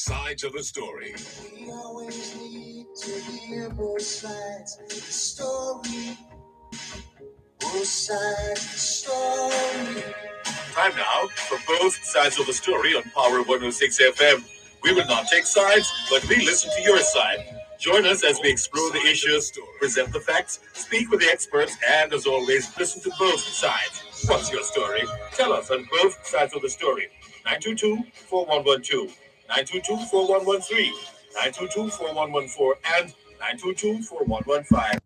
sides of a story. We always need to hear both sides of the story. Both sides of the story. Time now for both sides of the story on Power 106 FM. We will not take sides, but we listen to your side. Join us as we explore the issues, present the facts, speak with the experts, and as always, listen to both sides. What's your story? Tell us on both sides of the story. 922-4112, 922-4113, 922-4114, and 922-4115.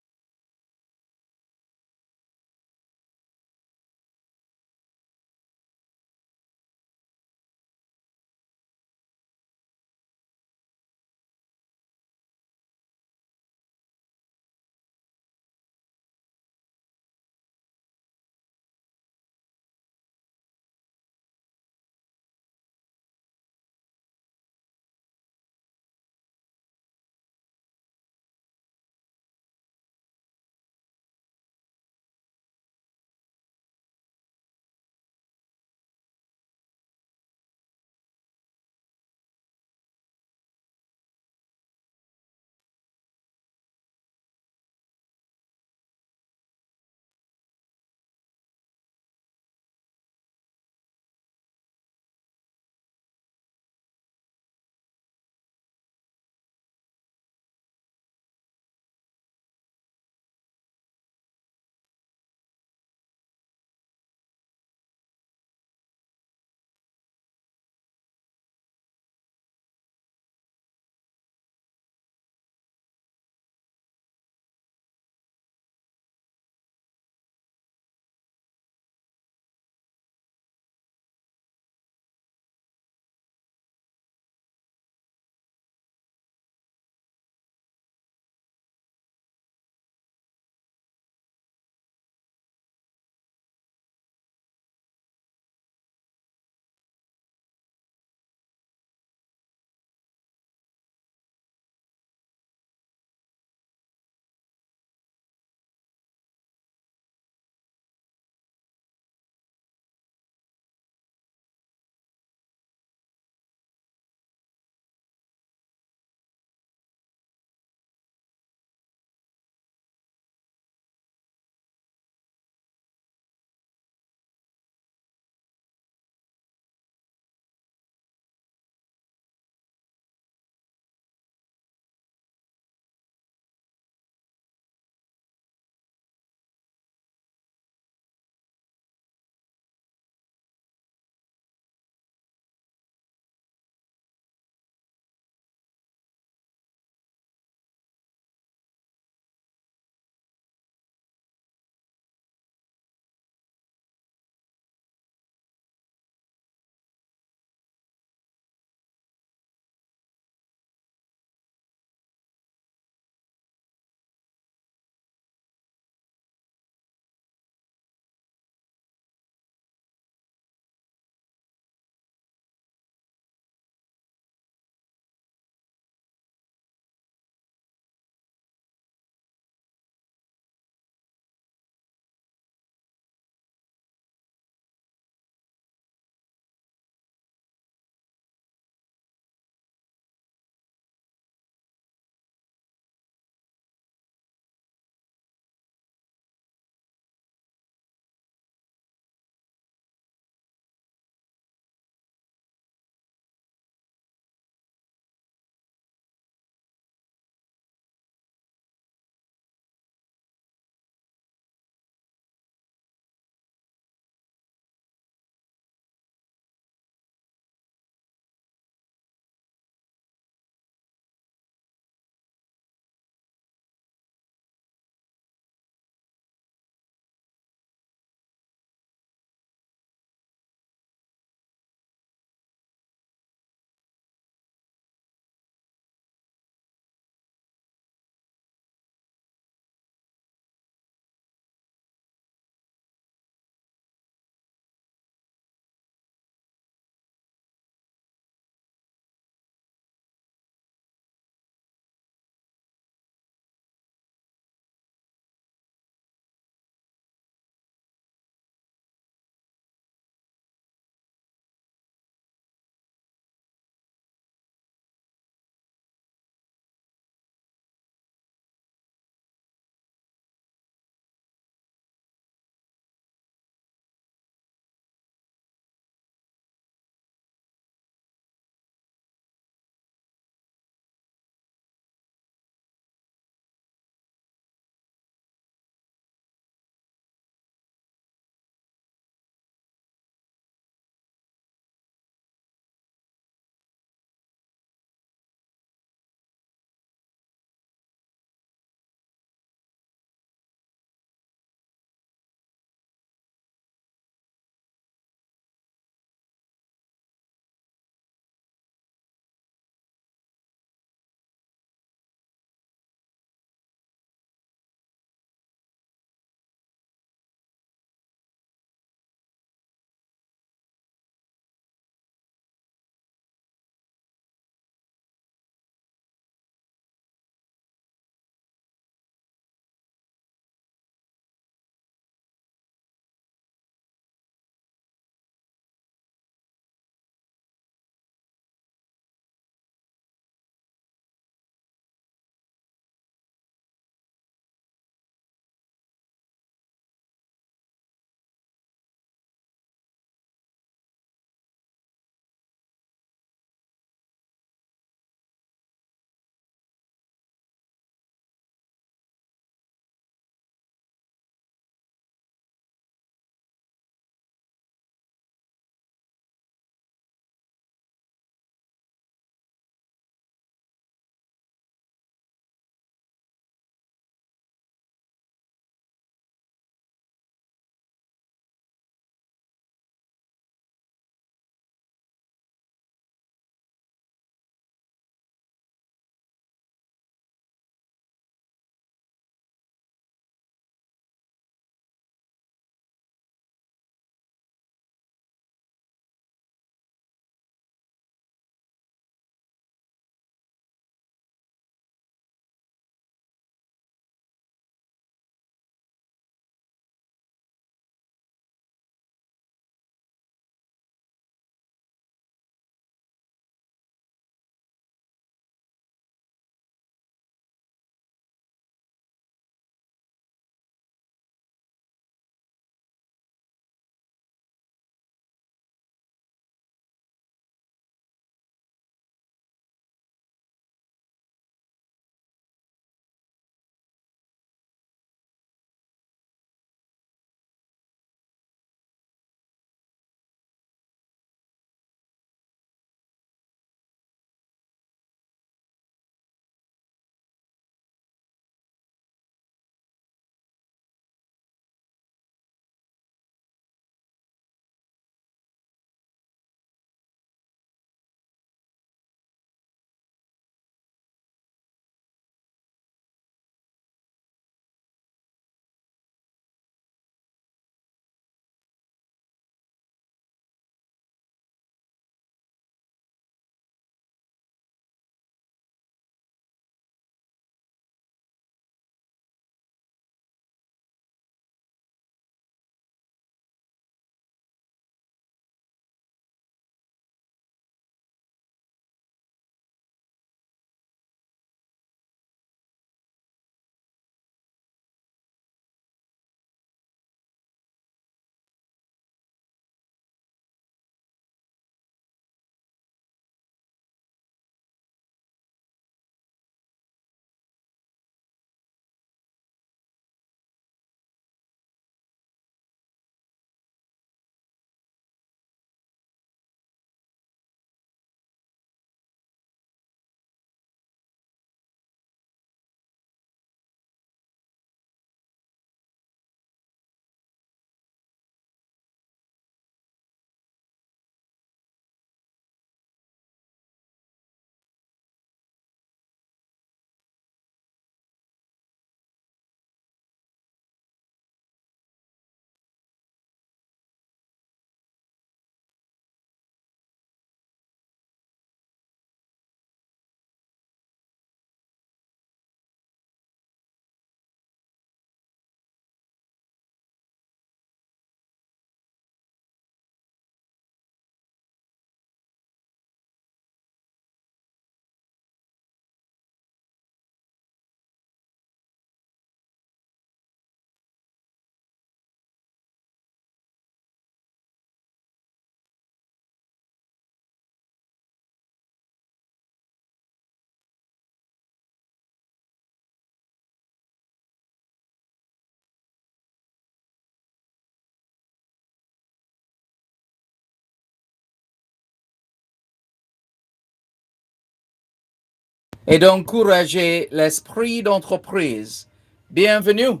et d'encourager l'esprit d'entreprise. Bienvenue.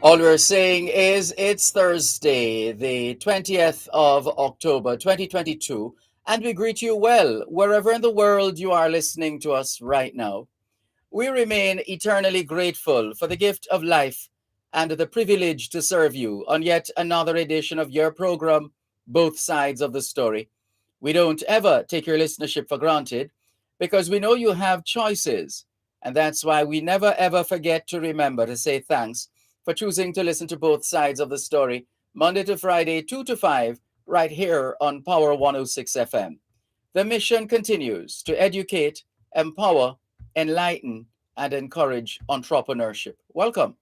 All we're saying is it's Thursday, the 20th of October, 2022, and we greet you well wherever in the world you are listening to us right now. We remain eternally grateful for the gift of life and the privilege to serve you on yet another edition of your program, Both Sides of the Story. We don't ever take your listenership for granted because we know you have choices. And that's why we never ever forget to remember to say thanks for choosing to listen to both sides of the story, Monday to Friday, 2 to 5, right here on Power 106 FM. The mission continues to educate, empower, enlighten, and encourage entrepreneurship. Welcome.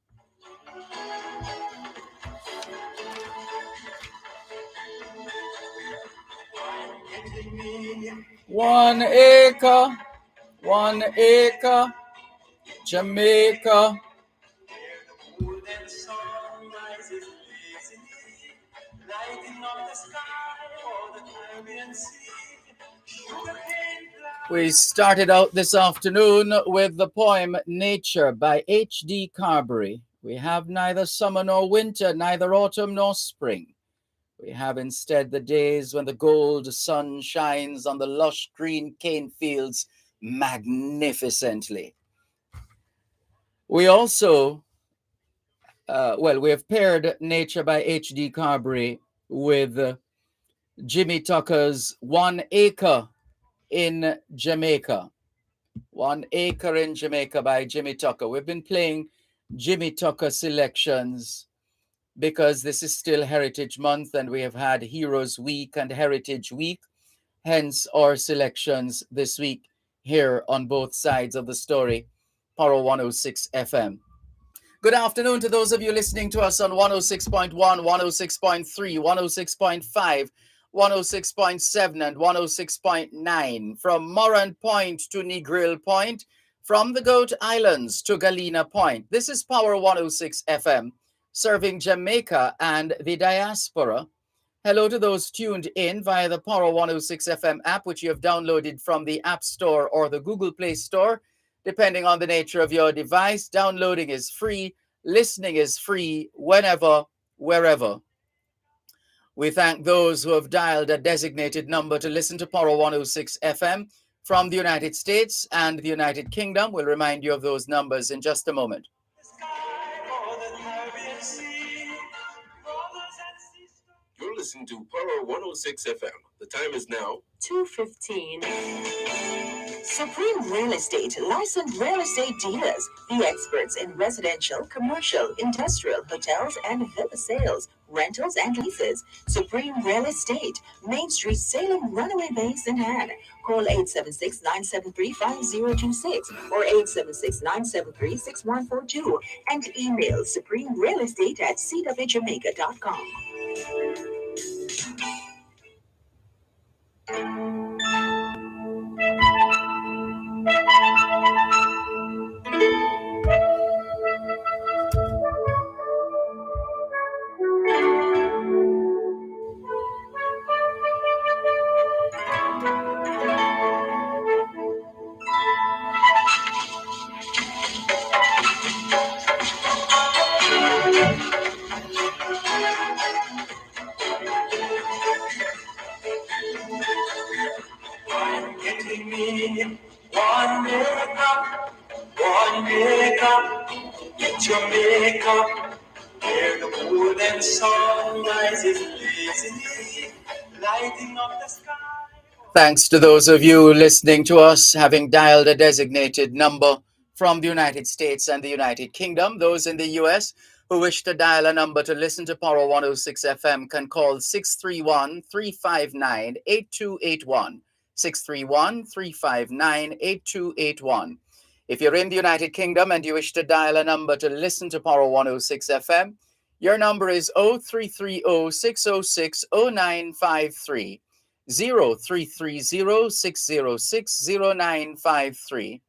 1 acre, 1 acre, Jamaica. We started out this afternoon with the poem Nature by H.D. Carberry. We have neither summer nor winter, neither autumn nor spring. We have instead the days when the gold sun shines on the lush green cane fields magnificently. We also, we have paired Nature by H.D. Carberry with Jimmy Tucker's 1 acre in Jamaica. 1 acre in Jamaica by Jimmy Tucker. We've been playing Jimmy Tucker selections because this is still Heritage Month and we have had Heroes Week and Heritage Week. Hence our selections this week here on both sides of the story, Power 106 FM. Good afternoon to those of you listening to us on 106.1, 106.3, 106.5, 106.7, and 106.9. From Morant Point to Negril Point, from the Goat Islands to Galena Point. This is Power 106 FM, serving Jamaica and the diaspora. Hello to those tuned in via the Power 106 FM app, which you have downloaded from the App Store or the Google Play Store. Depending on the nature of your device, downloading is free, listening is free, whenever, wherever. We thank those who have dialed a designated number to listen to Power 106 FM from the United States and the United Kingdom. We'll remind you of those numbers in just a moment. You're listening to Power 106 FM. The time is now 2:15. Supreme Real Estate, licensed real estate dealers, the experts in residential, commercial, industrial, hotels, and villa sales, rentals, and leases. Supreme Real Estate, Main Street, Salem, Runaway Bay, St. Anne. Call 876-973-5026 or 876-973-6142 and email supremerealestate@cwjamaica.com. Jamaica, where the golden sun rises lazily, lighting up the sky. Thanks to those of you listening to us having dialed a designated number from the United States and the United Kingdom. Those in the US who wish to dial a number to listen to Power 106 FM can call 631-359-8281. 631-359-8281. If you're in the United Kingdom and you wish to dial a number to listen to Power 106 FM, your number is 0330-606-0953. 0330-606-0953.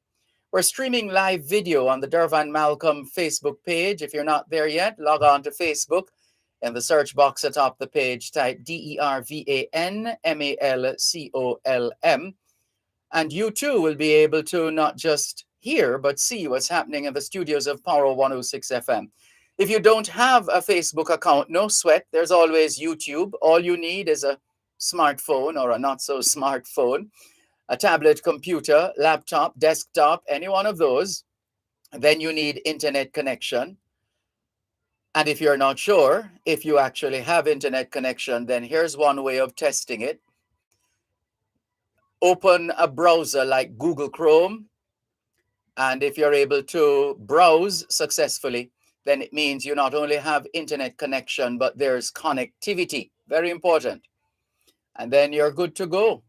We're streaming live video on the Dervan Malcolm Facebook page. If you're not there yet, log on to Facebook In the search box atop the page, type DERVANMALCOLM, and you too will be able to not just hear, but see what's happening in the studios of Power 106 FM. If you don't have a Facebook account, no sweat. There's always YouTube. All you need is a smartphone or a not so smartphone, a tablet, computer, laptop, desktop, any one of those. Then you need internet connection. And if you're not sure if you actually have internet connection, then here's one way of testing it. Open a browser like Google Chrome, and if you're able to browse successfully, then it means you not only have internet connection, but there's connectivity. Very important. And then you're good to go.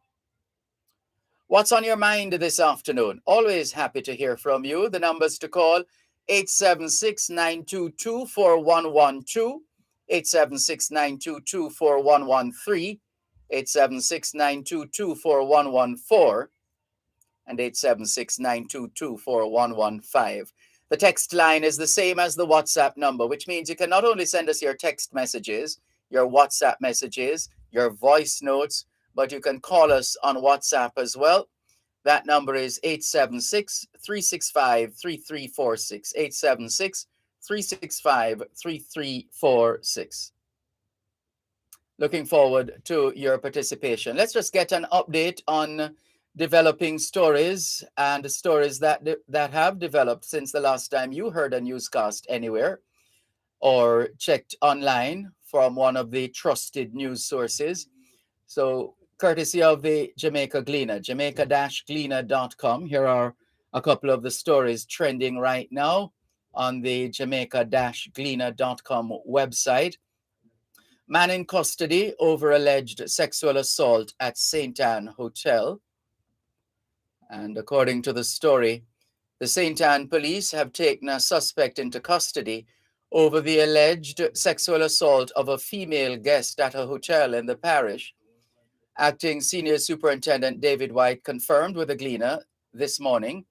What's on your mind this afternoon? Always happy to hear from you. The numbers to call: 876-922-4112, 876-922-4113, 876-922-4114, and 876-922-4115. The text line is the same as the WhatsApp number, which means you can not only send us your text messages, your WhatsApp messages, your voice notes, but you can call us on WhatsApp as well. That number is 876-365-3346, 876-365-3346. Looking forward to your participation. Let's just get an update on developing stories and stories that have developed since the last time you heard a newscast anywhere or checked online from one of the trusted news sources. So, courtesy of the Jamaica Gleaner, jamaica-gleaner.com. Here are a couple of the stories trending right now on the jamaica-gleaner.com website. Man in custody over alleged sexual assault at St. Anne Hotel. And according to the story, the St. Anne police have taken a suspect into custody over the alleged sexual assault of a female guest at a hotel in the parish. Acting Senior Superintendent David White confirmed with the Gleaner this morning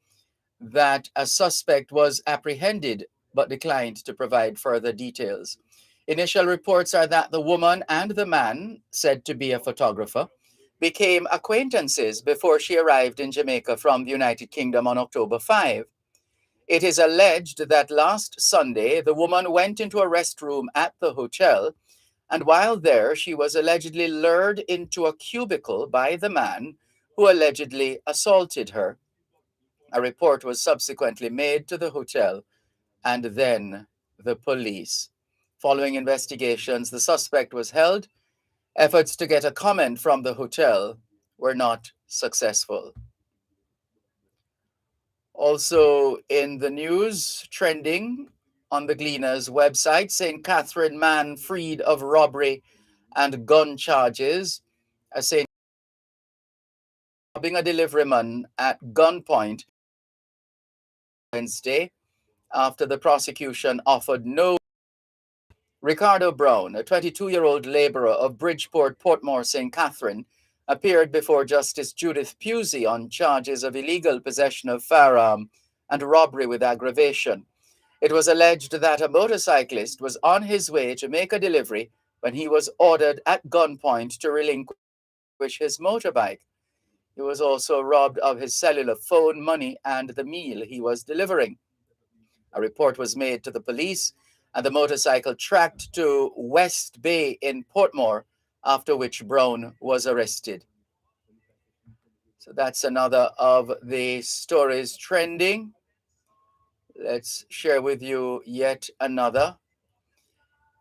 that a suspect was apprehended but declined to provide further details. Initial reports are that the woman and the man, said to be a photographer, became acquaintances before she arrived in Jamaica from the United Kingdom on October 5. It is alleged that last Sunday, the woman went into a restroom at the hotel, and while there, she was allegedly lured into a cubicle by the man who allegedly assaulted her. A report was subsequently made to the hotel and then the police. Following investigations, the suspect was held. Efforts to get a comment from the hotel were not successful. Also in the news, trending on the Gleaner's website, St. Catherine man freed of robbery and gun charges. A St. robbing a deliveryman at gunpoint Wednesday after the prosecution offered no. Ricardo Brown, a 22-year-old laborer of Bridgeport, Portmore, St. Catherine, appeared before Justice Judith Pusey on charges of illegal possession of firearm and robbery with aggravation. It was alleged that a motorcyclist was on his way to make a delivery when he was ordered at gunpoint to relinquish his motorbike. He was also robbed of his cellular phone, money, and the meal he was delivering. A report was made to the police, and the motorcycle tracked to West Bay in Portmore, after which Brown was arrested. So that's another of the stories trending. Let's share with you yet another.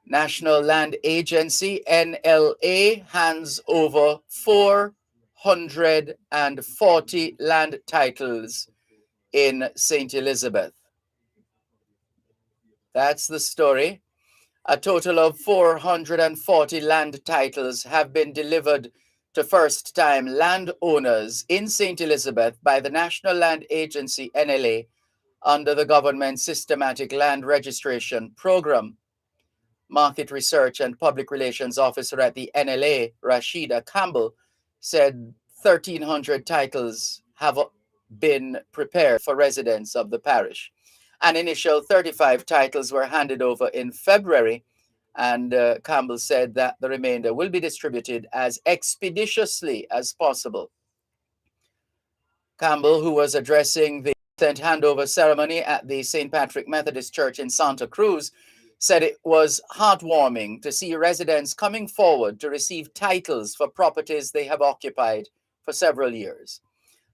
National Land Agency, NLA, hands over 440 land titles in St. Elizabeth. That's the story. A total of 440 land titles have been delivered to first-time landowners in St. Elizabeth by the National Land Agency, NLA, under the government Systematic Land Registration Program. Market Research and Public Relations Officer at the NLA, Rashida Campbell, said 1,300 titles have been prepared for residents of the parish. An initial 35 titles were handed over in February, And Campbell said that the remainder will be distributed as expeditiously as possible. Campbell, who was addressing the handover ceremony at the St. Patrick Methodist Church in Santa Cruz, said it was heartwarming to see residents coming forward to receive titles for properties they have occupied for several years.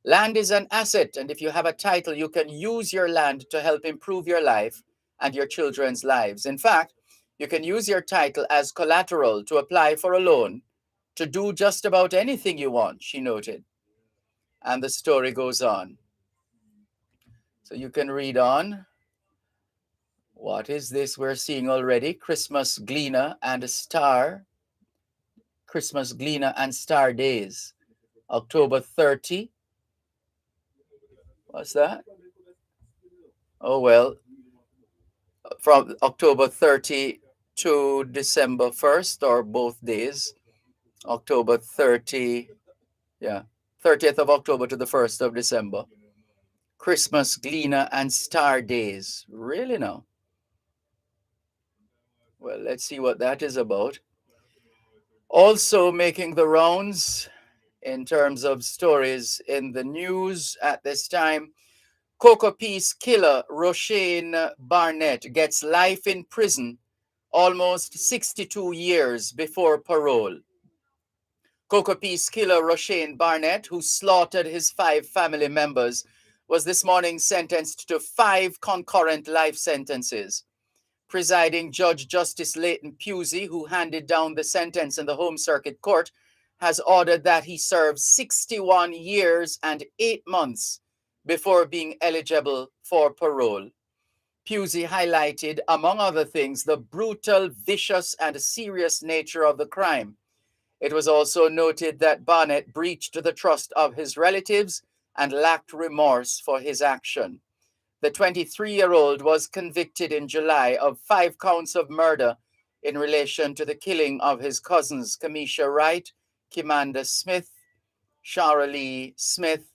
Land is an asset, and if you have a title, you can use your land to help improve your life and your children's lives. In fact, you can use your title as collateral to apply for a loan to do just about anything you want, she noted. And the story goes on. So you can read on. What is this we're seeing already? Christmas Gleaner and Star. Christmas Gleaner and Star Days. October 30. What's that? Oh, well, from October 30 to December 1st, or both days. October 30, 30th of October to the 1st of December. Christmas Gleaner and Star Days. Really now? Well, let's see what that is about. Also making the rounds in terms of stories in the news at this time, Cocoa Peace killer Roshane Barnett gets life in prison almost 62 years before parole. Cocoa Peace killer Roshane Barnett, who slaughtered his 5 family members, was this morning sentenced to 5 concurrent life sentences. Presiding Judge Justice Leighton Pusey, who handed down the sentence in the Home Circuit Court, has ordered that he serve 61 years and 8 months before being eligible for parole. Pusey highlighted, among other things, the brutal, vicious, and serious nature of the crime. It was also noted that Barnett breached the trust of his relatives and lacked remorse for his action. The 23-year-old was convicted in July of 5 counts of murder in relation to the killing of his cousins, Kamisha Wright, Kimanda Smith, Shara Lee Smith,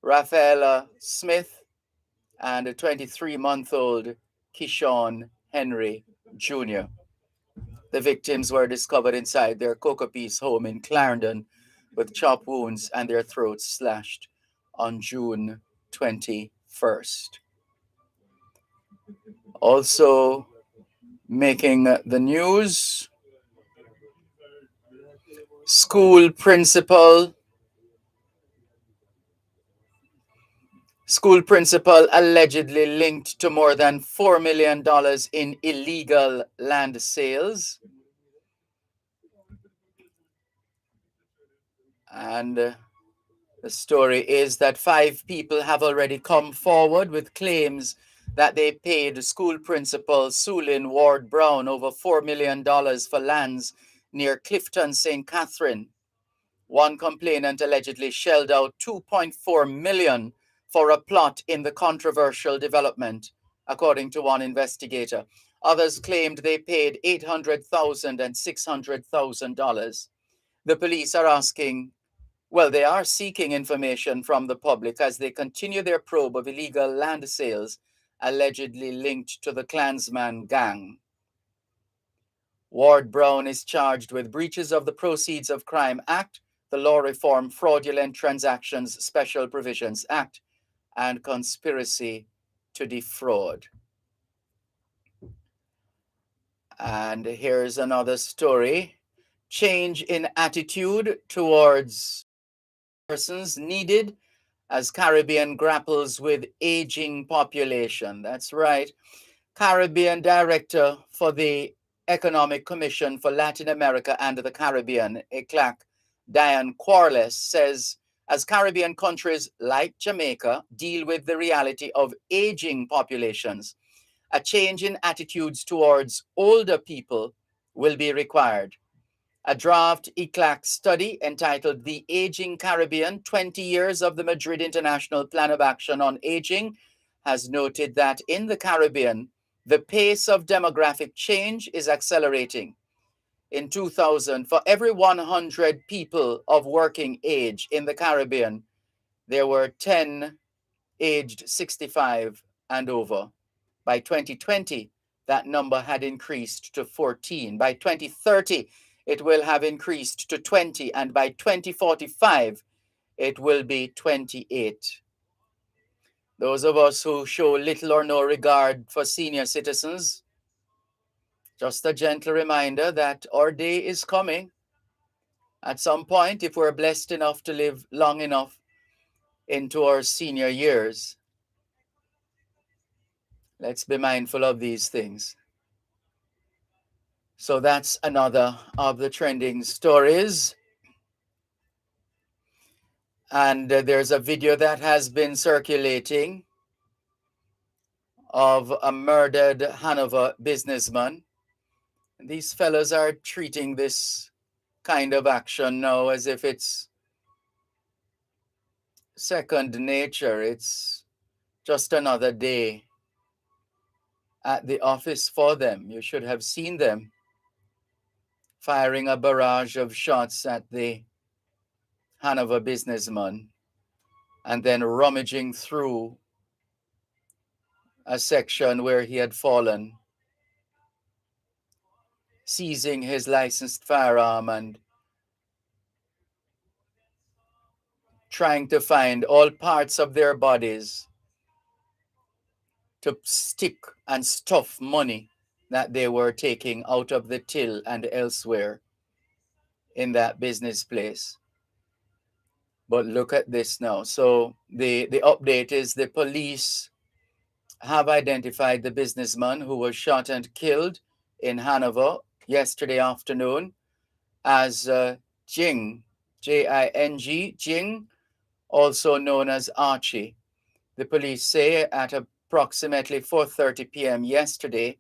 Rafaela Smith, and a 23-month-old Kishon Henry Jr. The victims were discovered inside their Cocoa Peace home in Clarendon with chop wounds and their throats slashed on June 21st. Also making the news, school principal allegedly linked to more than $4 million in illegal land sales. And the story is that 5 people have already come forward with claims that they paid school principal Sulin Ward Brown over $4 million for lands near Clifton, St. Catherine. One complainant allegedly shelled out $2.4 million for a plot in the controversial development, according to one investigator. Others claimed they paid $800,000 and $600,000. The police are they are seeking information from the public as they continue their probe of illegal land sales allegedly linked to the Klansman gang. Ward Brown is charged with breaches of the Proceeds of Crime Act, the Law Reform Fraudulent Transactions Special Provisions Act, and conspiracy to defraud. And here's another story. Change in attitude towards persons needed as Caribbean grapples with aging population. That's right. Caribbean Director for the Economic Commission for Latin America and the Caribbean, ECLAC, Diane Quarles, says as Caribbean countries like Jamaica deal with the reality of aging populations, a change in attitudes towards older people will be required. A draft ECLAC study entitled The Aging Caribbean, 20 Years of the Madrid International Plan of Action on Aging has noted that in the Caribbean, the pace of demographic change is accelerating. In 2000, for every 100 people of working age in the Caribbean, there were 10 aged 65 and over. By 2020, that number had increased to 14. By 2030, it will have increased to 20, and by 2045, it will be 28. Those of us who show little or no regard for senior citizens, just a gentle reminder that our day is coming. At some point, if we're blessed enough to live long enough into our senior years, let's be mindful of these things. So that's another of the trending stories. And there's a video that has been circulating of a murdered Hanover businessman. These fellows are treating this kind of action now as if it's second nature. It's just another day at the office for them. You should have seen them firing a barrage of shots at the Hanover businessman and then rummaging through a section where he had fallen, seizing his licensed firearm and trying to find all parts of their bodies to stick and stuff money that they were taking out of the till and elsewhere in that business place. But look at this now. So the update is the police have identified the businessman who was shot and killed in Hanover yesterday afternoon as Jing, Jing, Jing, also known as Archie. The police say at approximately 4:30 p.m. yesterday,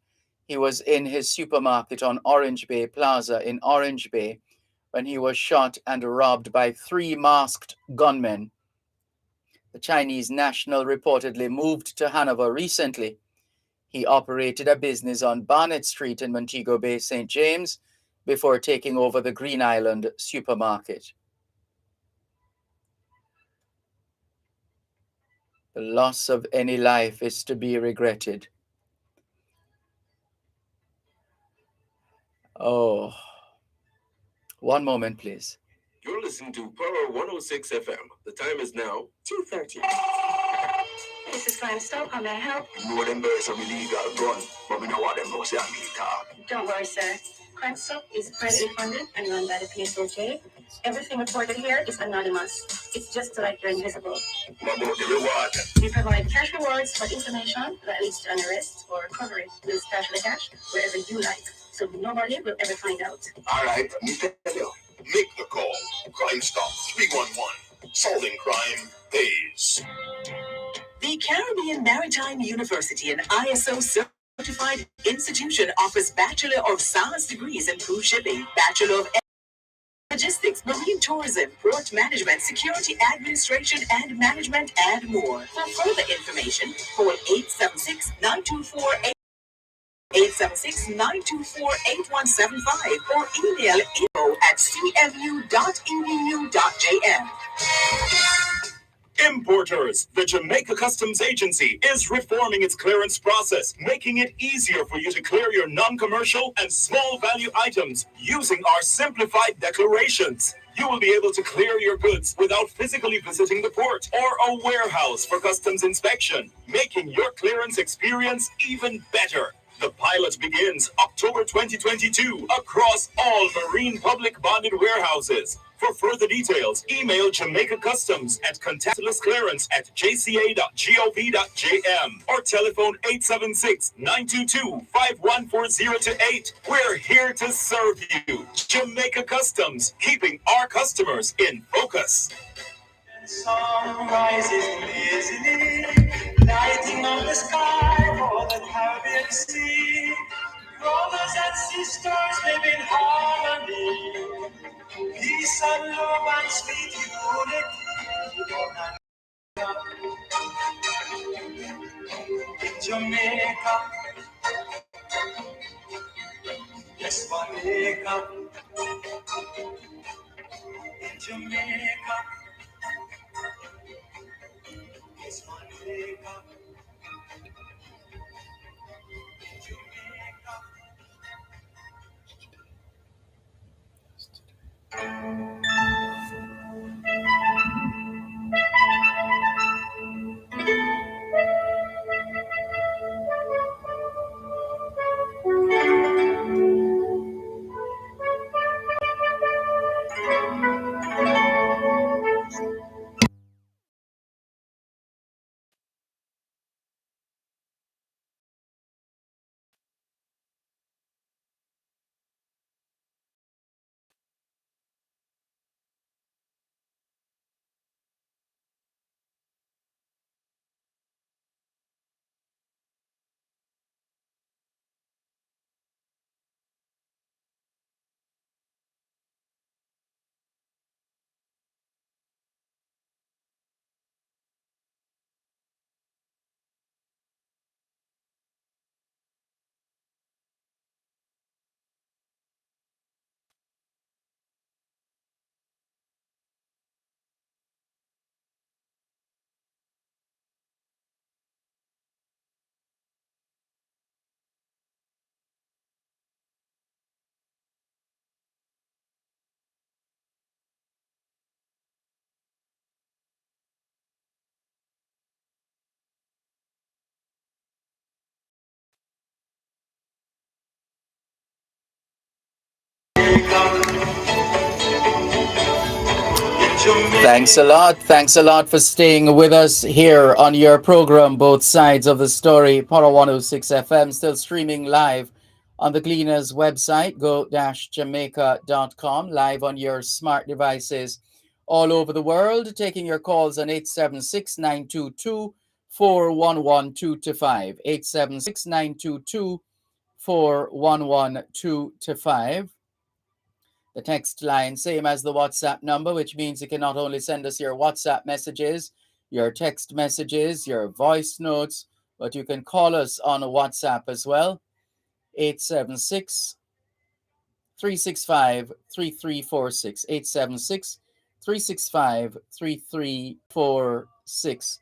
he was in his supermarket on Orange Bay Plaza in Orange Bay when he was shot and robbed by 3 masked gunmen. The Chinese national reportedly moved to Hanover recently. He operated a business on Barnett Street in Montego Bay, St. James, before taking over the Green Island supermarket. The loss of any life is to be regretted. Oh, one moment, please. You're listening to Power 106 FM. The time is now 2:30. This is Crime Stop. How may I help? You know them birds of illegal gun, but we know what them know say I'm talk. Don't worry, sir. Crime Stop is privately funded and run by the PSOJ. Everything reported here is anonymous. It's just to let you're invisible. What about the reward? We provide cash rewards for information that leads to an arrest or recovery. We'll stash the cash wherever you like, so nobody will ever find out. All right, me tell you. Make the call. Crime Stop 311. Solving crime pays. The Caribbean Maritime University, an ISO certified institution, offers Bachelor of Science degrees in cruise shipping, Bachelor of Logistics, Marine Tourism, Port Management, Security Administration and Management, and more. For further information, call 876-924-8175 or email info@cmu.edu.jm. Importers, the Jamaica Customs Agency is reforming its clearance process, making it easier for you to clear your non-commercial and small value items using our simplified declarations. You will be able to clear your goods without physically visiting the port or a warehouse for customs inspection, making your clearance experience even better. The pilot begins October 2022 across all marine public bonded warehouses. For further details, email Jamaica Customs at contactlessclearance@jca.gov.jm or telephone 876-922-51408. We're here to serve you. Jamaica Customs, keeping our customers in focus. Sunrise is lazily lighting up the sky for the Caribbean Sea. Brothers and sisters live in harmony. Peace and love and sweet unity. In Jamaica, yes, Jamaica. In Jamaica, yes, Jamaica. Thanks a lot. Thanks a lot for staying with us here on your program, Both Sides of the Story. Power 106 FM, still streaming live on the Gleaners website, go-jamaica.com, live on your smart devices all over the world, taking your calls on 876-922-4112 876-922-4112. The text line, same as the WhatsApp number, which means you can not only send us your WhatsApp messages, your text messages, your voice notes, but you can call us on a WhatsApp as well. 876 365 3346. 876 365 3346.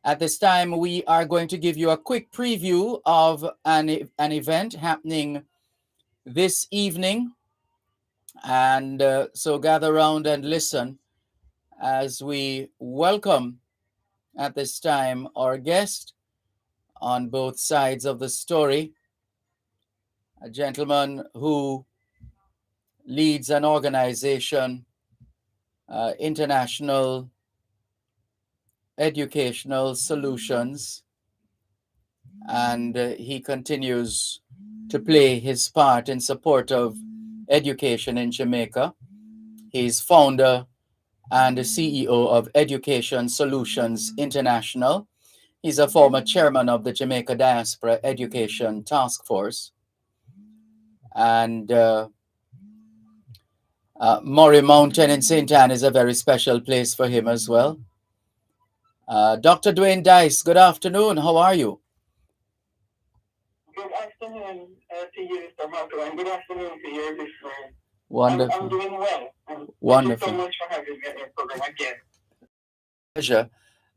At this time, we are going to give you a quick preview of an event happening this evening. And so gather around and listen as we welcome at this time our guest on both sides of the story, a gentleman who leads an organization, International Educational Solutions, and he continues to play his part in support of education in Jamaica. He's founder and the CEO of Education Solutions International. He's a former chairman of the Jamaica Diaspora Education Task Force. And Murray Mountain in St. Anne is a very special place for him as well. Dr. Dwayne Dice, good afternoon. How are you? Good afternoon to you, Mr. Marco, and good afternoon to your listeners. Wonderful. I'm doing well. Wonderful. Thank you so much for having me on your program again. Pleasure.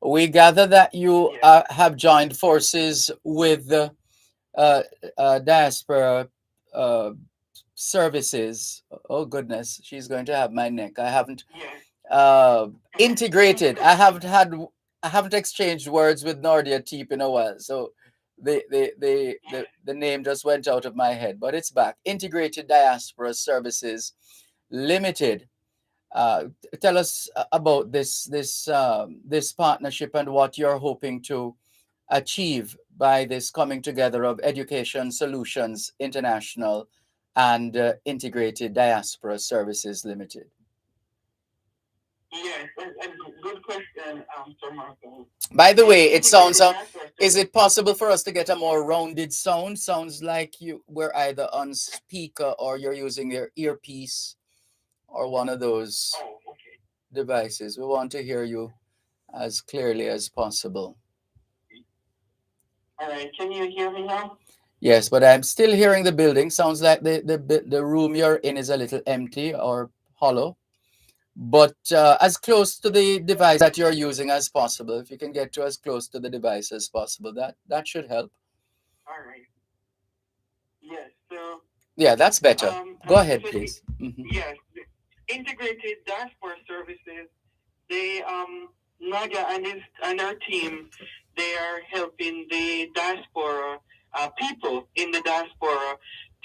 We gather that you have joined forces with the diaspora services. Oh goodness, she's going to have my neck. I haven't integrated. I haven't exchanged words with Nordia Teep in a while, so the name just went out of my head, but it's back. Integrated Diaspora Services Limited. Tell us about this partnership and what you're hoping to achieve by this coming together of Education Solutions International and Integrated Diaspora Services Limited. Yes, good question, Sir Marco. By the way, it sounds. Is it possible for us to get a more rounded sound? Sounds like we're either on speaker or you're using your earpiece or one of those devices. We want to hear you as clearly as possible. All right, can you hear me now? Yes, but I'm still hearing the building. Sounds like the room you're in is a little empty or hollow. But as close to the device that you're using as possible. If you can get to as close to the device as possible, that should help. All right. Yes, so... Yeah, that's better. Go ahead, please. Mm-hmm. Yes, Integrated Diaspora Services, they, Nadia and our team, they are helping the diaspora, people in the diaspora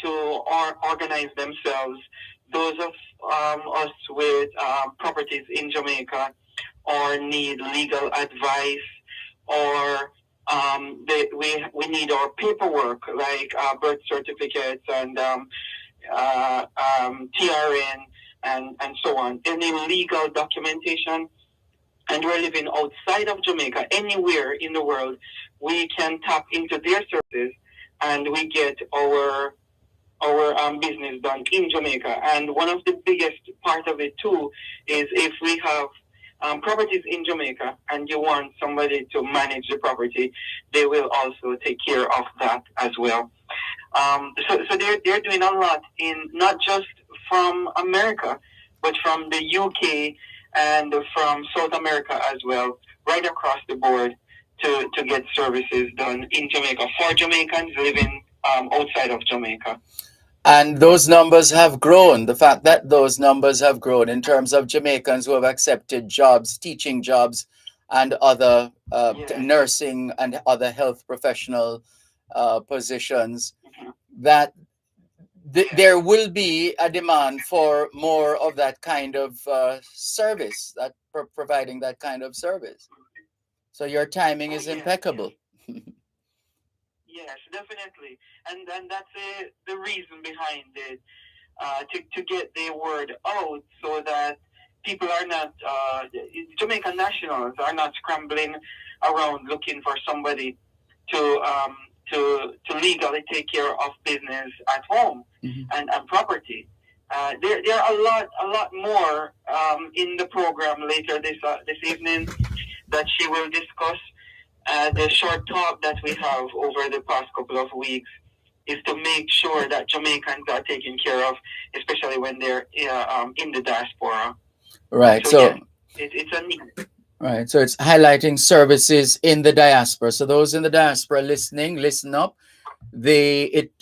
to organize themselves. Those of us with properties in Jamaica or need legal advice or we need our paperwork like birth certificates and TRN and so on, any legal documentation. And we're living outside of Jamaica, anywhere in the world, we can tap into their services and we get our business done in Jamaica. And one of the biggest part of it too is if we have properties in Jamaica and you want somebody to manage the property, they will also take care of that as well. So they're doing a lot in not just from America, but from the UK and from South America as well, right across the board to get services done in Jamaica for Jamaicans living outside of Jamaica. And those numbers have grown. The fact that those numbers have grown in terms of Jamaicans who have accepted jobs, teaching jobs, and other nursing and other health professional positions, that there will be a demand for more of that kind of service, that providing that kind of service. So your timing is impeccable. Yes, definitely, and that's the reason behind it, to get the word out so that people are not Jamaican nationals are not scrambling around looking for somebody to to legally take care of business at home, and property. There are a lot more in the program later this evening that she will discuss. The short talk that we have over the past couple of weeks is to make sure that Jamaicans are taken care of, especially when they're in the diaspora. Right. So yes, it's a need. Right. So it's highlighting services in the diaspora. So those in the diaspora listening, listen up. It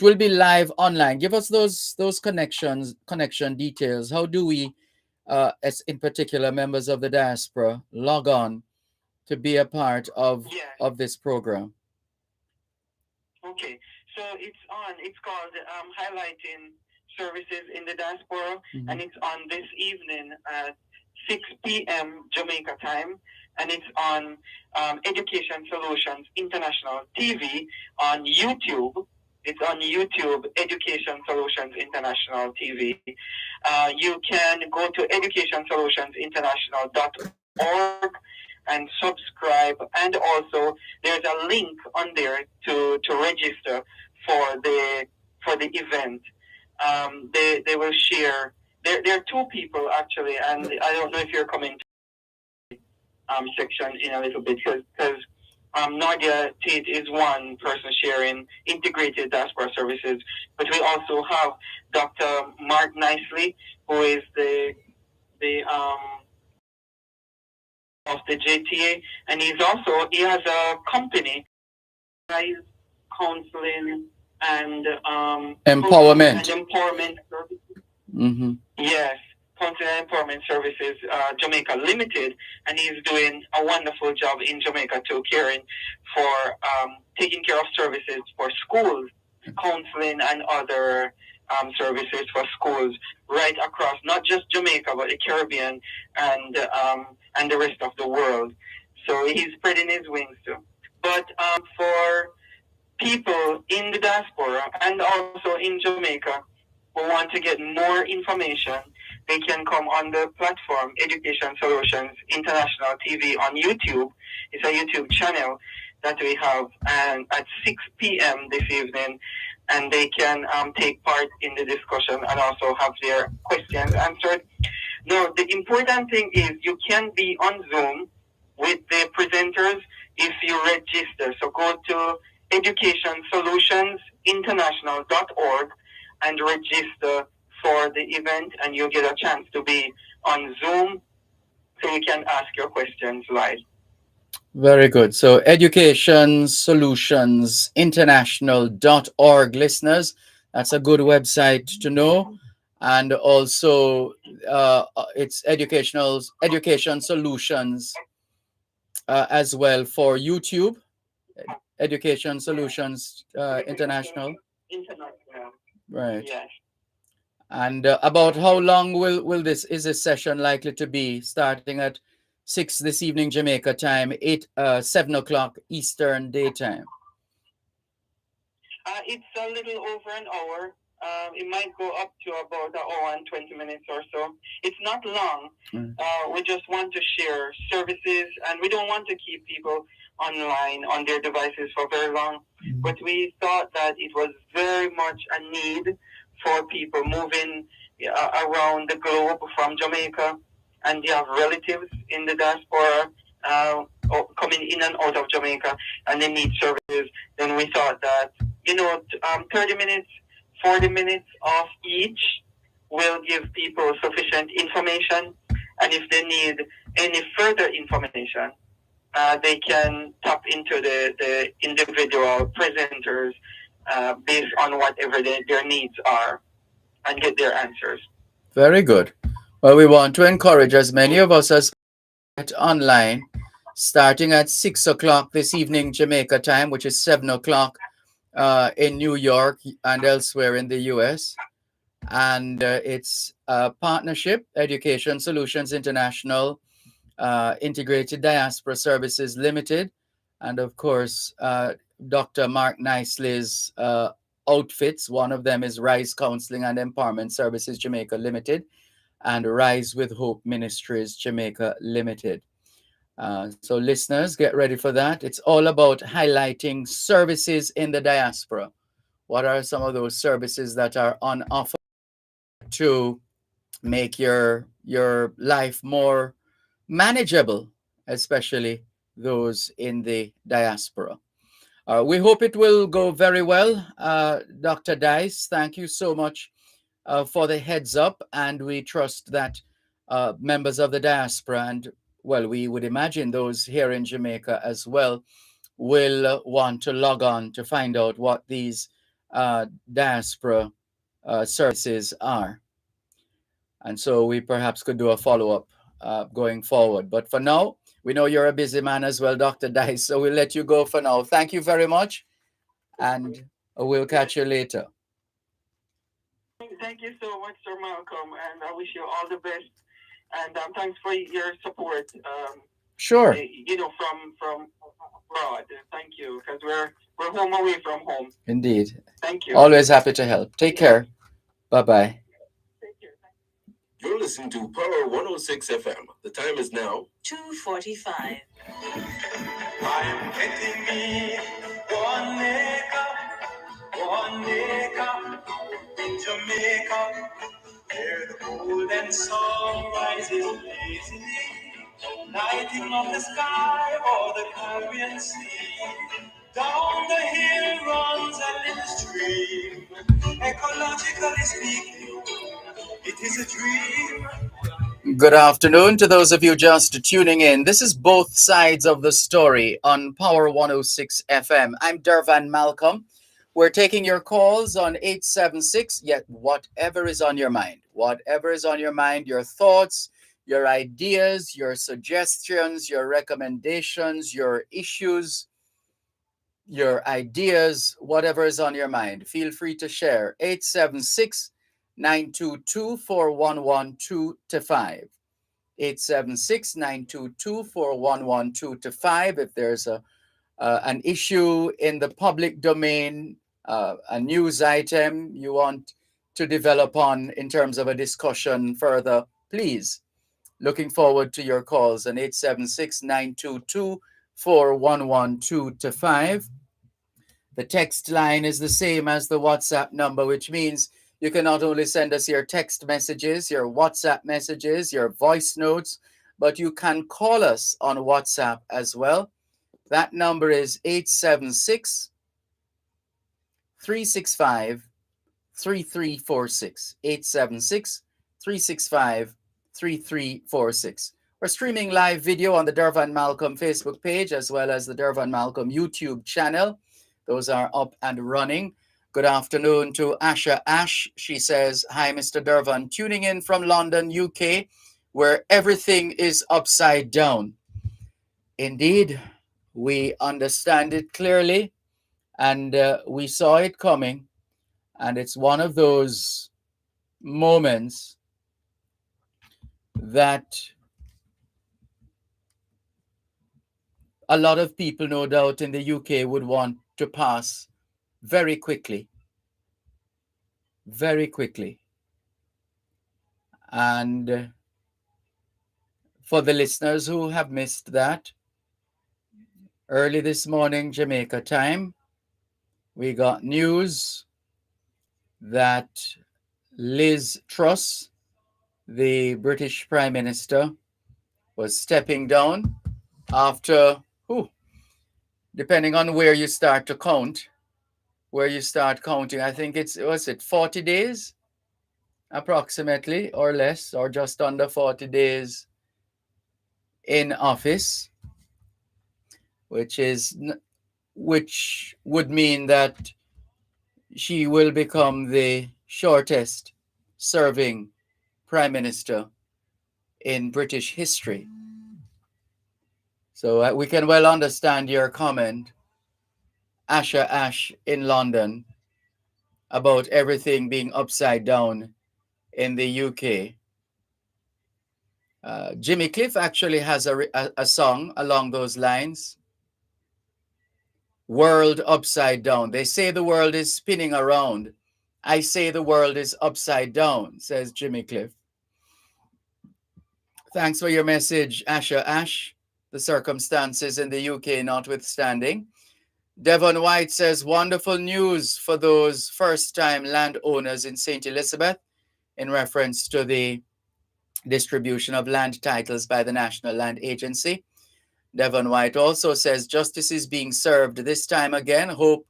will be live online. Give us those connection details. How do we, as in particular members of the diaspora, log on to be a part of this program? Okay, so it's called highlighting services in the diaspora, and it's on this evening at 6 p.m. Jamaica time, and it's on Education Solutions International TV on YouTube. It's on YouTube, Education Solutions International TV. You can go to educationsolutionsinternational.org and subscribe, and also there's a link on there to register for the event. They will share. There are two people actually, and I don't know if you're coming to section in a little bit, because Nadia Tate is one person sharing integrated diaspora services, but we also have Dr. Mark Nicely, who is the of the JTA, and he has a company, counseling and empowerment services. Yes, counseling and empowerment services, Jamaica Limited, and he's doing a wonderful job in Jamaica too, caring for taking care of services for schools, counseling and other services for schools right across not just Jamaica but the Caribbean and the rest of the world. So he's spreading his wings too. But for people in the diaspora and also in Jamaica who want to get more information, they can come on the platform Education Solutions International TV on YouTube. It's a YouTube channel that we have, and at 6 p.m. this evening, and they can take part in the discussion and also have their questions answered. Now, the important thing is you can be on Zoom with the presenters if you register. So go to educationsolutionsinternational.org and register for the event, and you'll get a chance to be on Zoom so you can ask your questions live. Very good. So educationsolutionsinternational.org, listeners. That's a good website to know. And also it's Education Solutions as well for YouTube. Education Solutions International. Right. Yes. And about how long will this session likely to be? Starting at 6 this evening Jamaica time, 7 o'clock Eastern Daytime. It's a little over an hour. It might go up to about an hour and 20 minutes or so. It's not long. We just want to share services, and we don't want to keep people online on their devices for very long. But we thought that it was very much a need for people moving around the globe from Jamaica, and they have relatives in the diaspora coming in and out of Jamaica, and they need services. Then we thought that 30 minutes, 40 minutes of each will give people sufficient information, and if they need any further information, they can tap into the individual presenters based on whatever their needs are and get their answers. Very good. Well, we want to encourage as many of us as online, starting at 6 o'clock this evening Jamaica time, which is 7 o'clock in New York and elsewhere in the US. And it's a partnership, Education Solutions International, Integrated Diaspora Services Limited, and of course, Dr. Mark Nicely's outfits. One of them is Rise Counseling and Empowerment Services Jamaica Limited and Rise with Hope Ministries Jamaica Limited. So, listeners, get ready for that. It's all about highlighting services in the diaspora. What are some of those services that are on offer to make your life more manageable, especially those in the diaspora? We hope it will go very well. Dr. Dice, thank you so much for the heads up, and we trust that members of the diaspora, and well, we would imagine those here in Jamaica as well, will want to log on to find out what these diaspora services are. And so we perhaps could do a follow up going forward. But for now, we know you're a busy man as well, Dr. Dice, so we'll let you go for now. Thank you very much, and we'll catch you later. Thank you so much, Sir Malcolm, and I wish you all the best. And thanks for your support. Sure. From abroad. Thank you, because we're home away from home. Indeed. Thank you. Always happy to help. Take care. Bye bye. You're listening to Power 106 FM. The time is now 2:45. I'm getting me one acre in Jamaica, where the golden sun rises lazily, lighting up the sky or the Caribbean Sea. Down the hill runs a little stream. Ecologically speaking, it is a dream. Good afternoon to those of you just tuning in. This is Both Sides of the Story on Power 106 FM. I'm Dervan Malcolm. We're taking your calls on 876, yet whatever is on your mind. Whatever is on your mind, your thoughts, your ideas, your suggestions, your recommendations, your issues, your ideas, whatever is on your mind. Feel free to share. 876 922 4112 to 5. 876 922 4112 to 5. If there's an issue in the public domain, a news item you want to develop on in terms of a discussion further, please. Looking forward to your calls on 876 922 4112 to 5. The text line is the same as the WhatsApp number, which means you can not only send us your text messages, your WhatsApp messages, your voice notes, but you can call us on WhatsApp as well. That number is 876 365 3346. 876 365 3346. We're streaming live video on the Dervan Malcolm Facebook page as well as the Dervan Malcolm YouTube channel. Those are up and running. Good afternoon to Asha Ash. She says, hi, Mr. Dervan, tuning in from London, UK, where everything is upside down. Indeed, we understand it clearly, and we saw it coming. And it's one of those moments that a lot of people, no doubt, in the UK would want to pass very quickly. Very quickly. And for the listeners who have missed that, early this morning, Jamaica time, we got news that Liz Truss, the British Prime Minister, was stepping down after, depending on where you start to count, I think was it 40 days? Approximately, or less, or just under 40 days in office, which would mean that she will become the shortest serving prime minister in British history. So we can well understand your comment Asher Ash in London about everything being upside down in the UK. Jimmy Cliff actually has a song along those lines. World upside down. They say the world is spinning around. I say the world is upside down, says Jimmy Cliff. Thanks for your message, Asher Ash. The circumstances in the UK notwithstanding. Devon White says, wonderful news for those first-time landowners in St. Elizabeth in reference to the distribution of land titles by the National Land Agency. Devon White also says justice is being served this time again. Hope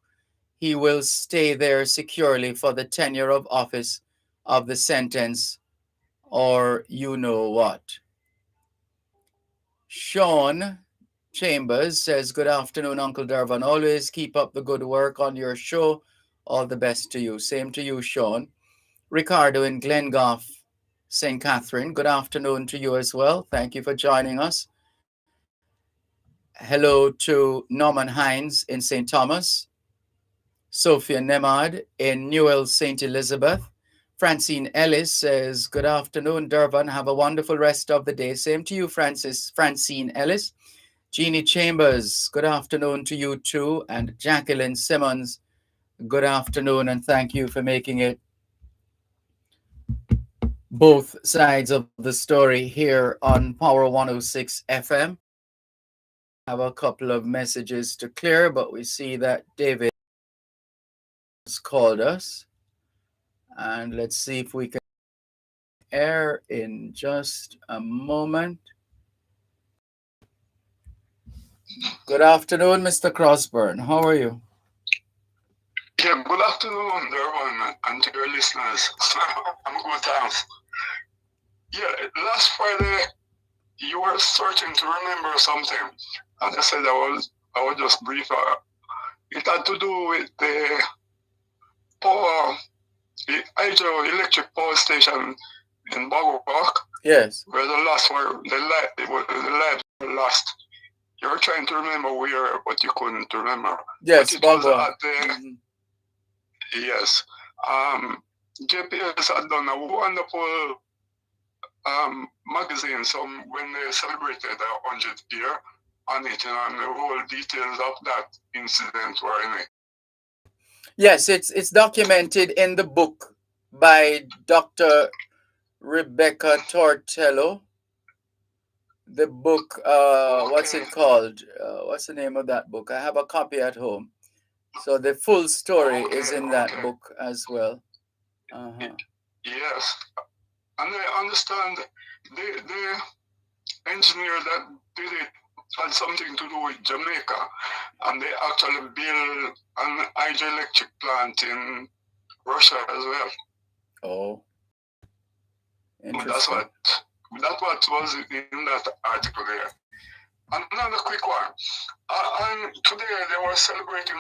he will stay there securely for the tenure of office of the sentence, or you know what. Sean Chambers says, good afternoon, Uncle Dervan. Always keep up the good work on your show. All the best to you. Same to you, Sean. Ricardo in Glengoff, St. Catherine. Good afternoon to you as well. Thank you for joining us. Hello to Norman Hines in St. Thomas. Sophia Nemad in Newell, St. Elizabeth. Francine Ellis says, good afternoon, Dervan. Have a wonderful rest of the day. Same to you, Francine Ellis. Jeannie Chambers, good afternoon to you too. And Jacqueline Simmons, good afternoon, and thank you for making it both sides of the story here on Power 106 FM. I have a couple of messages to clear, but we see that David has called us. And let's see if we can air in just a moment. Good afternoon, Mr. Crossburn. How are you? Yeah, good afternoon, everyone, and to your listeners. I'm good, thanks. Yeah, last Friday, you were starting to remember something, and I said I was just brief. It had to do with the power, the hydroelectric power station in Bogor. Yes. Where the light were lost. You were trying to remember where, but you couldn't remember. Yes, Bogor. Yes. JPS had done a wonderful magazine when they celebrated their 100th year on it, and the whole details of that incident were in it. Yes, it's documented in the book by Dr. Rebecca Tortello. The book, what's it called? What's the name of that book? I have a copy at home. So the full story is in that book as well. Yes. And I understand the engineer that did it had something to do with Jamaica, and they actually built an hydroelectric plant in Russia as well. Oh, interesting. That's what was in that article there. Another quick one. And today they were celebrating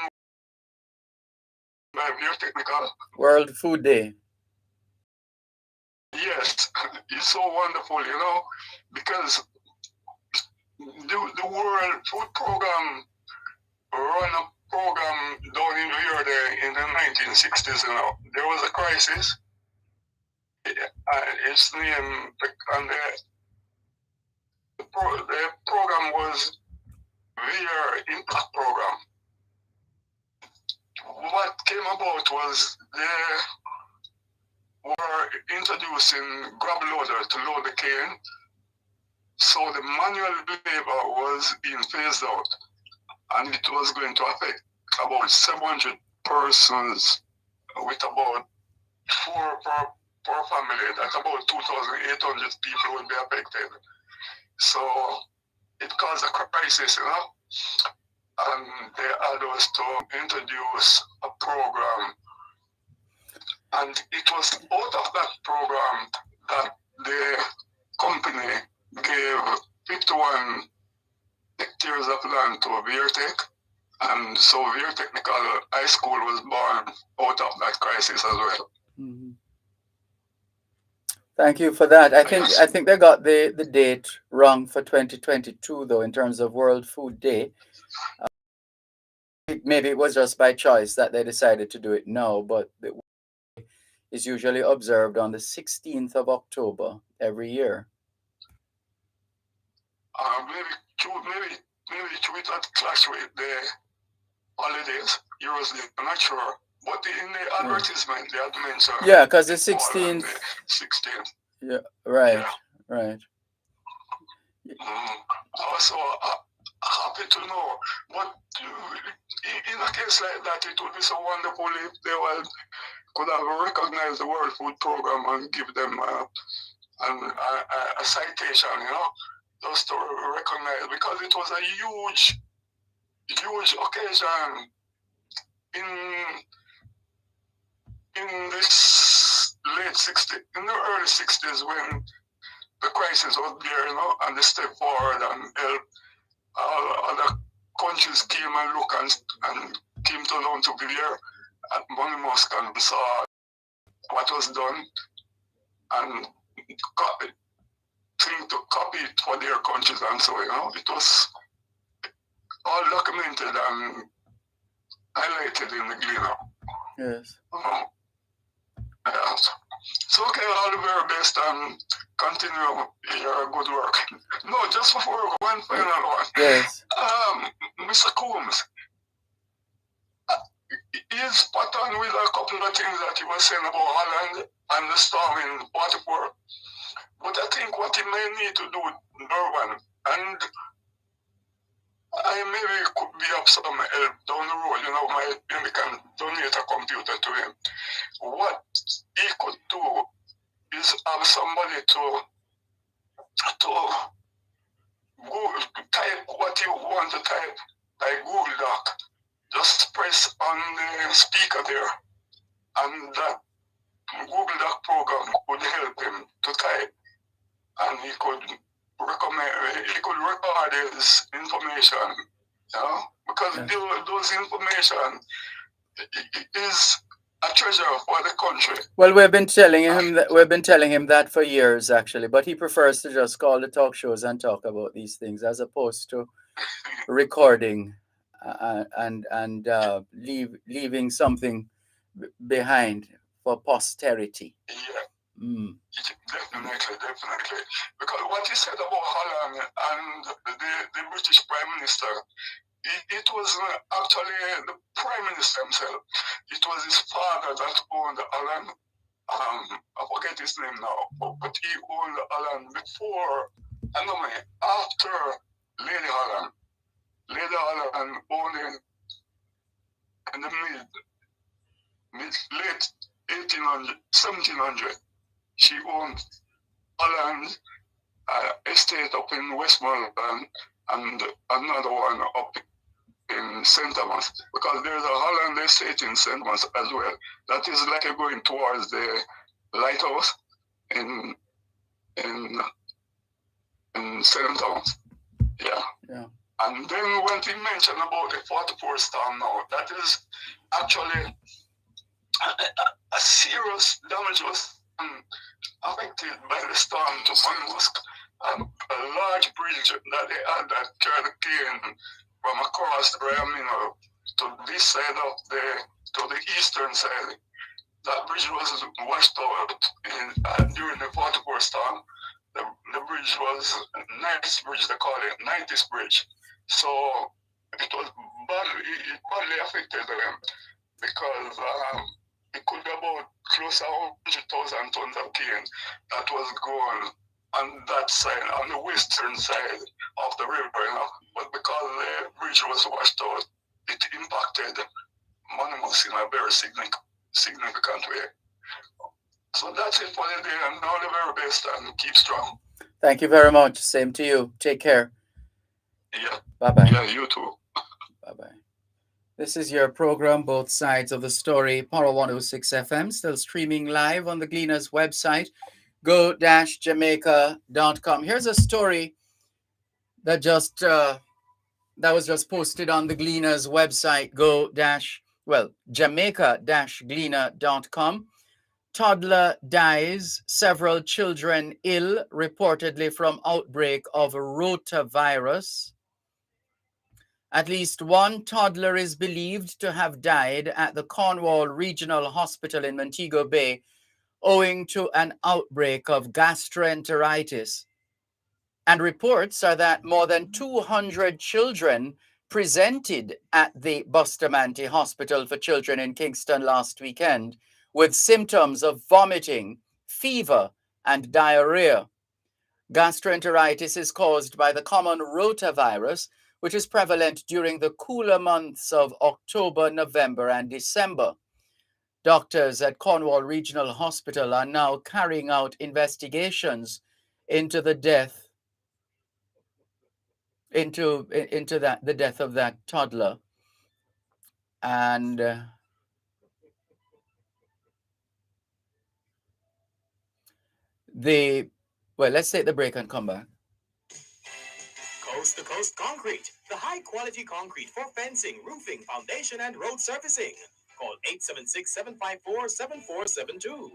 biotechnical World Food Day. Yes, it's so wonderful, because the World Food Program run a program down in here in the 1960s. There was a crisis. Its name, and the program was their impact program. What came about was they were introducing grab loader to load the cane. So the manual labor was being phased out, and it was going to affect about 700 persons with about 4 per family. That's about 2,800 people would be affected. So it caused a crisis, and they had us to introduce a program. And it was out of that program that the company gave 51 hectares of land to Virtech. And so Vir Technical High School was born out of that crisis as well. Mm-hmm. Thank you for that. I think they got the date wrong for 2022 though in terms of World Food Day. maybe it was just by choice that they decided to do it now, but it is usually observed on the 16th of October every year. Maybe it had clash with the holidays. I'm not sure. But in the advertisement, they had mentioned. Yeah, because the 16th. 16th. Yeah, right, Yeah. right. Also, happy to know. But in a case like that, it would be so wonderful if they could have recognized the World Food Program and give them a citation, just to recognize, because it was a huge occasion in this late 60s, in the early 60s, when the crisis was there, and they stepped forward and helped. All other countries came and looked and came to learn to be there at Money Mosque and saw what was done and think to copy it for their countries, and so it was all documented and highlighted in the Gleaner. Yes. Yes. So okay, all the very best and continue your good work. No, just before one final one. Yes. Mr. Coombs, he's spot on with a couple of things that he was saying about Holland and the storm in 44. But I think what he may need to do with Dervan, and I maybe could be of some help down the road, maybe can donate a computer to him. What he could do is have somebody to Google, type what you want to type, like Google Doc. Just press on the speaker there, and that Google Doc program would help him to type, and he could record his information, because those information is a treasure for the country. Well, we've been telling him that for years, actually, but he prefers to just call the talk shows and talk about these things as opposed to recording and leaving something behind for posterity. Yeah. Definitely. Because what he said about Holland and the British Prime Minister, it was actually the Prime Minister himself. It was his father that owned Holland. I forget his name now, but he owned Holland before, after Lady Holland. Lady Holland owned it in the late 1800, 1700. She owned Holland estate up in Westmoreland and another one up in St. Thomas, because there's a Holland estate in St. Thomas as well. That is like you're going towards the lighthouse in St. Thomas. Yeah. And then when he mentioned about the 44 storm now, that is actually a serious damage was affected by the storm to Money Mosque. A large bridge that they had that carried the cane from across the Ramino to this side to the eastern side. That bridge was washed out during the 44 storm. The bridge was a nice bridge, they call it 90s bridge. So it was badly affected them because it could be about close to 100,000 tons of cane that was gone on that side, on the western side of the river, But because the bridge was washed out, it impacted Money Mosque in a very significant way. So that's it for the day, and all the very best, and keep strong. Thank you very much. Same to you. Take care. Yeah. Bye-bye. Yeah, you too. Bye-bye. This is your program, Both Sides of the Story, Power 106 FM, still streaming live on the Gleaner's website, go-jamaica.com. Here's a story that was just posted on the Gleaner's website, jamaica-gleaner.com. Toddler dies, several children ill, reportedly from outbreak of rotavirus. At least one toddler is believed to have died at the Cornwall Regional Hospital in Montego Bay owing to an outbreak of gastroenteritis. And reports are that more than 200 children presented at the Bustamante Hospital for Children in Kingston last weekend with symptoms of vomiting, fever, and diarrhea. Gastroenteritis is caused by the common rotavirus, which is prevalent during the cooler months of October, November, and December. Doctors at Cornwall Regional Hospital are now carrying out investigations into the death the death of that toddler. And let's take the break and come back. Coast to Coast Concrete, the high quality concrete for fencing, roofing, foundation, and road surfacing. Call 876-754-7472.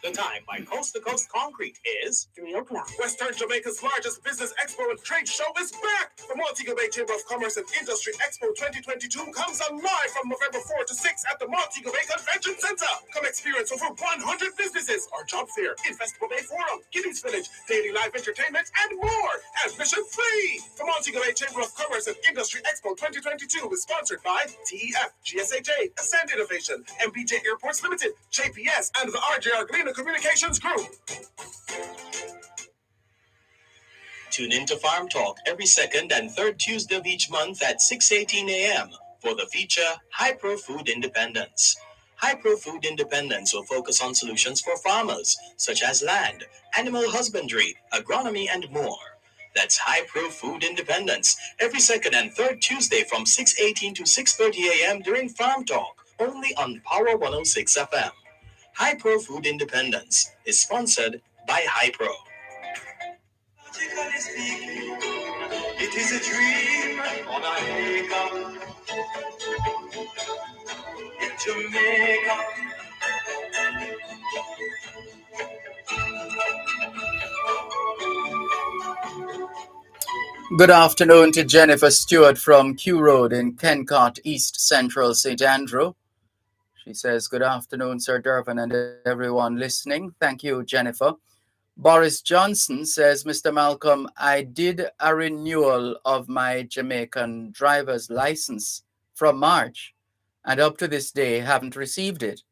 The time by Coast to Coast Concrete is 3 o'clock. Western Jamaica's largest business expo and trade show is back. The Montego Bay Chamber of Commerce and Industry Expo 2022 comes alive from November 4 to 6 at the Montego Bay Convention Center. Come experience over 100 businesses, our job fair, Investable Bay Forum, Giddies Village, daily live entertainment, and more. Admission free. The Montego Bay Chamber of Commerce and Industry Expo 2022 is sponsored by TEF, GSHA, Ascend Innovation, MBJ Airports Limited, JPS, and the RJR Galena Communications Group. Tune in to Farm Talk every second and third Tuesday of each month at 6:18 a.m. for the feature Hypro Food Independence. Hypro Food Independence will focus on solutions for farmers, such as land, animal husbandry, agronomy, and more. That's Hypro Food Independence every second and third Tuesday from 6:18 to 6:30 a.m. during Farm Talk, only on Power 106 FM. Hypro Food Independence is sponsored by Hypro. Logically speaking, it is a dream on a acre in Jamaica. Good afternoon to Jennifer Stewart from Q Road in Kencott, East Central St. Andrew. She says, good afternoon, Sir Dervan and everyone listening. Thank you, Jennifer. Boris Johnson says, Mr. Malcolm, I did a renewal of my Jamaican driver's license from March, and up to this day haven't received it.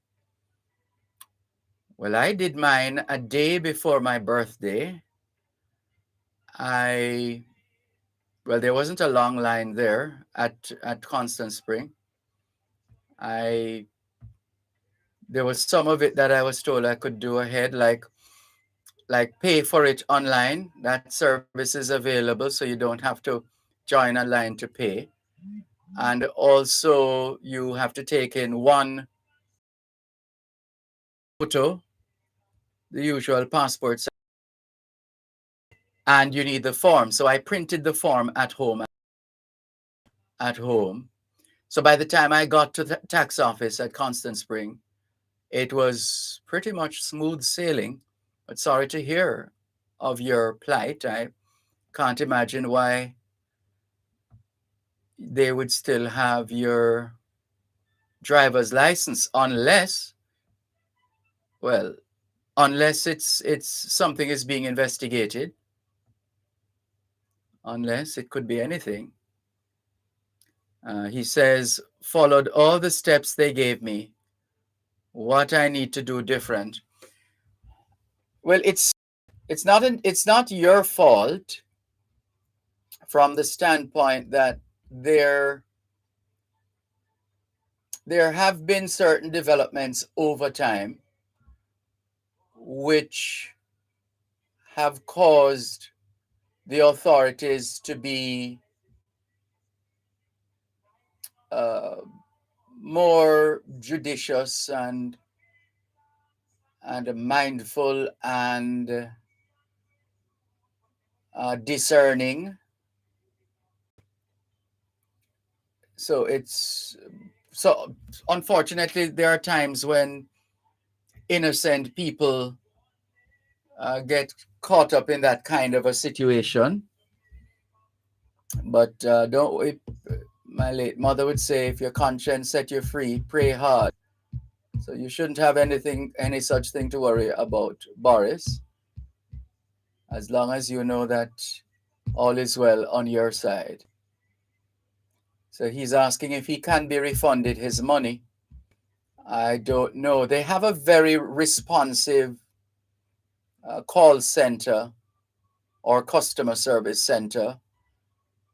Well, I did mine a day before my birthday. There wasn't a long line there at Constant Spring. There was some of it that I was told I could do ahead, like pay for it online. That service is available, so you don't have to join a line to pay. And also you have to take in one photo, the usual passport, and you need the form. So I printed the form at home. So by the time I got to the tax office at Constant Spring, it was pretty much smooth sailing. But sorry to hear of your plight. I can't imagine why they would still have your driver's license unless it's something is being investigated. Unless it could be anything. He says, followed all the steps they gave me. What I need to do different. Well, it's not your fault from the standpoint that there have been certain developments over time which have caused the authorities to be more judicious and mindful and discerning. So unfortunately there are times when innocent people get caught up in that kind of a situation. But my late mother would say, if your conscience set you free, pray hard. So you shouldn't have any such thing to worry about, Boris, as long as you know that all is well on your side. So he's asking if he can be refunded his money. I don't know. They have a very responsive call center or customer service center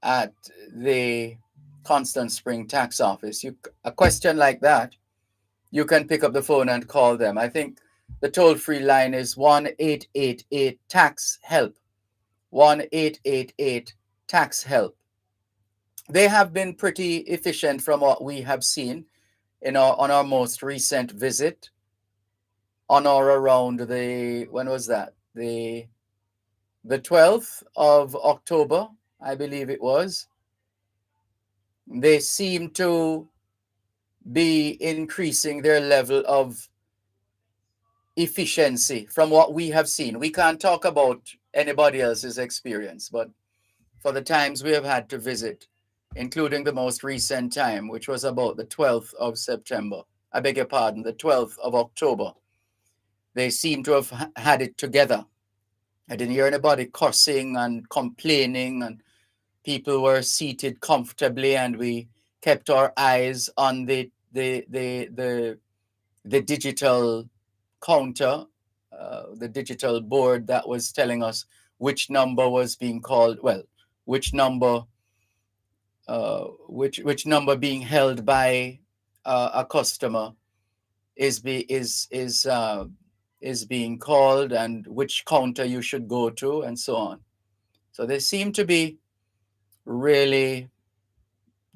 at the Constant Spring tax office. A question like that, you can pick up the phone and call them. I think the toll-free line is 1-888 tax help. 1-888 tax help. They have been pretty efficient from what we have seen on our most recent visit on or around when was that? The 12th of October, I believe it was. They seem to be increasing their level of efficiency from what we have seen. We can't talk about anybody else's experience, but for the times we have had to visit, including the most recent time, which was about the 12th of September, I beg your pardon, the 12th of October, they seem to have had it together. I didn't hear anybody cursing and complaining, and people were seated comfortably, and we kept our eyes on the digital counter, the digital board that was telling us which number was being called. Well, which number being held by a customer is being called, and which counter you should go to, and so on. So they seem to be really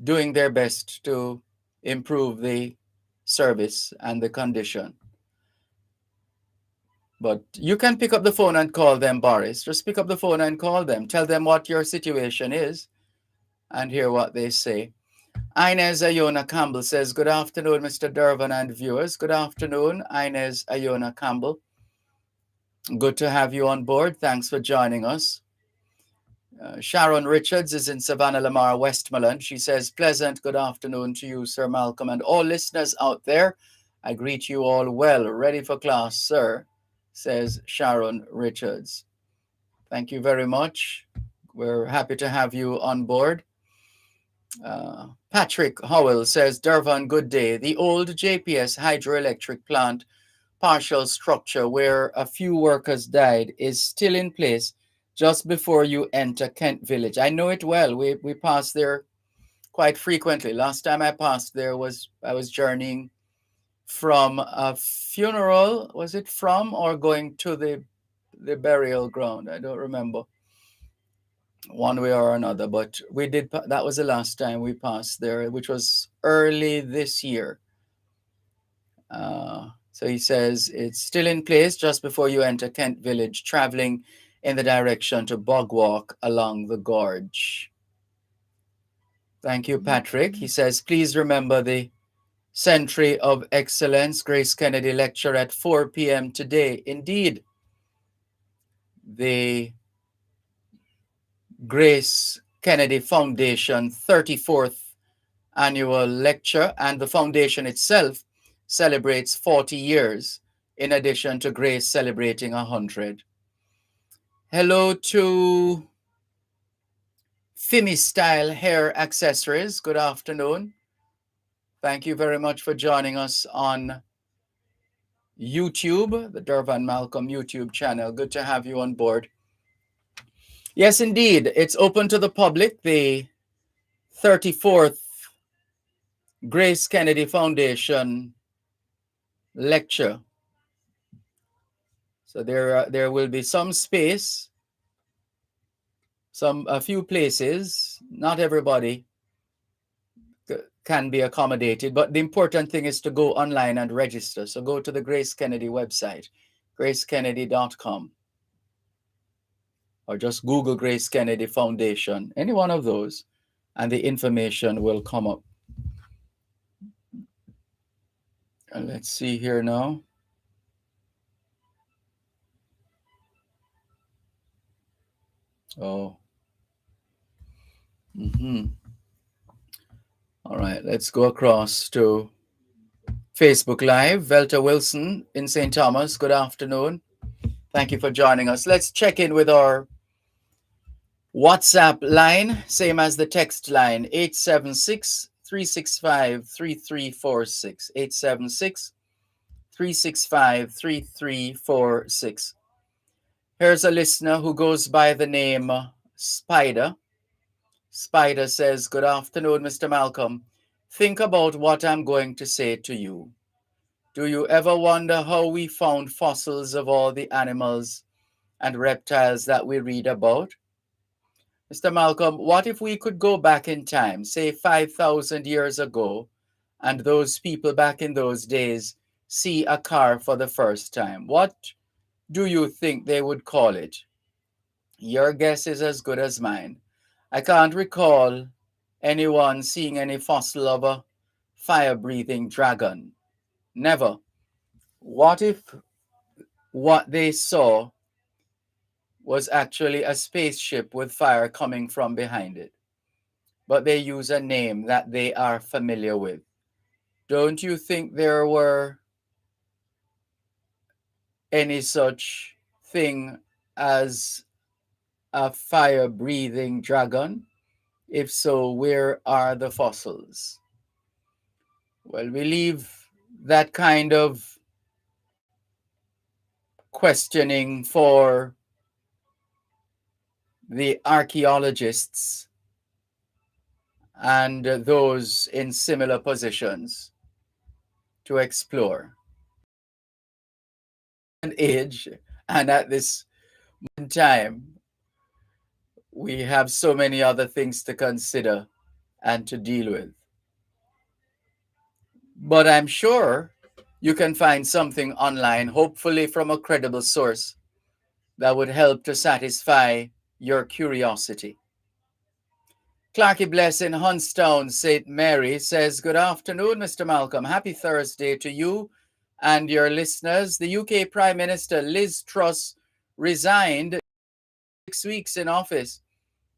doing their best to improve the service and the condition. But you can pick up the phone and call them, Boris. Just pick up the phone and call them. Tell them what your situation is and hear what they say. Inez Ayona Campbell says, good afternoon, Mr. Dervan and viewers. Good afternoon, Inez Ayona Campbell. Good to have you on board. Thanks for joining us. Sharon Richards is in Savannah Lamar, Westmoreland. She says, pleasant good afternoon to you, Sir Malcolm, and all listeners out there. I greet you all well. Ready for class, sir, says Sharon Richards. Thank you very much. We're happy to have you on board. Patrick Howell says, Dervan, good day. The old JPS hydroelectric plant partial structure where a few workers died is still in place just before you enter Kent Village. I know it well. We pass there quite frequently. Last time I passed there I was journeying from a funeral. Was it from or going to the burial ground? I don't remember. One way or another, but we did. That was the last time we passed there, which was early this year. So he says it's still in place just before you enter Kent Village, traveling in the direction to Bogwalk along the gorge. Thank you, Patrick. He says, please remember the Century of Excellence Grace Kennedy lecture at 4 p.m. today. Indeed, the Grace Kennedy Foundation 34th annual lecture, and the foundation itself celebrates 40 years, in addition to Grace celebrating 100. Hello to Fimi Style Hair Accessories. Good afternoon. Thank you very much for joining us on YouTube, the Dervan Malcolm YouTube channel. Good to have you on board. Yes, indeed. It's open to the public, the 34th Grace Kennedy Foundation lecture. So there will be some space, a few places. Not everybody can be accommodated, but the important thing is to go online and register. So go to the Grace Kennedy website, gracekennedy.com, or just Google Grace Kennedy Foundation, any one of those, and the information will come up. And let's see here now. Oh. All right, let's go across to Facebook Live. Velta Wilson in St. Thomas, good afternoon. Thank you for joining us. Let's check in with our WhatsApp line, same as the text line, 876-365-3346. 876-365-3346. Here's a listener who goes by the name Spider. Spider says, good afternoon, Mr. Malcolm. Think about what I'm going to say to you. Do you ever wonder how we found fossils of all the animals and reptiles that we read about? Mr. Malcolm, what if we could go back in time, say 5,000 years ago, and those people back in those days see a car for the first time? What do you think they would call it? Your guess is as good as mine. I can't recall anyone seeing any fossil of a fire-breathing dragon. Never. What if what they saw was actually a spaceship with fire coming from behind it, but they use a name that they are familiar with? Don't you think there were any such thing as a fire-breathing dragon? If so, where are the fossils? Well, we leave that kind of questioning for the archaeologists and those in similar positions to explore. An age, and at this time, we have so many other things to consider and to deal with. But I'm sure you can find something online, hopefully from a credible source, that would help to satisfy your curiosity. Clarky Bless in Hunstown, St. Mary says, good afternoon, Mr. Malcolm. Happy Thursday to you and your listeners. The UK Prime Minister Liz Truss resigned 6 weeks in office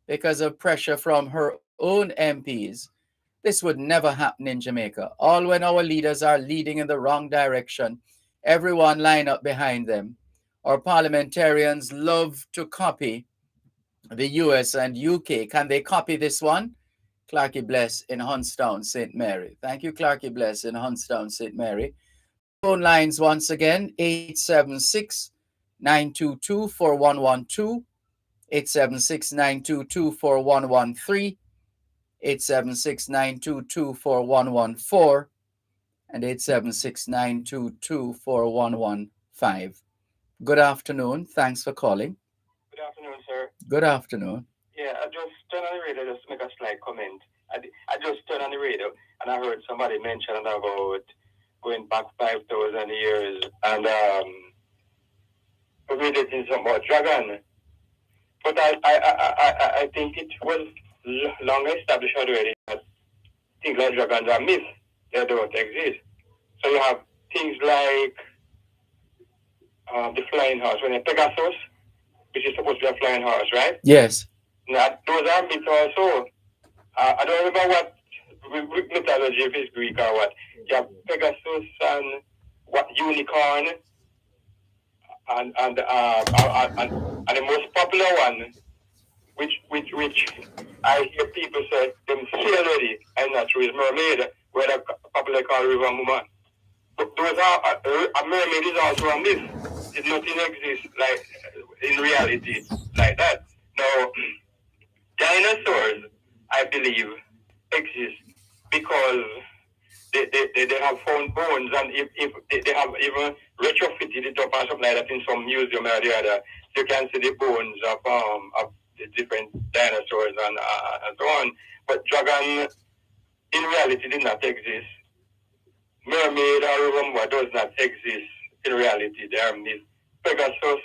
because of pressure from her own MPs. This would never happen in Jamaica. All when our leaders are leading in the wrong direction, everyone line up behind them. Our parliamentarians love to copy the US and UK. Can they copy this one? Clarky Bless in Hunstown, St. Mary. Thank you, Clarky Bless in Hunstown, St. Mary. Phone lines once again, 876-922-4112, 876-922-4113, 876-922-4114, and 876-922-4115. Good afternoon. Thanks for calling. Good afternoon, sir. Good afternoon. Yeah, I just turned on the radio just to make a slight comment. I just turned on the radio and I heard somebody mention about going back 5,000 years and relating something about dragon. But I think it was long established already that things like dragons are myths. They don't exist. So you have things like the flying horse, when a Pegasus, which is supposed to be a flying horse, right? Yes. Now, those are myths also. I don't remember what mythology, if it's Greek or what. You have Pegasus and what unicorn, and the most popular one, which I hear people say them see already, and not true, is mermaid, where they popularly call river woman. But those are a mermaid is also a myth. It nothing exists like in reality like that. Now, dinosaurs, I believe, exist because they have found bones, and if they have even retrofitted it up or something like that in some museum or the other, you can see the bones of the different dinosaurs and so on. But dragon, in reality, did not exist. Mermaid or rumba does not exist in reality. They are myths. Pegasus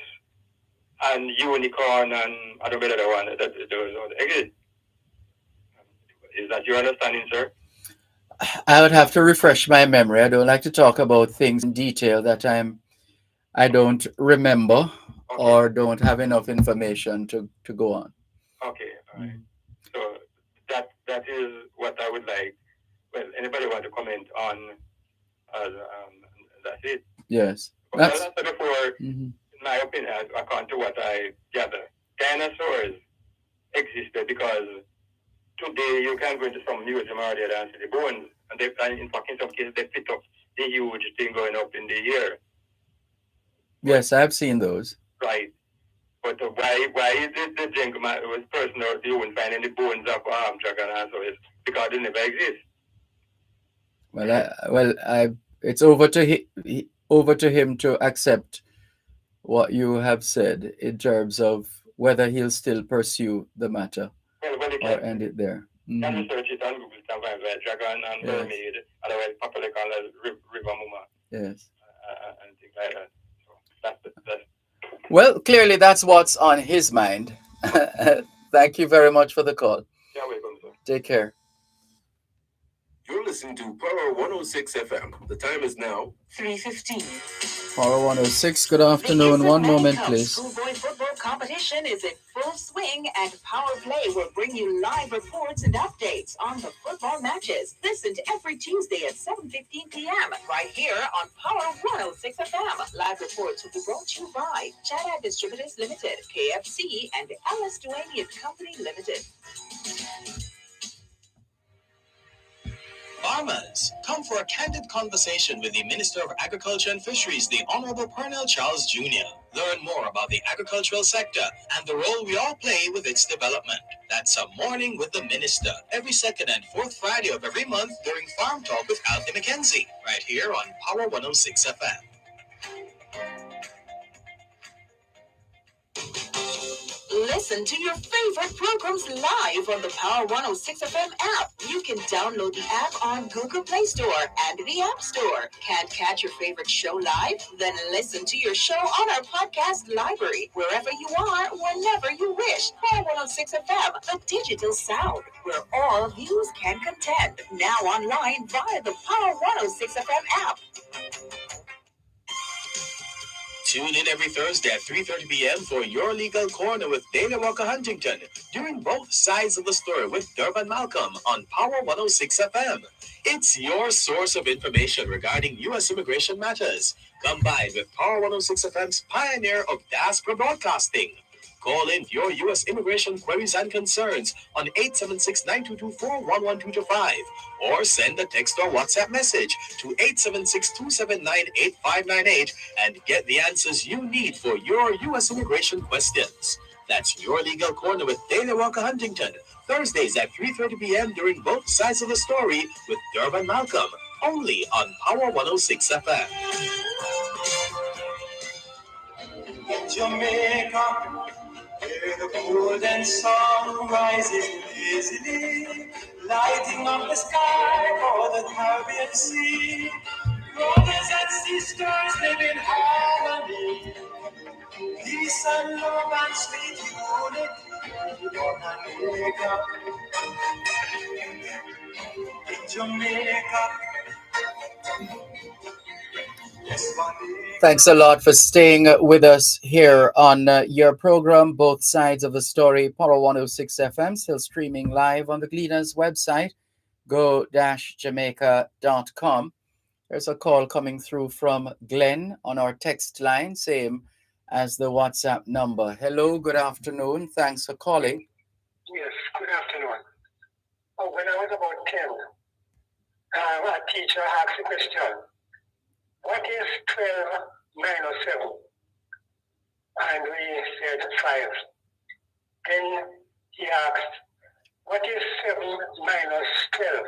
and unicorn and I don't know the other one that does not exist. Is that your understanding, sir? I would have to refresh my memory. I don't like to talk about things in detail that I don't remember or don't have enough information to go on. Okay, all right. So that is what I would like well, anybody want to comment on that's it? Yes. But as I said before, in my opinion, according to what I gather, dinosaurs existed because today you can go into some museum or the other and see the bones, and in fact, in some cases, they fit up the huge thing going up in the air. Yes, I've seen those. Right. But why did the gentleman was person or the one finding the bones of dragon and so is because they never exist. It's over to him to accept what you have said in terms of whether he'll still pursue the matter or end it there. You can research it on Google sometimes, like dragon and mermaid, otherwise popularly called as river muma. Yes. And things like that. So that's well, clearly that's what's on his mind. Thank you very much for the call. You're welcome, sir. Take care. You're listening to Power 106 FM. The time is now 3:15. Power 106. Good afternoon. One moment, please. Schoolboy football competition is in full swing, and Power Play will bring you live reports and updates on the football matches. Listen to every Tuesday at 7:15 p.m. right here on Power 106 FM. Live reports will be brought to you by Chada Distributors Limited, KFC, and Alice Duane and Company Limited. Farmers, come for a candid conversation with the Minister of Agriculture and Fisheries, the Honorable Pernell Charles Jr. Learn more about the agricultural sector and the role we all play with its development. That's a Morning with the Minister, every second and fourth Friday of every month during Farm Talk with Alfie McKenzie, right here on Power 106 FM. Listen to your favorite programs live on the Power 106 FM app. You can download the app on Google Play Store and the App Store. Can't catch your favorite show live? Then listen to your show on our podcast library, wherever you are, whenever you wish. Power 106 FM, the digital sound, where all views can contend. Now online via the Power 106 FM app. Tune in every Thursday at 3:30 p.m. for Your Legal Corner with Dana Walker Huntington, doing both sides of the story with Dervan Malcolm on Power 106 FM. It's your source of information regarding U.S. immigration matters, combined with Power 106 FM's pioneer of diaspora broadcasting. Call in your U.S. immigration queries and concerns on 876-9224-11225 or send a text or WhatsApp message to 876-279-8598 and get the answers you need for your U.S. immigration questions. That's Your Legal Corner with Dana Walker Huntington, Thursdays at 3:30 p.m. during both sides of the story with Dervan Malcolm, only on Power 106 FM. Jamaica, where the golden sun rises lazily, lighting up the sky for the Caribbean Sea. Brothers and sisters live in harmony, peace and love and sweet unity. Jamaica. Thanks a lot for staying with us here on your program, Both Sides of the Story, Power 106 FM, still streaming live on the Gleaners website, go-jamaica.com. There's a call coming through from Glenn on our text line, same as the WhatsApp number. Hello, good afternoon. Thanks for calling. Yes, good afternoon. When I was about 10, a teacher asked the question, what is 12 minus 7? And we said 5. Then he asked, what is 7 minus 12?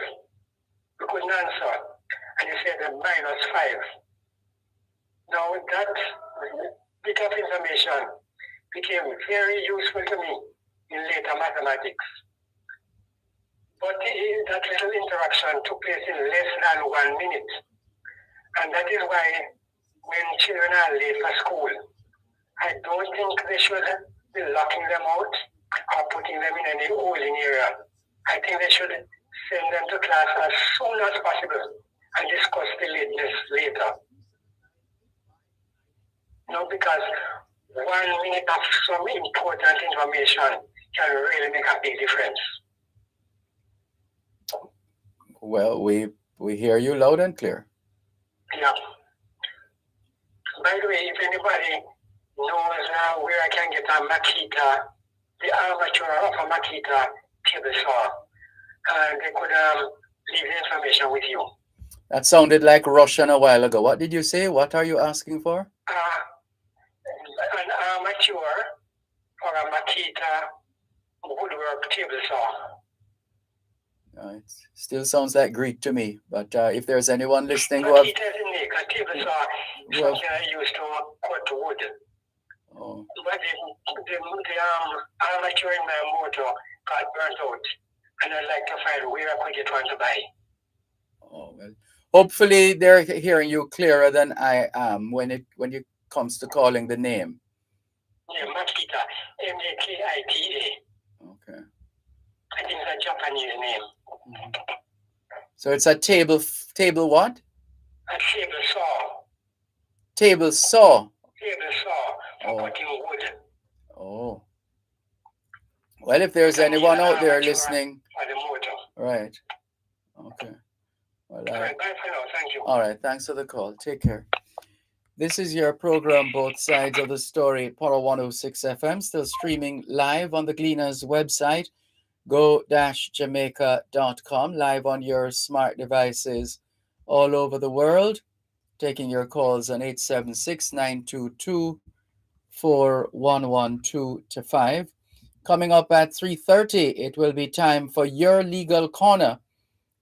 We couldn't answer. And he said minus 5. Now that bit of information became very useful to me in later mathematics. But that little interaction took place in less than 1 minute. And that is why when children are late for school, I don't think they should be locking them out or putting them in any holding area. I think they should send them to class as soon as possible and discuss the lateness later. No, because 1 minute of some important information can really make a big difference. Well, we hear you loud and clear. Yeah. By the way, if anybody knows where I can get a Makita, the armature of a Makita table saw, they could leave the information with you. That sounded like Russian a while ago. What did you say? What are you asking for? An armature or a Makita woodwork table saw. It still sounds like Greek to me, but if there's anyone listening who have... Makita is unique. A table saw something I used to cut wood. Oh. But the armature in my motor got burnt out, and I'd like to find where I could get one to buy. Oh, well. Hopefully they're hearing you clearer than I am when it comes to calling the name. Yeah, Makita, Makita. Okay. I think it's a Japanese name. Mm-hmm. So it's a table what? A table saw. Table saw. Table saw for cutting wood. Oh. Well, if there's anyone out there listening. For the motor. Right. Okay. Well, all right, bye for now. Thank you. All right. Thanks for the call. Take care. This is your program, Both Sides of the Story, Power 106 FM, still streaming live on the Gleaners website, go-jamaica.com, live on your smart devices all over the world, taking your calls on 876-922-4112-5. Coming up at 3:30, it will be time for your legal corner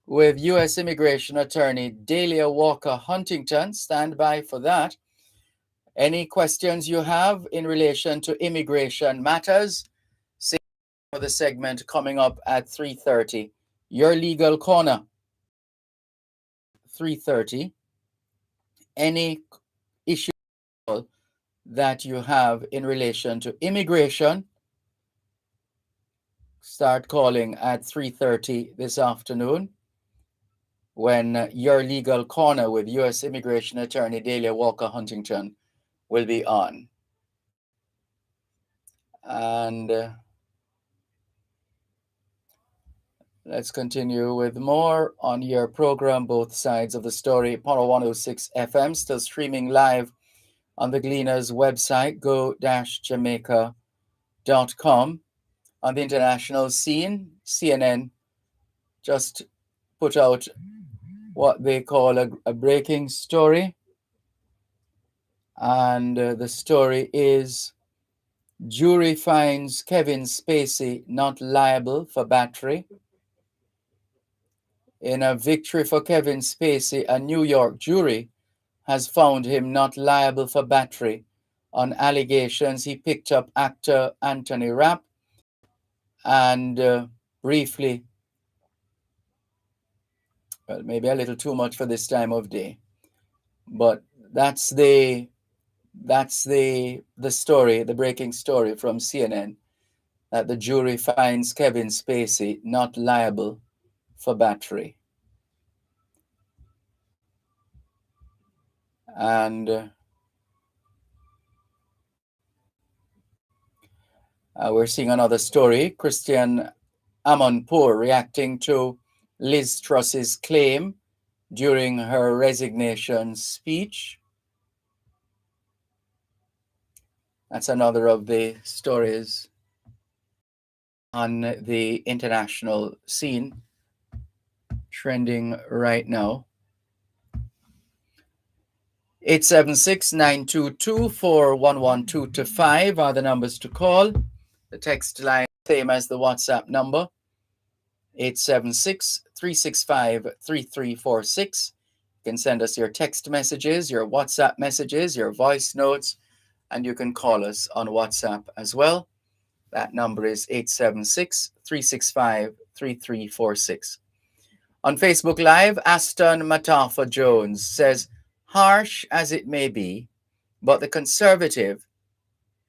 with U.S. Immigration Attorney Dahlia Walker Huntington. Stand by for that. Any questions you have in relation to immigration matters, see for the segment coming up at 3:30. Your legal corner. 3:30. Any issue that you have in relation to immigration, start calling at 3:30 this afternoon when your legal corner with U.S. Immigration Attorney Dahlia Walker Huntington will be on. And let's continue with more on your program, Both Sides of the Story, Power 106 FM, still streaming live on the Gleaners website, go-jamaica.com. On the international scene, CNN just put out what they call a breaking story. And the story is, jury finds Kevin Spacey not liable for battery. In a victory for Kevin Spacey, a New York jury has found him not liable for battery on allegations he picked up actor Anthony Rapp and briefly, well, maybe a little too much for this time of day, but that's the story, the breaking story from CNN, that the jury finds Kevin Spacey not liable for battery. And we're seeing another story. Christian Amonpour reacting to Liz Truss's claim during her resignation speech. That's another of the stories on the international scene trending right now. 876-922-4112-5 are the numbers to call. The text line, same as the WhatsApp number, 876-365-3346. You can send us your text messages, your WhatsApp messages, your voice notes, and you can call us on WhatsApp as well. That number is 876-365-3346. On Facebook Live, Aston Matafa Jones says, harsh as it may be, but the Conservative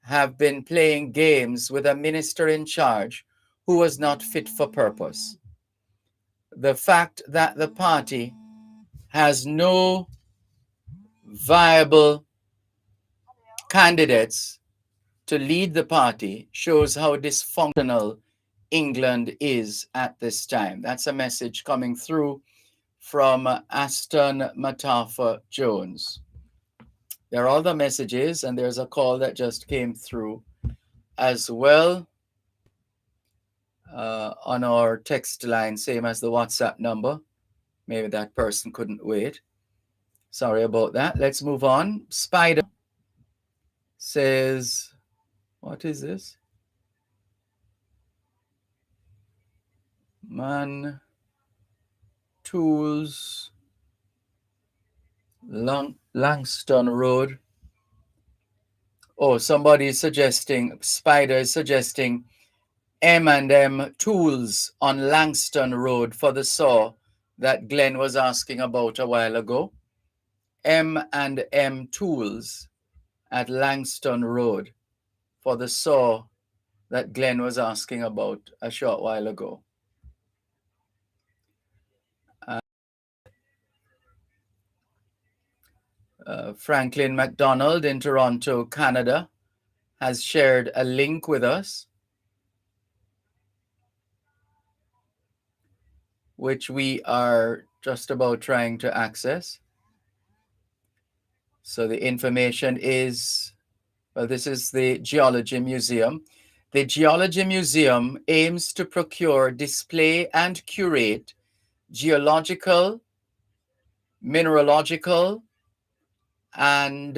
have been playing games with a minister in charge who was not fit for purpose. The fact that the party has no viable candidates to lead the party shows how dysfunctional England is at this time. That's a message coming through from Aston Matafa Jones. There are other messages, and there's a call that just came through as well on our text line, same as the WhatsApp number. Maybe that person couldn't wait. Sorry about that. Let's move on. Spider says, what is this? Man, tools, Langston Road. Oh, somebody is suggesting, Spider is suggesting M&M Tools on Langston Road for the saw that Glenn was asking about a while ago. M&M Tools at Langston Road for the saw that Glenn was asking about a short while ago. Franklin McDonald in Toronto, Canada, has shared a link with us, which we are just about trying to access. So the information is, well, this is the Geology Museum. The Geology Museum aims to procure, display, and curate geological, mineralogical, and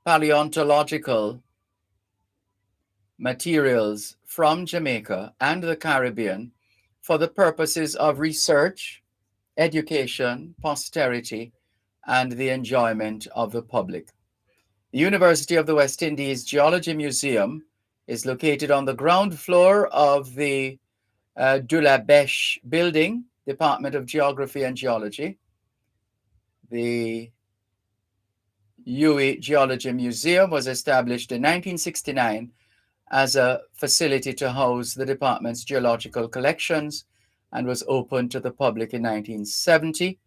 paleontological materials from Jamaica and the Caribbean for the purposes of research, education, posterity, and the enjoyment of the public. The University of the West Indies Geology Museum is located on the ground floor of the Dulabesh Building, Department of Geography and Geology. The UWI Geology Museum was established in 1969 as a facility to house the department's geological collections and was opened to the public in 1970.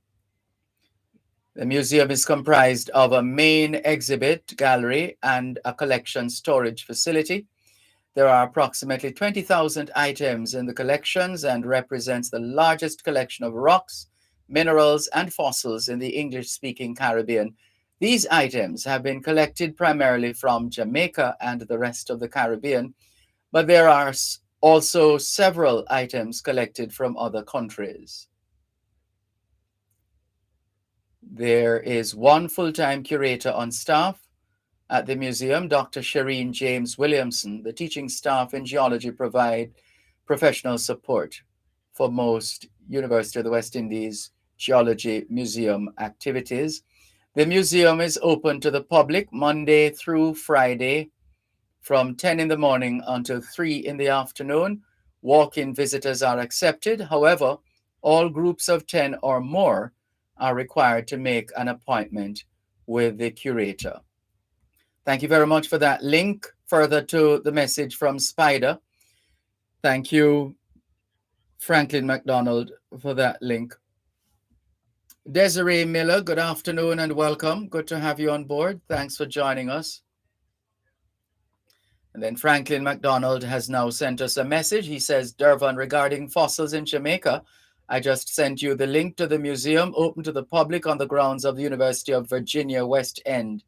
The museum is comprised of a main exhibit gallery and a collection storage facility. There are approximately 20,000 items in the collections and represents the largest collection of rocks, minerals, and fossils in the English-speaking Caribbean. These items have been collected primarily from Jamaica and the rest of the Caribbean, but there are also several items collected from other countries. There is one full-time curator on staff at the museum, Dr. Shireen James Williamson. The teaching staff in geology provide professional support for most University of the West Indies Geology Museum activities. The museum is open to the public Monday through Friday from 10 in the morning until 3 in the afternoon. Walk-in visitors are accepted. However, all groups of 10 or more are required to make an appointment with the curator. Thank you very much for that link. Further to the message from Spider. Thank you, Franklin McDonald, for that link. Desiree Miller, good afternoon and welcome. Good to have you on board. Thanks for joining us. And then Franklin McDonald has now sent us a message. He says, Dervan, regarding fossils in Jamaica, I just sent you the link to the museum open to the public on the grounds of the University of Virginia West End.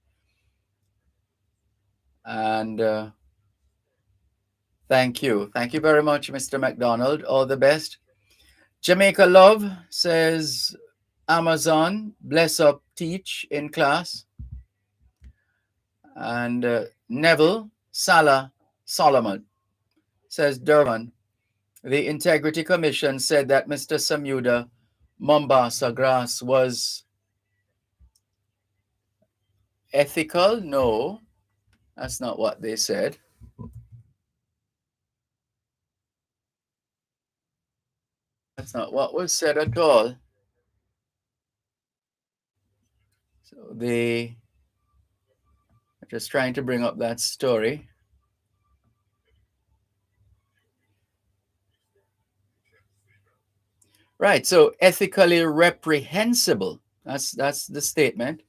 And thank you. Thank you very much, Mr. McDonald. All the best. Jamaica Love says, Amazon, bless up, teach in class. And Neville Salah Solomon says, Dervan, the Integrity Commission said that Mr. Samuda Mombasa grass was ethical. No, that's not what they said. That's not what was said at all. So they are just trying to bring up that story. Right, so ethically reprehensible. That's the statement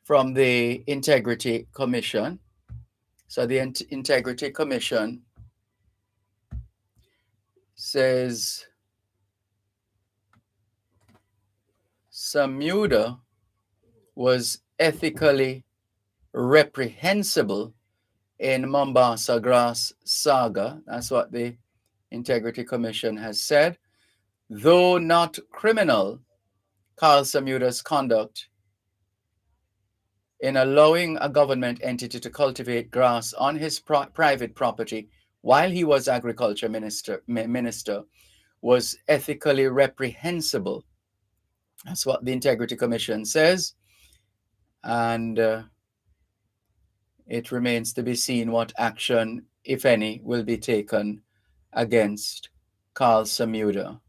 from the Integrity Commission. So the Integrity Commission says Samuda was ethically reprehensible in Mombasa Grass saga. That's what the Integrity Commission has said. Though not criminal, Carl Samuda's conduct in allowing a government entity to cultivate grass on his private property while he was agriculture minister was ethically reprehensible. That's what the Integrity Commission says. And it remains to be seen what action, if any, will be taken against Carl Samuda.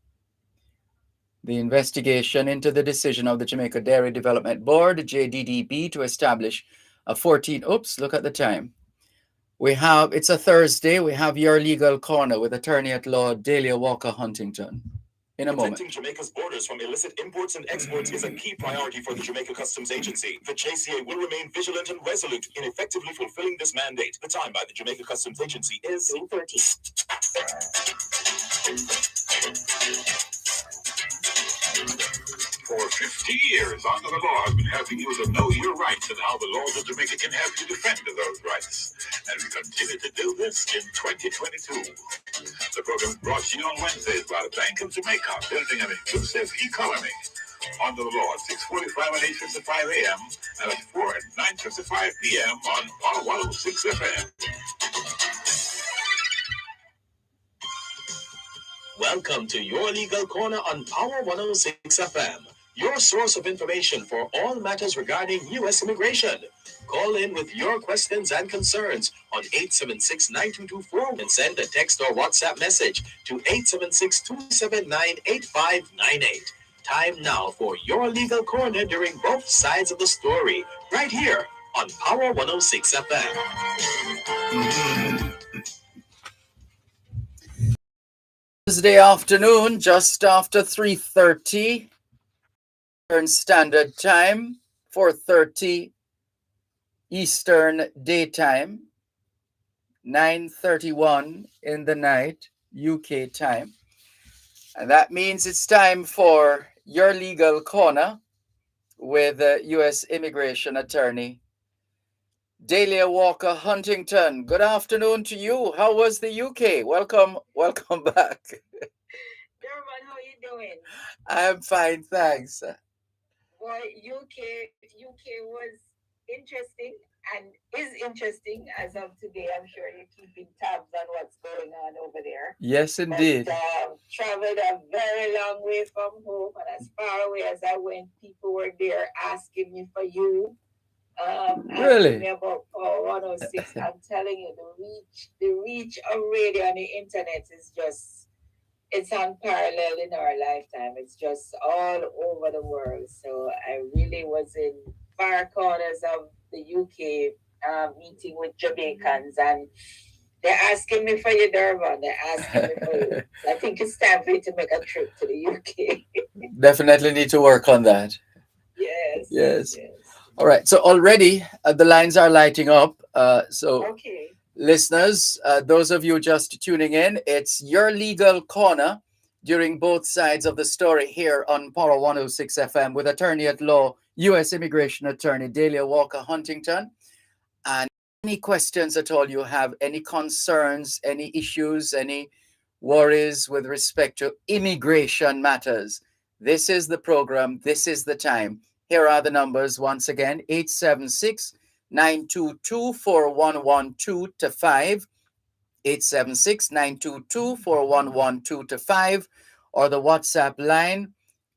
The investigation into the decision of the Jamaica Dairy Development Board, JDDB, to establish a 14, look at the time. It's a Thursday, we have your legal corner with attorney at law Delia Walker Huntington. In a moment. Protecting Jamaica's borders from illicit imports and exports is a key priority for the Jamaica Customs Agency. The JCA will remain vigilant and resolute in effectively fulfilling this mandate. The time by the Jamaica Customs Agency is 3:30. For 50 years, Under the Law has been helping you to know your rights and how the laws of Jamaica can help you defend those rights. And we continue to do this in 2022. The program is brought to you on Wednesdays by the Bank of Jamaica, building an inclusive economy. Under the Law at 6:45 and 8:55 a.m. and at 4 and 9:55 p.m. on Power 106 FM. Welcome to your legal corner on Power 106 FM, your source of information for all matters regarding U.S. immigration. Call in with your questions and concerns on 876-9224 and send a text or WhatsApp message to 876-279-8598. Time now for your legal corner during both sides of the story, right here on Power 106 FM. Thursday afternoon, just after 3:30 Eastern Standard Time, 4:30 Eastern Daytime, 9:31 in the night UK time. And that means it's time for your legal corner with U.S. immigration attorney Delia Walker Huntington. Good afternoon to you. How was the UK? Welcome back. Dervan, how you doing? I'm fine, thanks. Well, UK was interesting and is interesting as of today. I'm sure you're keeping tabs on what's going on over there. Yes, indeed. But, traveled a very long way from home, and as far away as I went, people were there asking me for you. Really? Asking me about Power 106. I'm telling you, the reach of radio on the internet is just, it's unparalleled in our lifetime. It's just all over the world. So I really was in far corners of the UK meeting with Jamaicans, and they're asking me for you, Dervan. They're asking me for you. I think it's time for you to make a trip to the UK. Definitely need to work on that. Yes. All right. So already the lines are lighting up. Okay. Listeners, those of you just tuning in, it's your legal corner during both sides of the story here on Power 106 FM with attorney at law, U.S. immigration attorney Delia Walker Huntington. And any questions at all you have, any concerns, any issues, any worries with respect to immigration matters, this is the program, this is the time. Here are the numbers once again, 876-922-4112-5, 876-922-4112-5, or the WhatsApp line,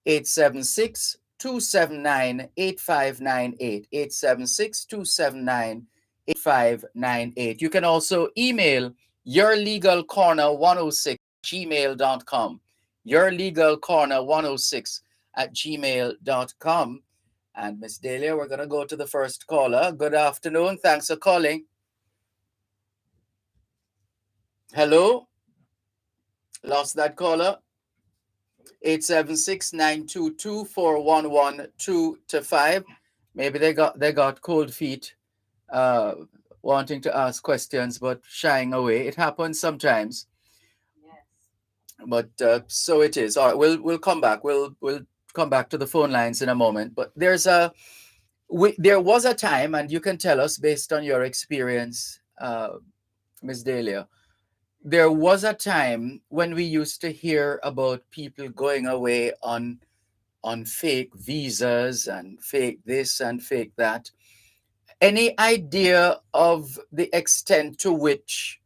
876-279-8598, 876-279-8598. You can also email yourlegalcorner106@gmail.com, yourlegalcorner106@gmail.com. And Miss Delia, we're going to go to the first caller. Good afternoon. Thanks for calling. Hello? Lost that caller. 876-922-4112-5. Maybe they got cold feet, wanting to ask questions but shying away. It happens sometimes. Yes. But so it is. All right, we'll come back. We'll come back to the phone lines in a moment. But there was a time, and you can tell us based on your experience, Ms. Dahlia, there was a time when we used to hear about people going away on fake visas and fake this and fake that. Any idea of the extent to which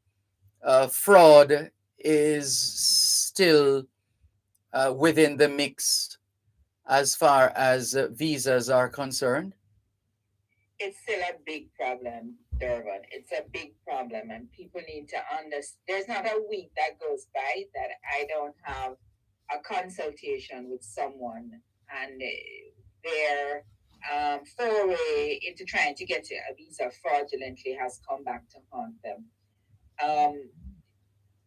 fraud is still within the mix as far as visas are concerned? It's still a big problem, Dervan. It's a big problem, and people need to understand. There's not a week that goes by that I don't have a consultation with someone, and their foray into trying to get a visa fraudulently has come back to haunt them.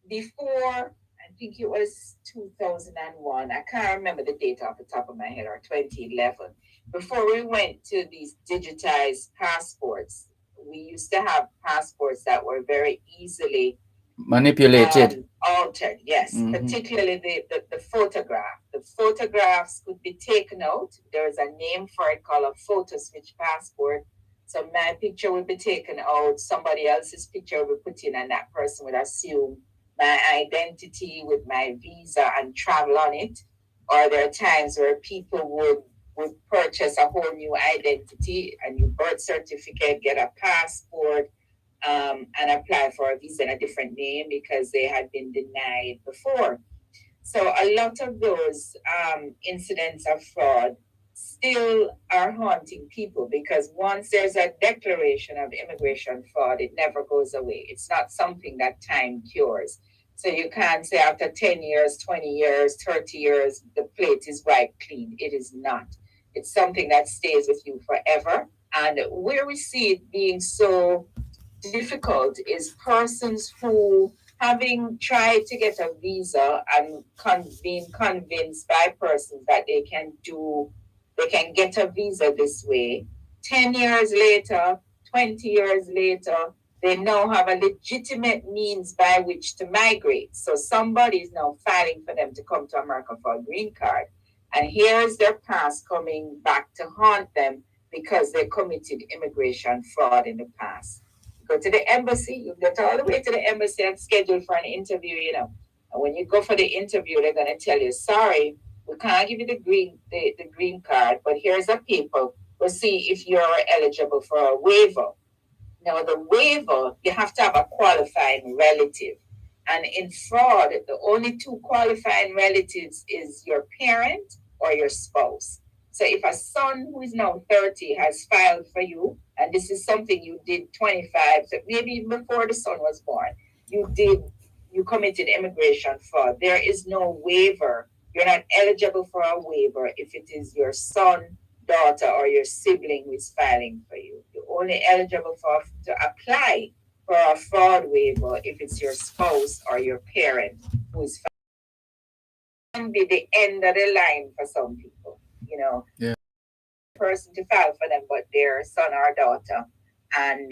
Before, I think it was 2001, I can't remember the date off the top of my head, or 2011, before we went to these digitized passports, we used to have passports that were very easily manipulated, altered. Yes, particularly the photograph. The photographs could be taken out. There is a name for it called a photo switch passport. So my picture would be taken out, somebody else's picture would be put in, and that person would assume my identity with my visa and travel on it. Or there are times where people would purchase a whole new identity, a new birth certificate, get a passport, and apply for a visa in a different name because they had been denied before. So a lot of those incidents of fraud still are haunting people, because once there's a declaration of immigration fraud, it never goes away. It's not something that time cures. So you can't say after 10 years, 20 years, 30 years, the plate is wiped clean. It is not. It's something that stays with you forever. And where we see it being so difficult is persons who, having tried to get a visa and being convinced by persons that they can get a visa this way, 10 years later, 20 years later, they now have a legitimate means by which to migrate. So somebody is now filing for them to come to America for a green card. And here is their past coming back to haunt them because they committed immigration fraud in the past. Go to the embassy, you get all the way to the embassy and schedule for an interview, And when you go for the interview, they're going to tell you, sorry, we can't give you the green card, but here's a paper. We'll see if you're eligible for a waiver. Now, the waiver, you have to have a qualifying relative. And in fraud, the only two qualifying relatives is your parent or your spouse. So if a son who is now 30 has filed for you, and this is something you did 25, so maybe even before the son was born, you committed immigration fraud, there is no waiver. You're not eligible for a waiver if it is your son, daughter, or your sibling who is filing for you. You're only eligible to apply for a fraud waiver if it's your spouse or your parent who is filing. It can be the end of the line for some people, Yeah. Person to file for them, but their son or daughter, and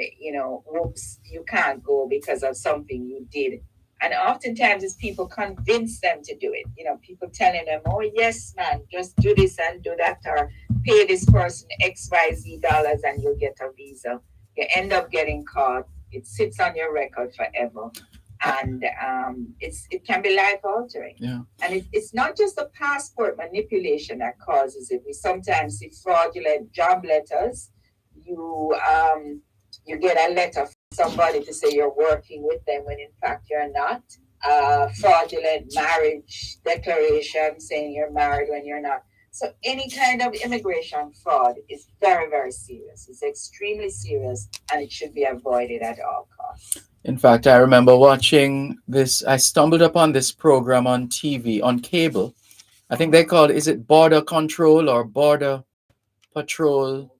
whoops, you can't go because of something you did. And oftentimes it's people convince them to do it. People telling them, oh yes, man, just do this and do that, or pay this person XYZ dollars and you'll get a visa. You end up getting caught. It sits on your record forever. And it can be life altering. Yeah. And it's not just the passport manipulation that causes it. We sometimes see fraudulent job letters. You get a letter from somebody to say you're working with them when in fact you're not. Fraudulent marriage declaration saying you're married when you're not. So any kind of immigration fraud is very, very serious. It's extremely serious, and it should be avoided at all costs. In fact, I remember watching this. I stumbled upon this program on TV, on cable. I think they call it, is it Border Control or Border Patrol?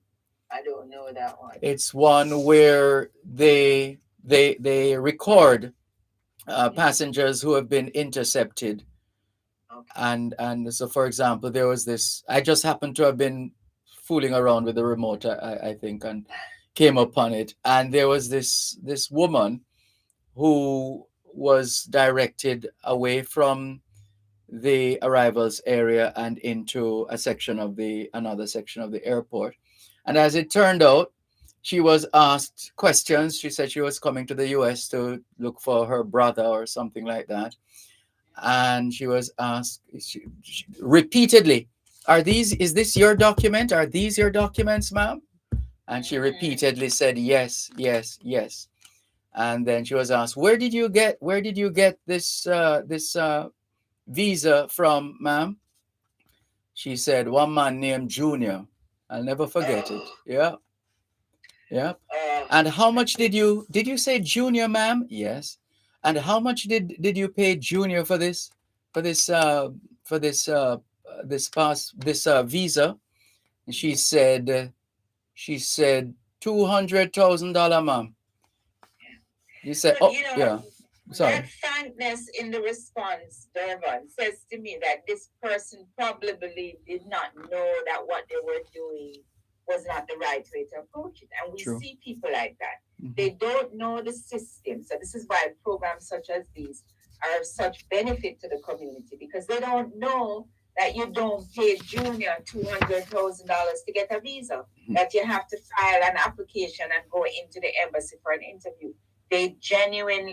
I don't know that one. It's one where they record passengers who have been intercepted. Okay. And so, for example, there was this, I just happened to have been fooling around with the remote, I think, and came upon it. And there was this woman who was directed away from the arrivals area and into a section of the another section of the airport. And as it turned out, she was asked questions. She said she was coming to the US to look for her brother or something like that. And she was asked repeatedly, is this your document? Are these your documents, ma'am? And she repeatedly said, yes, yes, yes. And then she was asked, where did you get this visa from, ma'am? She said, one man named Junior. I'll never forget it. Yeah. Yeah. And how much did you say Junior, ma'am? Yes. And how much did you pay Junior for this visa? And she said $200,000, ma'am. You said, But, oh, yeah. Sorry. that frankness in the response, Dervan, says to me that this person probably did not know that what they were doing was not the right way to approach it. And we True. see people like that. Mhm. They don't know the system. So this is why programs such as these are of such benefit to the community, because they don't know that you don't pay Junior $200,000 to get a visa, that you have to file an application and go into the embassy for an interview.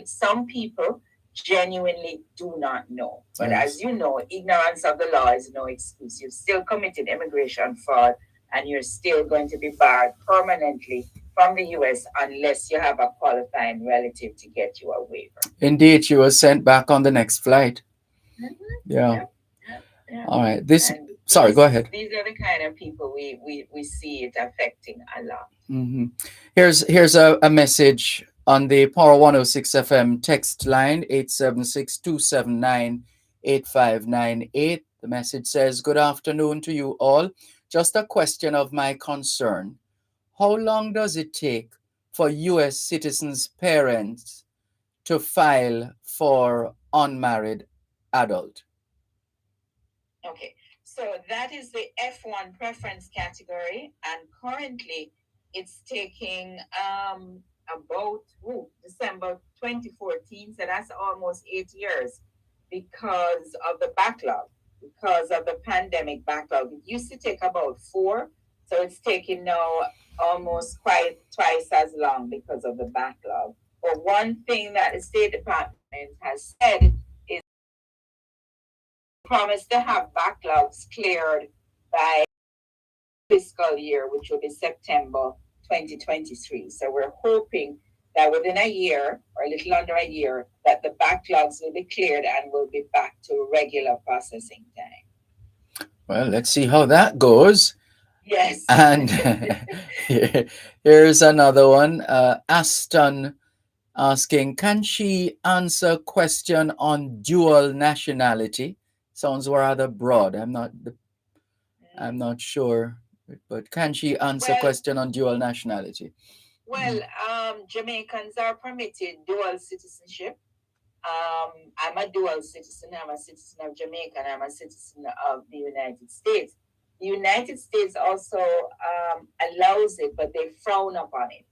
Some people genuinely do not know. But Yes. as you know, ignorance of the law is no excuse. You've still committed immigration fraud, and you're still going to be barred permanently from the US unless you have a qualifying relative to get you a waiver. Indeed, she was sent back on the next flight. Yeah. Yeah. All right. Sorry, go ahead. These are the kind of people we see it affecting a lot. Mm-hmm. Here's a message on the Power 106 FM text line, 876-279-8598. The message says, good afternoon to you all. Just a question of my concern. How long does it take for U.S. citizens' parents to file for unmarried adult? Okay, so that is the F1 preference category, and currently it's taking about December 2014, so that's almost 8 years, because of the backlog, because of the pandemic backlog. It used to take about 4, so it's taking now almost quite twice as long because of the backlog. But one thing that the State Department has said is promise to have backlogs cleared by fiscal year, which will be September 2023. So we're hoping that within a year or a little under a year, that the backlogs will be cleared and we'll be back to regular processing time. Well, let's see how that goes. Yes. And here's another one. Aston asking, can she answer question on dual nationality? Sounds rather broad. I'm not sure, but can she answer question on dual nationality? Well, Jamaicans are permitted dual citizenship. I'm a dual citizen. I'm a citizen of Jamaica and I'm a citizen of the United States. The United States also allows it, but they frown upon it.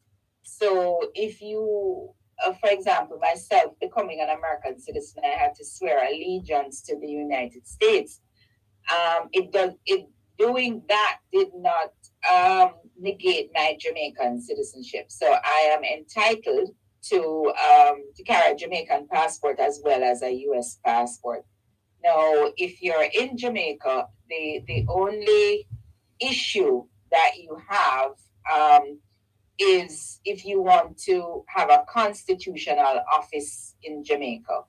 So if you, for example, myself becoming an American citizen, I had to swear allegiance to the United States. Doing that did not negate my Jamaican citizenship. So I am entitled to carry a Jamaican passport as well as a U.S. passport. Now, if you're in Jamaica, the only issue that you have is if you want to have a constitutional office in Jamaica.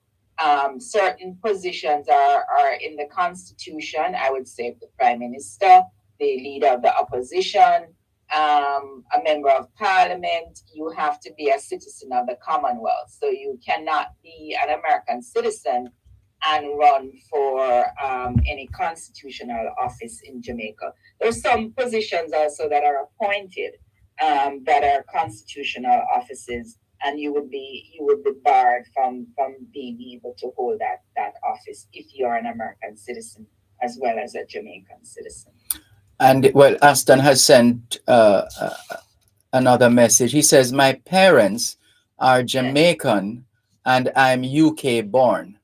Certain positions are in the Constitution. I would say the Prime Minister, the Leader of the Opposition, a Member of Parliament. You have to be a citizen of the Commonwealth. So you cannot be an American citizen and run for any constitutional office in Jamaica. There's some positions also that are appointed that are constitutional offices, and you would be barred from being able to hold that office if you're an American citizen as well as a Jamaican citizen. And well, Aston has sent another message. He says, my parents are Jamaican and I'm UK born.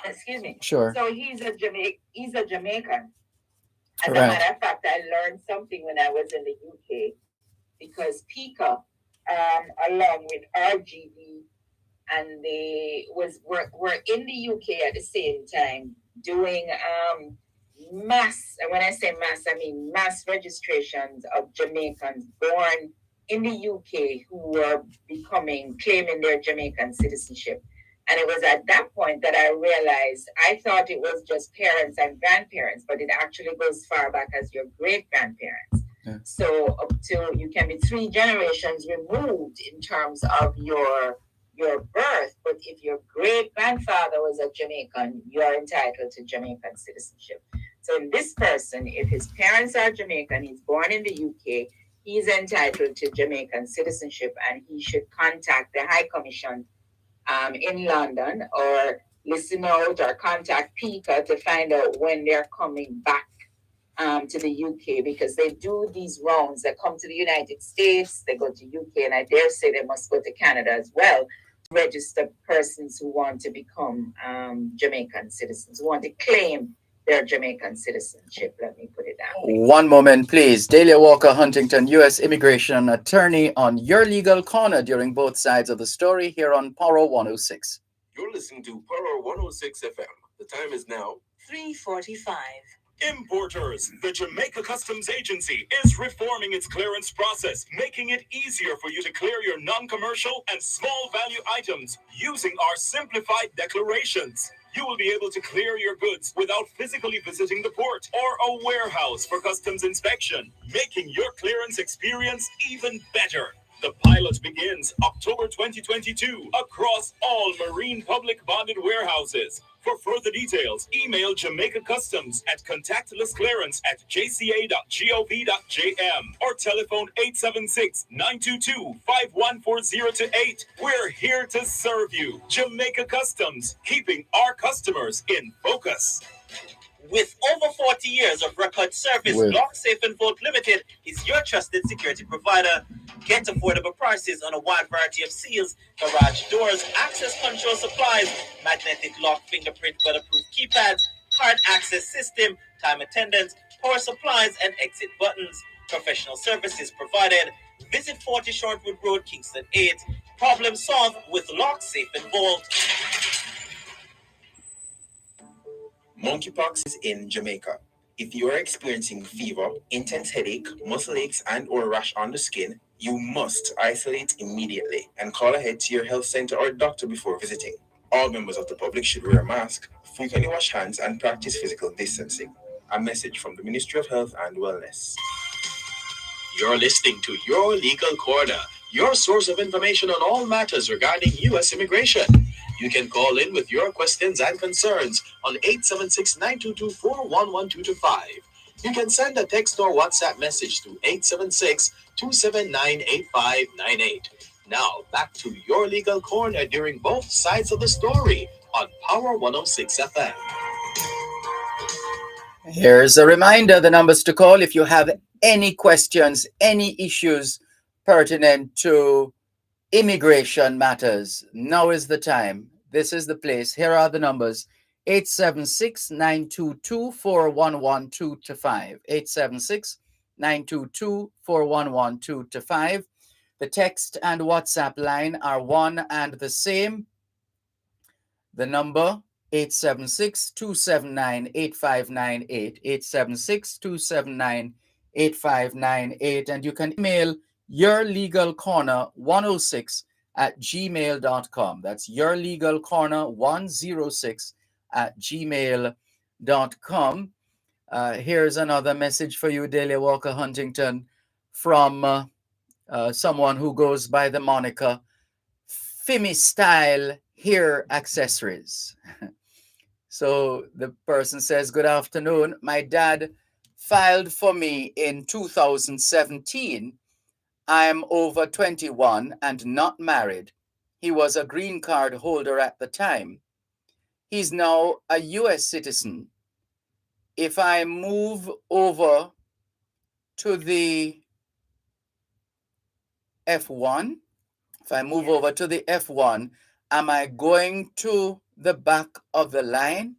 Excuse me. Sure. So he's a Jamaican. As a Right. matter of fact, I learned something when I was in the UK because Pika, along with RGB, and they were in the UK at the same time doing mass. And when I say mass, I mean mass registrations of Jamaicans born in the UK who were claiming their Jamaican citizenship. And it was at that point that I realized I thought it was just parents and grandparents, but it actually goes far back as your great grandparents. Yeah. So up to you can be 3 generations removed in terms of your birth, but if your great grandfather was a Jamaican, you are entitled to Jamaican citizenship. So in this person, if his parents are Jamaican, he's born in the UK, he's entitled to Jamaican citizenship, and he should contact the High Commission in London, or listen out or contact PICA to find out when they're coming back to the UK, because they do these rounds. They come to the United States, they go to UK, and I dare say they must go to Canada as well. Register persons who want to become Jamaican citizens, who want to claim their Jamaican citizenship. Let me put it that way. One moment, please. Delia Walker Huntington, U.S. immigration attorney, on your legal corner during both sides of the story here on Power 106. You're listening to Power 106 FM. The time is now 3:45. Importers, the Jamaica Customs Agency is reforming its clearance process, making it easier for you to clear your non-commercial and small value items using our simplified declarations. You will be able to clear your goods without physically visiting the port or a warehouse for customs inspection, making your clearance experience even better. The pilot begins October 2022 across all marine public bonded warehouses. For further details, email Jamaica Customs at contactlessclearance@jca.gov.jm or telephone 876-922-5140 to 8. We're here to serve you. Jamaica Customs, keeping our customers in focus. With over 40 years of record service, Lock Safe and Vault Limited is your trusted security provider. Get affordable prices on a wide variety of seals, garage doors, access control supplies, magnetic lock, fingerprint, weatherproof keypads, card access system, time attendance, power supplies, and exit buttons. Professional services provided. Visit 40 Shortwood Road, Kingston 8. Problem solved with Lock Safe and Vault. Monkeypox is in Jamaica. If you are experiencing fever, intense headache, muscle aches, and or rash on the skin, you must isolate immediately and call ahead to your health center or doctor before visiting. All members of the public should wear a mask, frequently wash hands, and practice physical distancing. A message from the Ministry of Health and Wellness. You're listening to Your Legal Corner, your source of information on all matters regarding U.S. immigration. You can call in with your questions and concerns on 876-922-411225. You can send a text or WhatsApp message to 876-279-8598. Now, back to Your Legal Corner during both sides of the story on Power 106 FM. Here's a reminder, the numbers to call if you have any questions, any issues pertinent to immigration matters. Now is the time. This is the place. Here are the numbers. 876-922-4112-5. 876-922-4112-5. The text and WhatsApp line are one and the same. The number 876-279-8598, 876-279-8598, and you can email yourlegalcorner106@gmail.com. That's yourlegalcorner106@gmail.com. Here's another message for you, Delia Walker Huntington, from someone who goes by the moniker Fimi Style Hair Accessories. So the person says, good afternoon. My dad filed for me in 2017. I am over 21 and not married. He was a green card holder at the time. He's now a U.S. citizen. If I move over to the F1, am I going to the back of the line?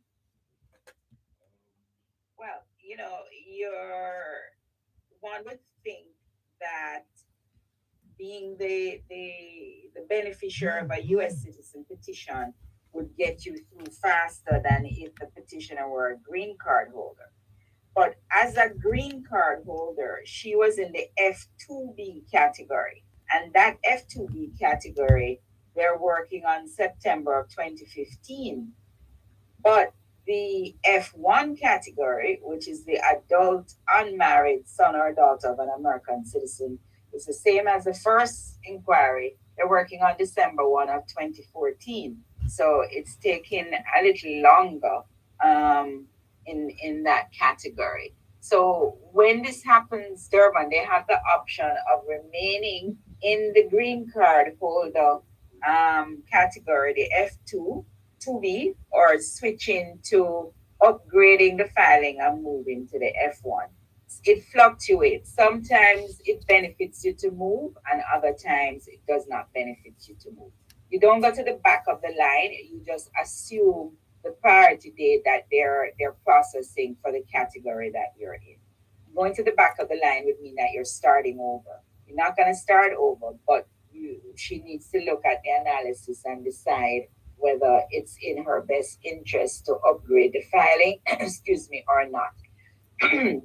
Well, you're one would think that being the beneficiary of a U.S. citizen petition would get you through faster than if the petitioner were a green card holder. But as a green card holder, she was in the F2B category. And that F2B category, they're working on September of 2015. But the F1 category, which is the adult unmarried son or daughter of an American citizen, is the same as the first inquiry. They're working on December 1 of 2014. So it's taking a little longer in that category. So when this happens, Durban, they have the option of remaining in the green card holder category, the F2 2B, or switching to upgrading the filing and moving to the F1. It fluctuates. Sometimes it benefits you to move, and other times it does not benefit you to move. You don't go to the back of the line, you just assume the priority date that they're processing for the category that you're in. Going to the back of the line would mean that you're starting over. You're not going to start over, but she needs to look at the analysis and decide whether it's in her best interest to upgrade the filing, excuse me, or not.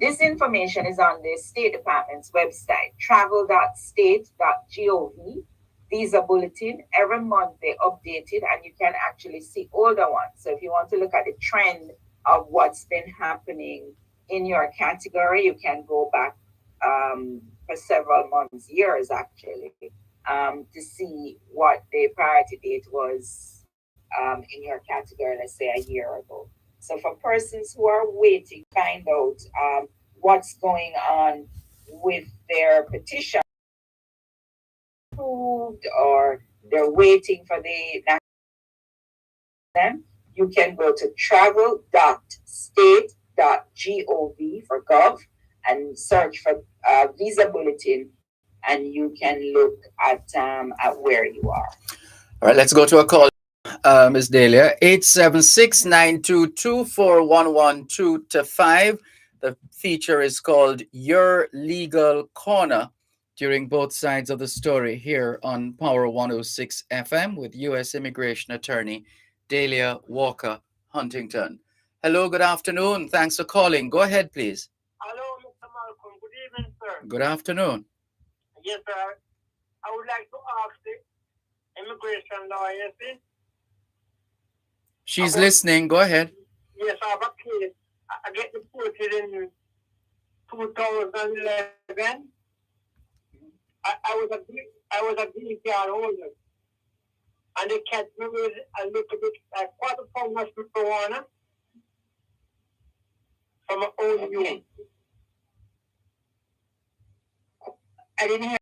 This information is on the State Department's website, travel.state.gov. Visa bulletin. Every month they update it, and you can actually see older ones. So if you want to look at the trend of what's been happening in your category, you can go back for several months, years actually, to see what the priority date was in your category, let's say a year ago. So for persons who are waiting, find out what's going on with their petition approved, or they're waiting for the them, you can go to travel.state.gov for gov and search for visa bulletin, and you can look at where you are. All right, let's go to a call. Ms. Dahlia, 876-922-4112-5. The feature is called Your Legal Corner during both sides of the story here on Power 106 FM with U.S. Immigration Attorney Dahlia Walker Huntington. Hello, good afternoon. Thanks for calling. Go ahead, please. Hello, Mr. Malcolm. Good evening, sir. Good afternoon. Yes, sir. I would like to ask the immigration lawyer, see? She's listening. Go ahead. Yes, I have a case. I get deported in 2011. I was a green card holder, and they kept me with a little bit, like quarter pound of marijuana from my own use. I didn't hear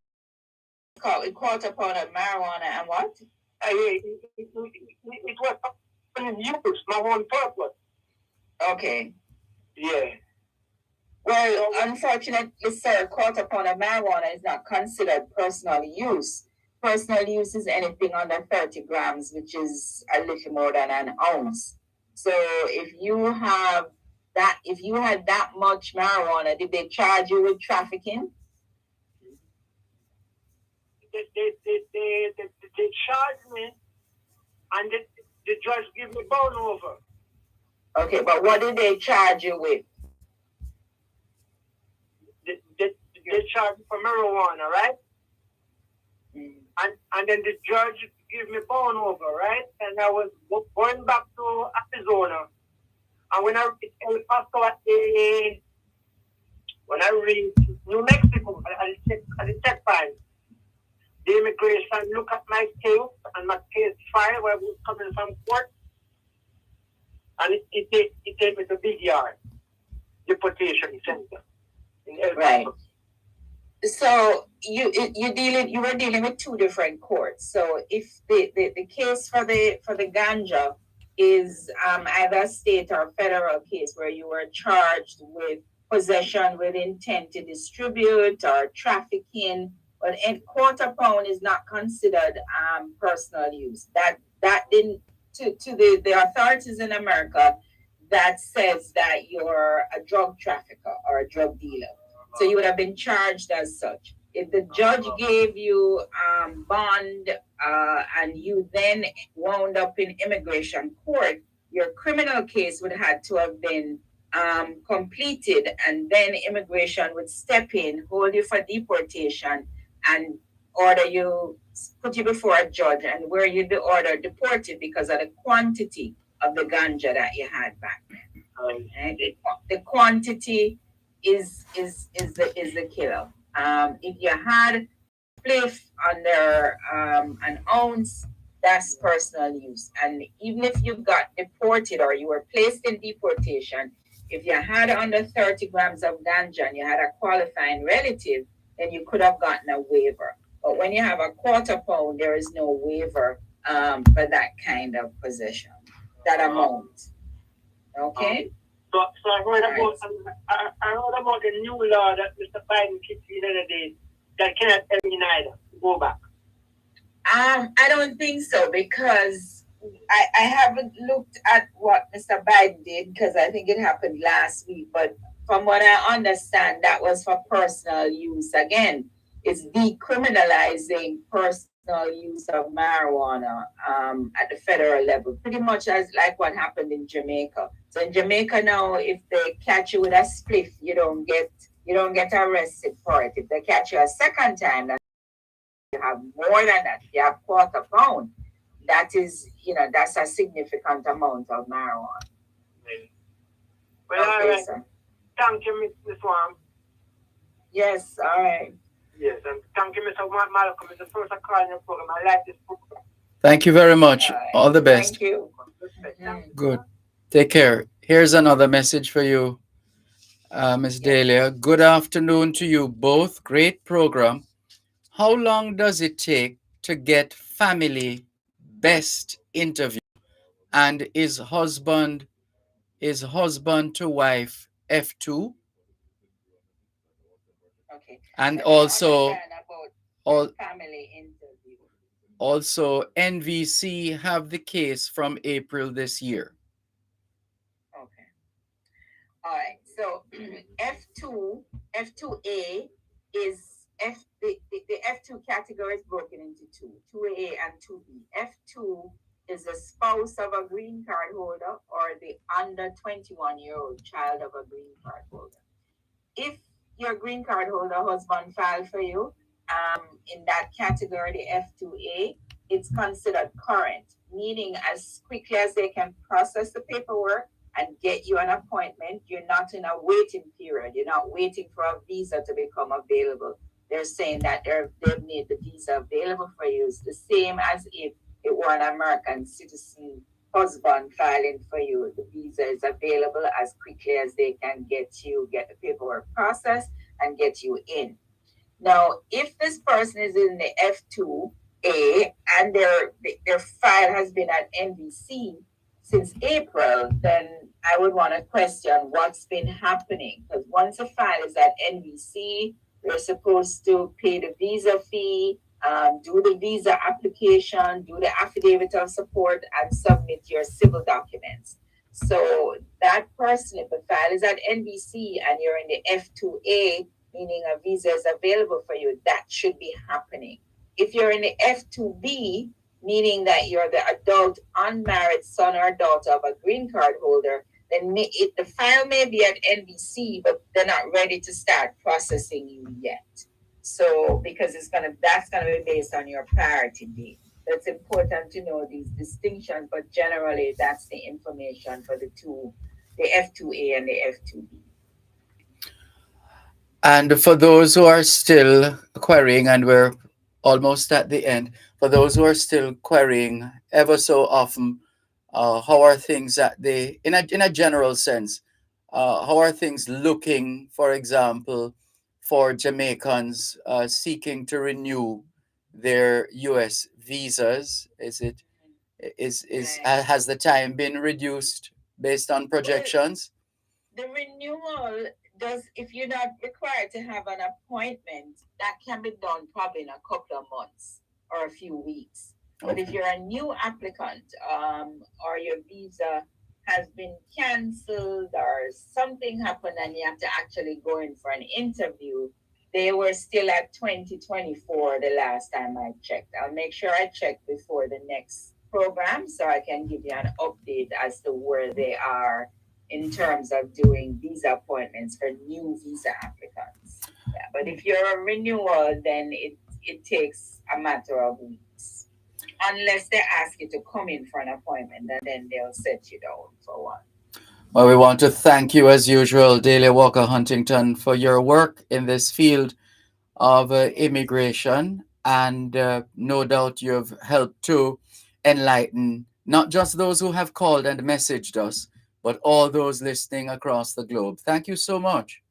call it quarter pound of marijuana and what? It was for use, my own purpose. Okay. Yeah. Well, unfortunately, sir, quarter pound of marijuana is not considered personal use. Personal use is anything under 30 grams, which is a little more than an ounce. So if you had that much marijuana, did they charge you with trafficking? They charged me, and the judge gave me bond over. Okay, but what did they charge you with? They charged me for marijuana, right? And then the judge gave me bond over, right? And I was going back to Arizona. And when I reached El Paso when I reached New Mexico at the checkpoint, the immigration looked at my case and my case file where I was coming from court, and it take me to Big Yard deportation center in El Paso. Right. So you were dealing with two different courts. So if the case for the ganja is either a state or federal case where you were charged with possession with intent to distribute or trafficking, but quarter pound is not considered personal use. That didn't to the authorities in America that says that you're a drug trafficker or a drug dealer. So you would have been charged as such. If the judge gave you bond and you then wound up in immigration court, your criminal case would have to have been completed, and then immigration would step in, hold you for deportation, and order you, put you before a judge, and where you'd be ordered deported because of the quantity of the ganja that you had back then. Right? The quantity is the killer. If you had spliff under an ounce, that's personal use. And even if you got deported or you were placed in deportation, if you had under 30 grams of ganja and you had a qualifying relative, then you could have gotten a waiver. But when you have a quarter pound, there is no waiver for that kind of possession, that amount. Okay? So I heard about I heard about the new law that Mr. Biden kicked in the other day that cannot tell me neither go back. I don't think so, because I haven't looked at what Mr. Biden did, because I think it happened last week. But from what I understand, that was for personal use. Again, it's decriminalizing personal use of marijuana at the federal level, pretty much as like what happened in Jamaica. So in Jamaica now, if they catch you with a spliff, you don't get arrested for it. If they catch you a second time, you have more than that, you have quarter pound, that is, that's a significant amount of marijuana. Well, all right. Sir. Thank you, Ms. Wam. Yes, all right. Yes, and thank you, Mr. Malcolm. It's the first I call in your program. I like this program. Thank you very much. All the best. Thank you. Good. Take care. Here's another message for you, Ms. Dahlia. Good afternoon to you both. Great program. How long does it take to get family best interview? And is husband to wife F2? Okay. And also family interview. Also, NVC have the case from April this year. Okay. All right. So F2A is the F2 category is broken into two, 2A and 2B. F2 is the spouse of a green card holder or the under 21-year-old child of a green card holder. If your green card holder husband filed for you, in that category, the F2A, it's considered current, meaning as quickly as they can process the paperwork and get you an appointment, you're not in a waiting period. You're not waiting for a visa to become available. They're saying that they've made the visa available for you. It's the same as if it were an American citizen husband filing for you. The visa is available as quickly as they can get the paperwork processed and get you in. Now, if this person is in the F2A and their file has been at NVC since April, then I would want to question what's been happening. Because once a file is at NVC, you're supposed to pay the visa fee, do the visa application, do the affidavit of support, and submit your civil documents. So that person, if the file is at NVC and you're in the F2A, meaning a visa is available for you, that should be happening. If you're in the F2B, meaning that you're the adult unmarried son or daughter of a green card holder, then the file may be at NVC, but they're not ready to start processing you yet. So because that's gonna be based on your priority date. It's important to know these distinctions, but generally that's the information for the F2A and the F2B. And for those who are still querying, and we're almost at the end, for those who are still querying ever so often, how are things in a general sense, how are things looking, for example, for Jamaicans seeking to renew their U.S. visas? Has the time been reduced based on projections? The renewal if you're not required to have an appointment, that can be done probably in a couple of months or a few weeks. But if you're a new applicant, or your visa has been canceled or something happened and you have to actually go in for an interview, they were still at 2024 the last time I checked. I'll make sure I check before the next program so I can give you an update as to where they are in terms of doing visa appointments for new visa applicants. Yeah, but if you're a renewal, then it takes a matter of weeks. Unless they ask you to come in for an appointment, and then they'll set you down for one. Well, we want to thank you, as usual, Delia Walker Huntington, for your work in this field of immigration. And no doubt you've helped to enlighten not just those who have called and messaged us, but all those listening across the globe. Thank you so much.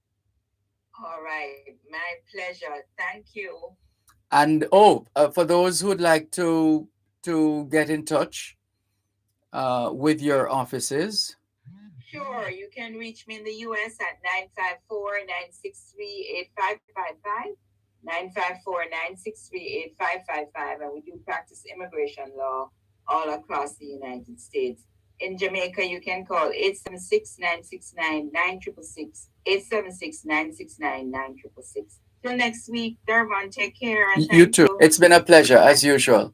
All right, my pleasure. Thank you. And for those who would like to get in touch with your offices. Sure, you can reach me in the US at 954-963-8555. 954-963-8555, and we do practice immigration law all across the United States. In Jamaica, you can call 876-969-9666, 876-969-9666. Till next week, Dervan, take care. And You too. It's been a pleasure, as usual.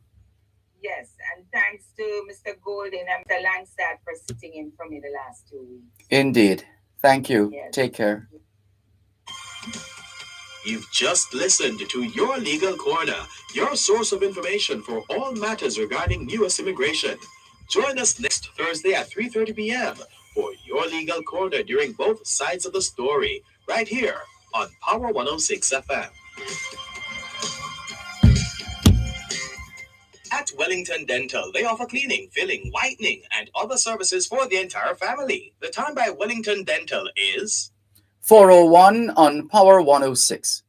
Yes, and thanks to Mr. Golden and Mr. Langstad for sitting in for me the last 2 weeks. Indeed. Thank you. Yes. Take care. You've just listened to Your Legal Corner, your source of information for all matters regarding U.S. immigration. Join us next Thursday at 3:30 p.m. for Your Legal Corner during both sides of the story, right here on Power 106 FM. At Wellington Dental, they offer cleaning, filling, whitening, and other services for the entire family. The time by Wellington Dental is 4:01 on Power 106.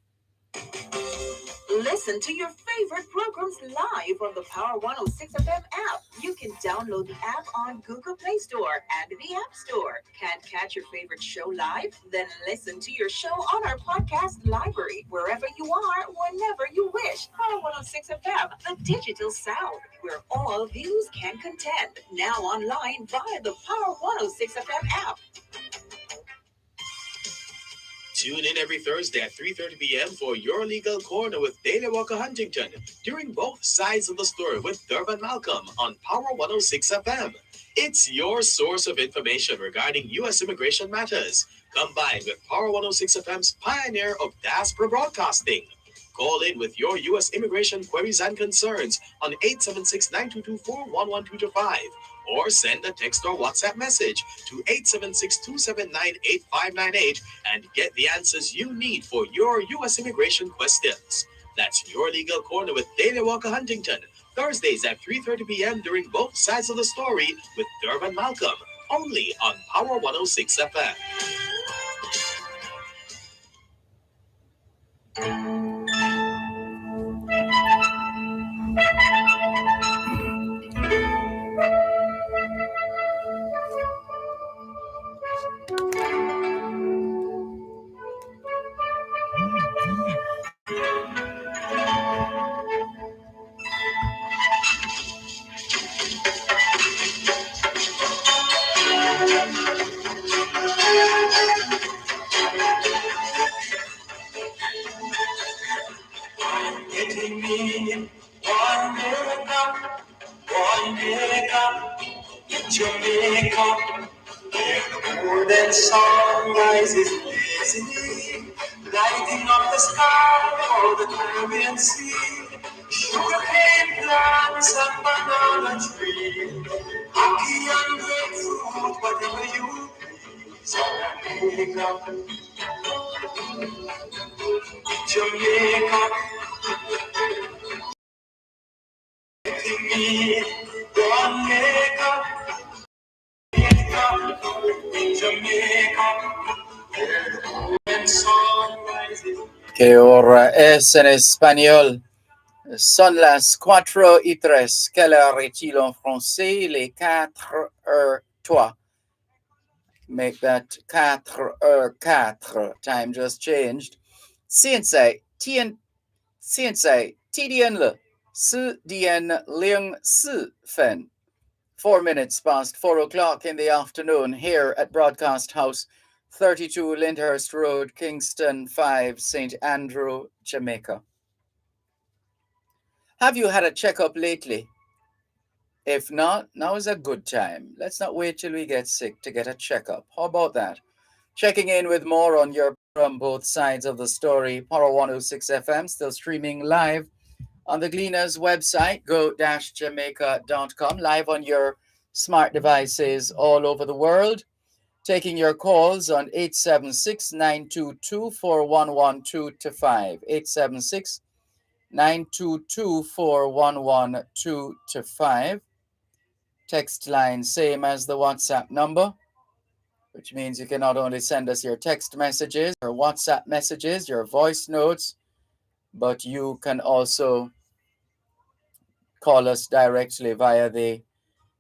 Listen to your favorite programs live on the Power 106 FM app. You can download the app on Google Play Store and the App Store. Can't catch your favorite show live? Then listen to your show on our podcast library, wherever you are, whenever you wish. Power 106 FM, the digital sound, where all views can contend. Now online via the Power 106 FM app. Tune in every Thursday at 3:30 p.m. for Your Legal Corner with Dana Walker Huntington during both sides of the story with Dervan Malcolm on Power 106 FM. It's your source of information regarding U.S. immigration matters, combined with Power 106 FM's pioneer of diaspora broadcasting. Call in with your U.S. immigration queries and concerns on 876-9224-11225 or send a text or WhatsApp message to 876-279-8598 and get the answers you need for your U.S. immigration questions. That's Your Legal Corner with Dana Walker Huntington, Thursdays at 3:30 p.m. during both sides of the story with Dervan Malcolm, only on Power 106 FM. Getting me one Jamaica, Jamaica, where the golden sun rises lazily, lighting up the sky over the Caribbean Sea. Sugarcane plants and banana tree, hockey and grapefruit, whatever you please. Jamaica, Jamaica, getting me Jamaica, Jamaica, and sun rises. Que ahora es en español. Son las 4:03. Quelle heure est-il en français? Les 4:03. Make that 4:04. Time just changed. CNC, TDN le. 4 minutes past 4 o'clock in the afternoon here at Broadcast House, 32 Lyndhurst Road, Kingston 5, St. Andrew, Jamaica. Have you had a checkup lately? If not, now is a good time. Let's not wait till we get sick to get a checkup. How about that? Checking in with more on your from both sides of the story. Power 106 FM, still streaming live on the Gleaners website, go-jamaica.com, live on your smart devices all over the world. Taking your calls on 876-922-4112-5. 876-922-4112-5. Text line same as the WhatsApp number, which means you can not only send us your text messages, your WhatsApp messages, your voice notes, but you can also call us directly via the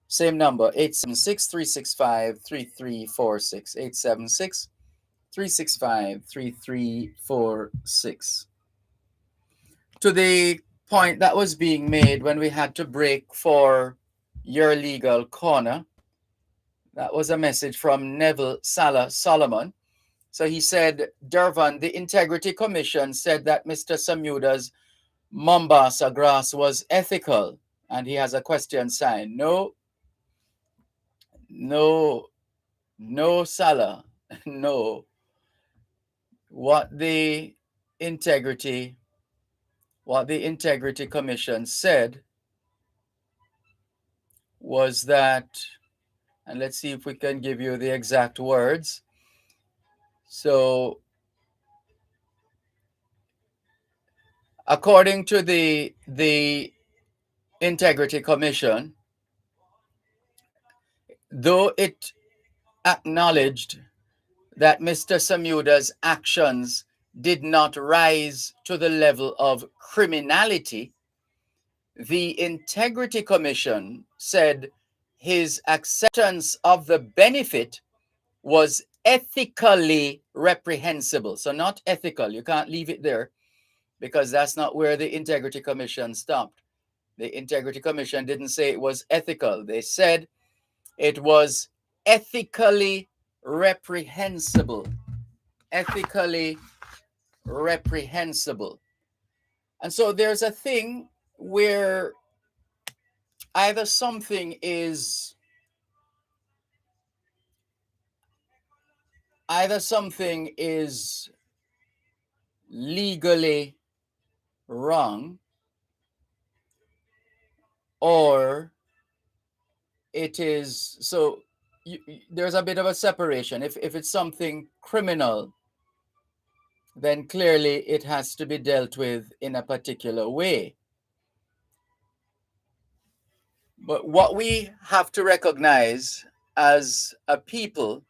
same number, 876-365-3346, 876-365-3346. To the point that was being made when we had to break for your legal corner, that was a message from Neville Salah Solomon. So he said, Dervan, the Integrity Commission said that Mr. Samuda's Mombasa grass was ethical. And he has a question sign. No, Salah. No. What the Integrity Commission said was that, and let's see if we can give you the exact words. So, according to the Integrity Commission, though it acknowledged that Mr. Samuda's actions did not rise to the level of criminality, the Integrity Commission said his acceptance of the benefit was ethically reprehensible. So not ethical, you can't leave it there, because that's not where the Integrity Commission stopped. The Integrity Commission didn't say it was ethical. They said it was ethically reprehensible. Ethically reprehensible. And so there's a thing where either something is legally wrong, or it is, so there's a bit of a separation. If it's something criminal, then clearly it has to be dealt with in a particular way. But what we have to recognize as a people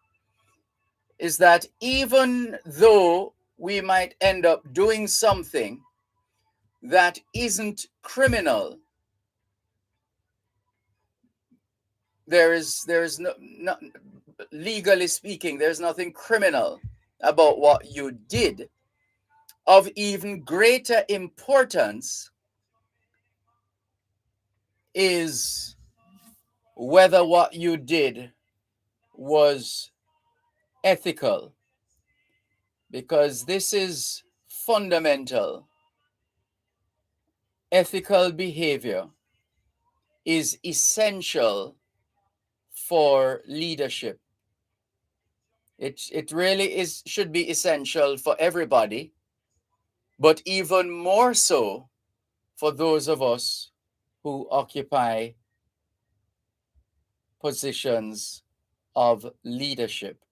is that even though we might end up doing something that isn't criminal, there is no, legally speaking, there's nothing criminal about what you did. Of even greater importance is whether what you did was ethical, because this is fundamental. Ethical behavior is essential for leadership. It really should be essential for everybody, but even more so for those of us who occupy positions of leadership.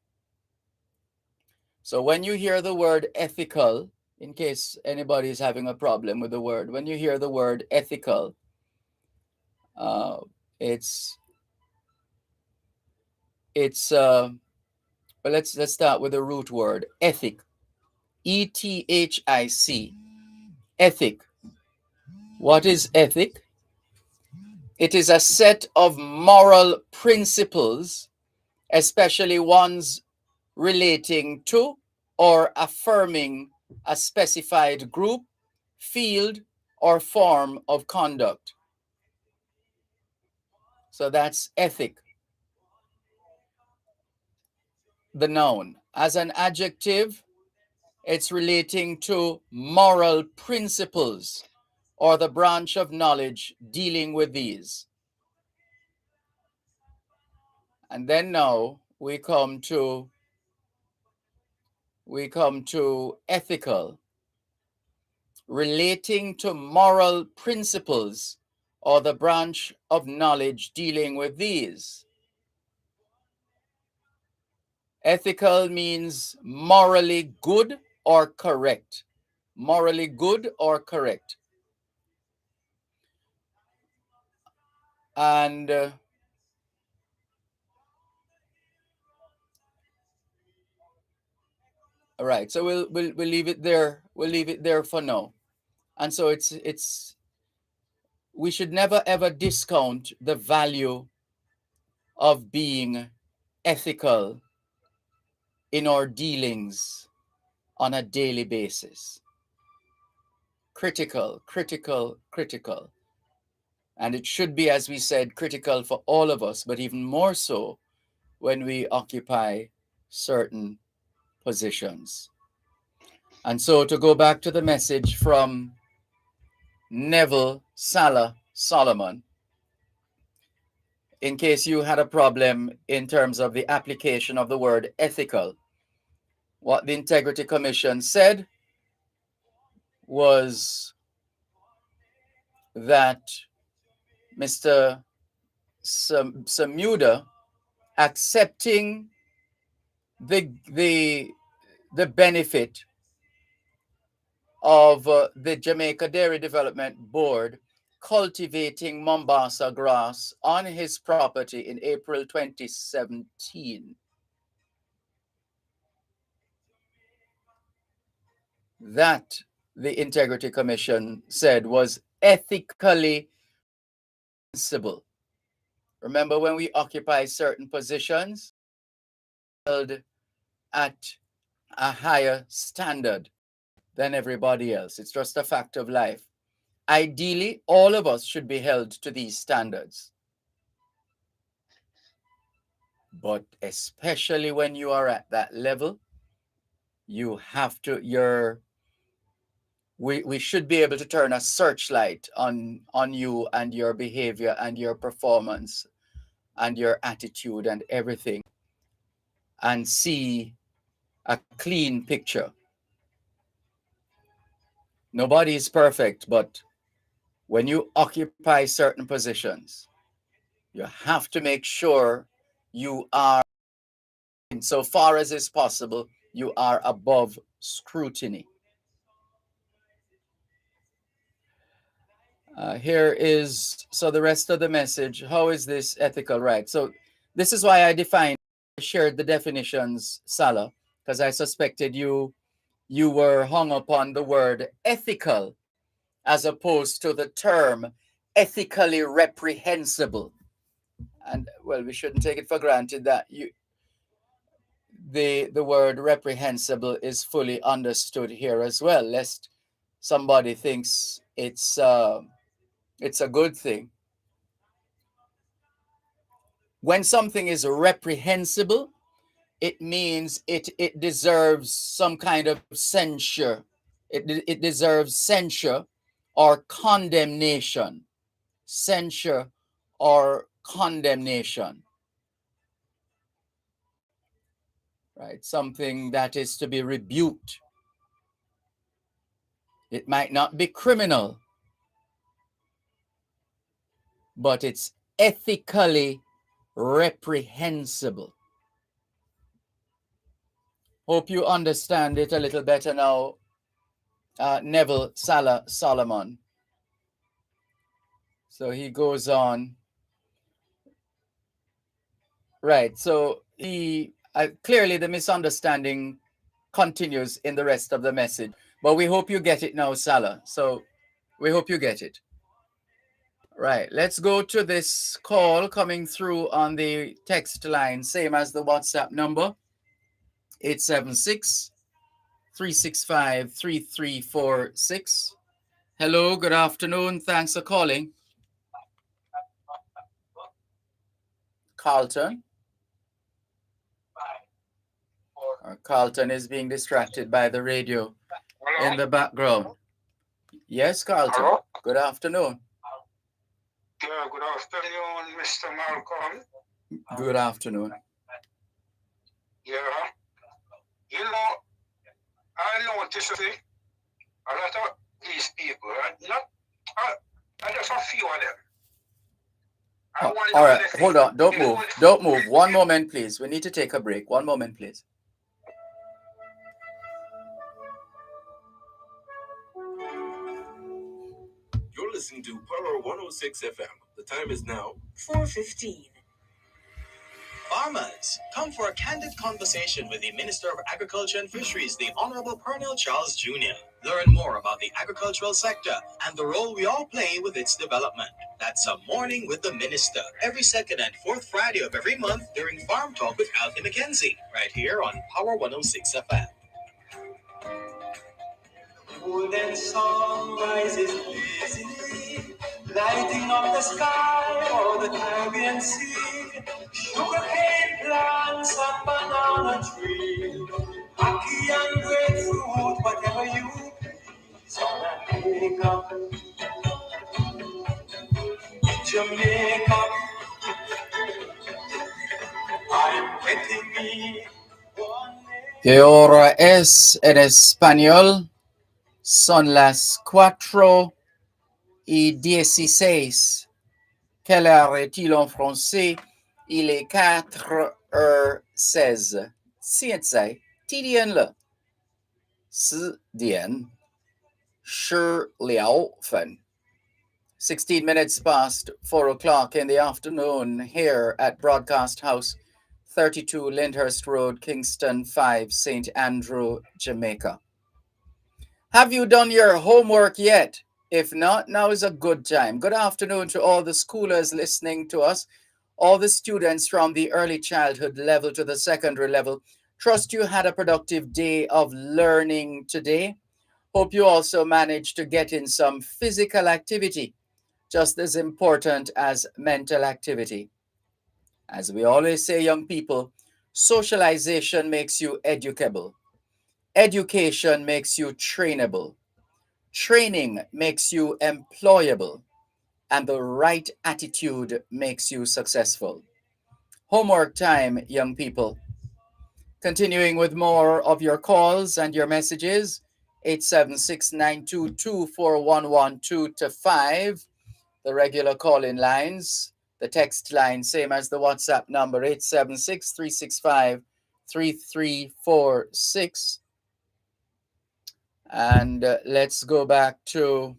So when you hear the word ethical, in case anybody is having a problem with the word, when you hear the word ethical, it's well, let's start with the root word, ethic. ETHIC. Ethic. What is ethic? It is a set of moral principles, especially ones relating to or affirming a specified group, field, or form of conduct. So that's ethic. The noun. As an adjective, it's relating to moral principles or the branch of knowledge dealing with these. And then now we come to ethical, relating to moral principles or the branch of knowledge dealing with these. Ethical means morally good or correct. Morally good or correct. And all right, so we'll leave it there. We'll leave it there for now. And so it's we should never ever discount the value of being ethical in our dealings on a daily basis. Critical, critical, critical. And it should be, as we said, critical for all of us, but even more so when we occupy certain positions. And so to go back to the message from Neville Salah Solomon, in case you had a problem in terms of the application of the word ethical, what the Integrity Commission said was that Mr. Samuda accepting the benefit of the Jamaica Dairy Development Board cultivating Mombasa grass on his property in April 2017. That, the Integrity Commission said, was ethically responsible. Remember, when we occupy certain positions, held at a higher standard than everybody else. It's just a fact of life. Ideally, all of us should be held to these standards. But especially when you are at that level, you have to, we should be able to turn a searchlight on you and your behavior and your performance and your attitude and everything and see a clean picture. Nobody is perfect, but when you occupy certain positions, you have to make sure you are, so far as is possible, you are above scrutiny. Here is, so the rest of the message, how is this ethical, right? So this is why I shared the definitions, Salah, because I suspected you were hung upon the word ethical as opposed to the term ethically reprehensible. And well, we shouldn't take it for granted that the word reprehensible is fully understood here as well, lest somebody thinks it's a good thing. When something is reprehensible, it means it deserves some kind of censure. It deserves censure or condemnation. Censure or condemnation. Right? Something that is to be rebuked. It might not be criminal, but it's ethically reprehensible. Hope you understand it a little better now, Neville Salah Solomon. So he goes on. Right. So he clearly the misunderstanding continues in the rest of the message, but we hope you get it now, Salah. So we hope you get it. Right. Let's go to this call coming through on the text line, same as the WhatsApp number, 876-365-3346. Hello, good afternoon. Thanks for calling. Carlton. Carlton is being distracted by the radio in the background. Yes, Carlton. Hello? Good afternoon. Yeah, good afternoon, Mr. Malcolm. Good afternoon. Yeah. You know, I noticed a lot of these people, just a few of them. All right, hold on. Don't move. Don't move. One moment, please. We need to take a break. One moment, please. You're listening to Power 106 FM. The time is now 4:15. Farmers, come for a candid conversation with the Minister of Agriculture and Fisheries, the Honorable Pernell Charles Jr. Learn more about the agricultural sector and the role we all play with its development. That's a morning with the Minister, every second and fourth Friday of every month during Farm Talk with Alfie McKenzie, right here on Power 106 FM. Golden sun rises lazily, lighting up the sky or the Caribbean Sea. Sugarcane plants and banana tree, ackee and grapefruit, whatever you please. On Jamaica, Jamaica, I'm waiting me one day. ¿Qué hora es en español? Son las 4:16. Quelle heure est-il en français? Il est 4:16. 现在几点了？10点10分。16 minutes past 4 o'clock in the afternoon here at Broadcast House, 32 Lyndhurst Road, Kingston 5, St. Andrew, Jamaica. Have you done your homework yet? If not, now is a good time. Good afternoon to all the schoolers listening to us, all the students from the early childhood level to the secondary level. Trust you had a productive day of learning today. Hope you also managed to get in some physical activity, just as important as mental activity. As we always say, young people, socialization makes you educable. Education makes you trainable. Training makes you employable. And the right attitude makes you successful. Homework time, young people. Continuing with more of your calls and your messages, 876-922-4112-5, the regular call-in lines. The text line, same as the WhatsApp number, 876-365-3346. And let's go back to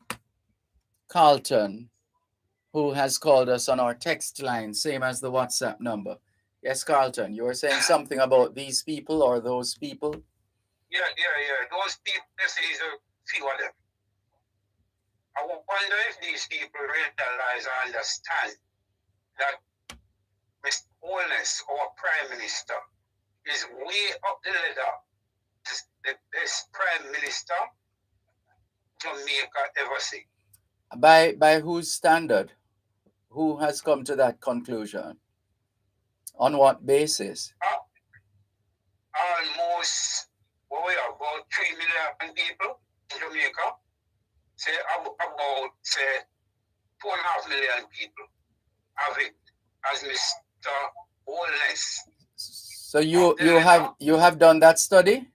Carlton, who has called us on our text line, same as the WhatsApp number. Yes, Carlton, you were saying something about these people or those people? Yeah. Those people, this is a few of them. I wonder if these people realize or understand that Mr. Holness, our Prime Minister, is way up the ladder. The best Prime Minister Jamaica ever seen. By whose standard? Who has come to that conclusion? On what basis? Almost, we are about 3 million people in Jamaica. Say about 2.5 million people have it as Mr. Holness. So you have done that study?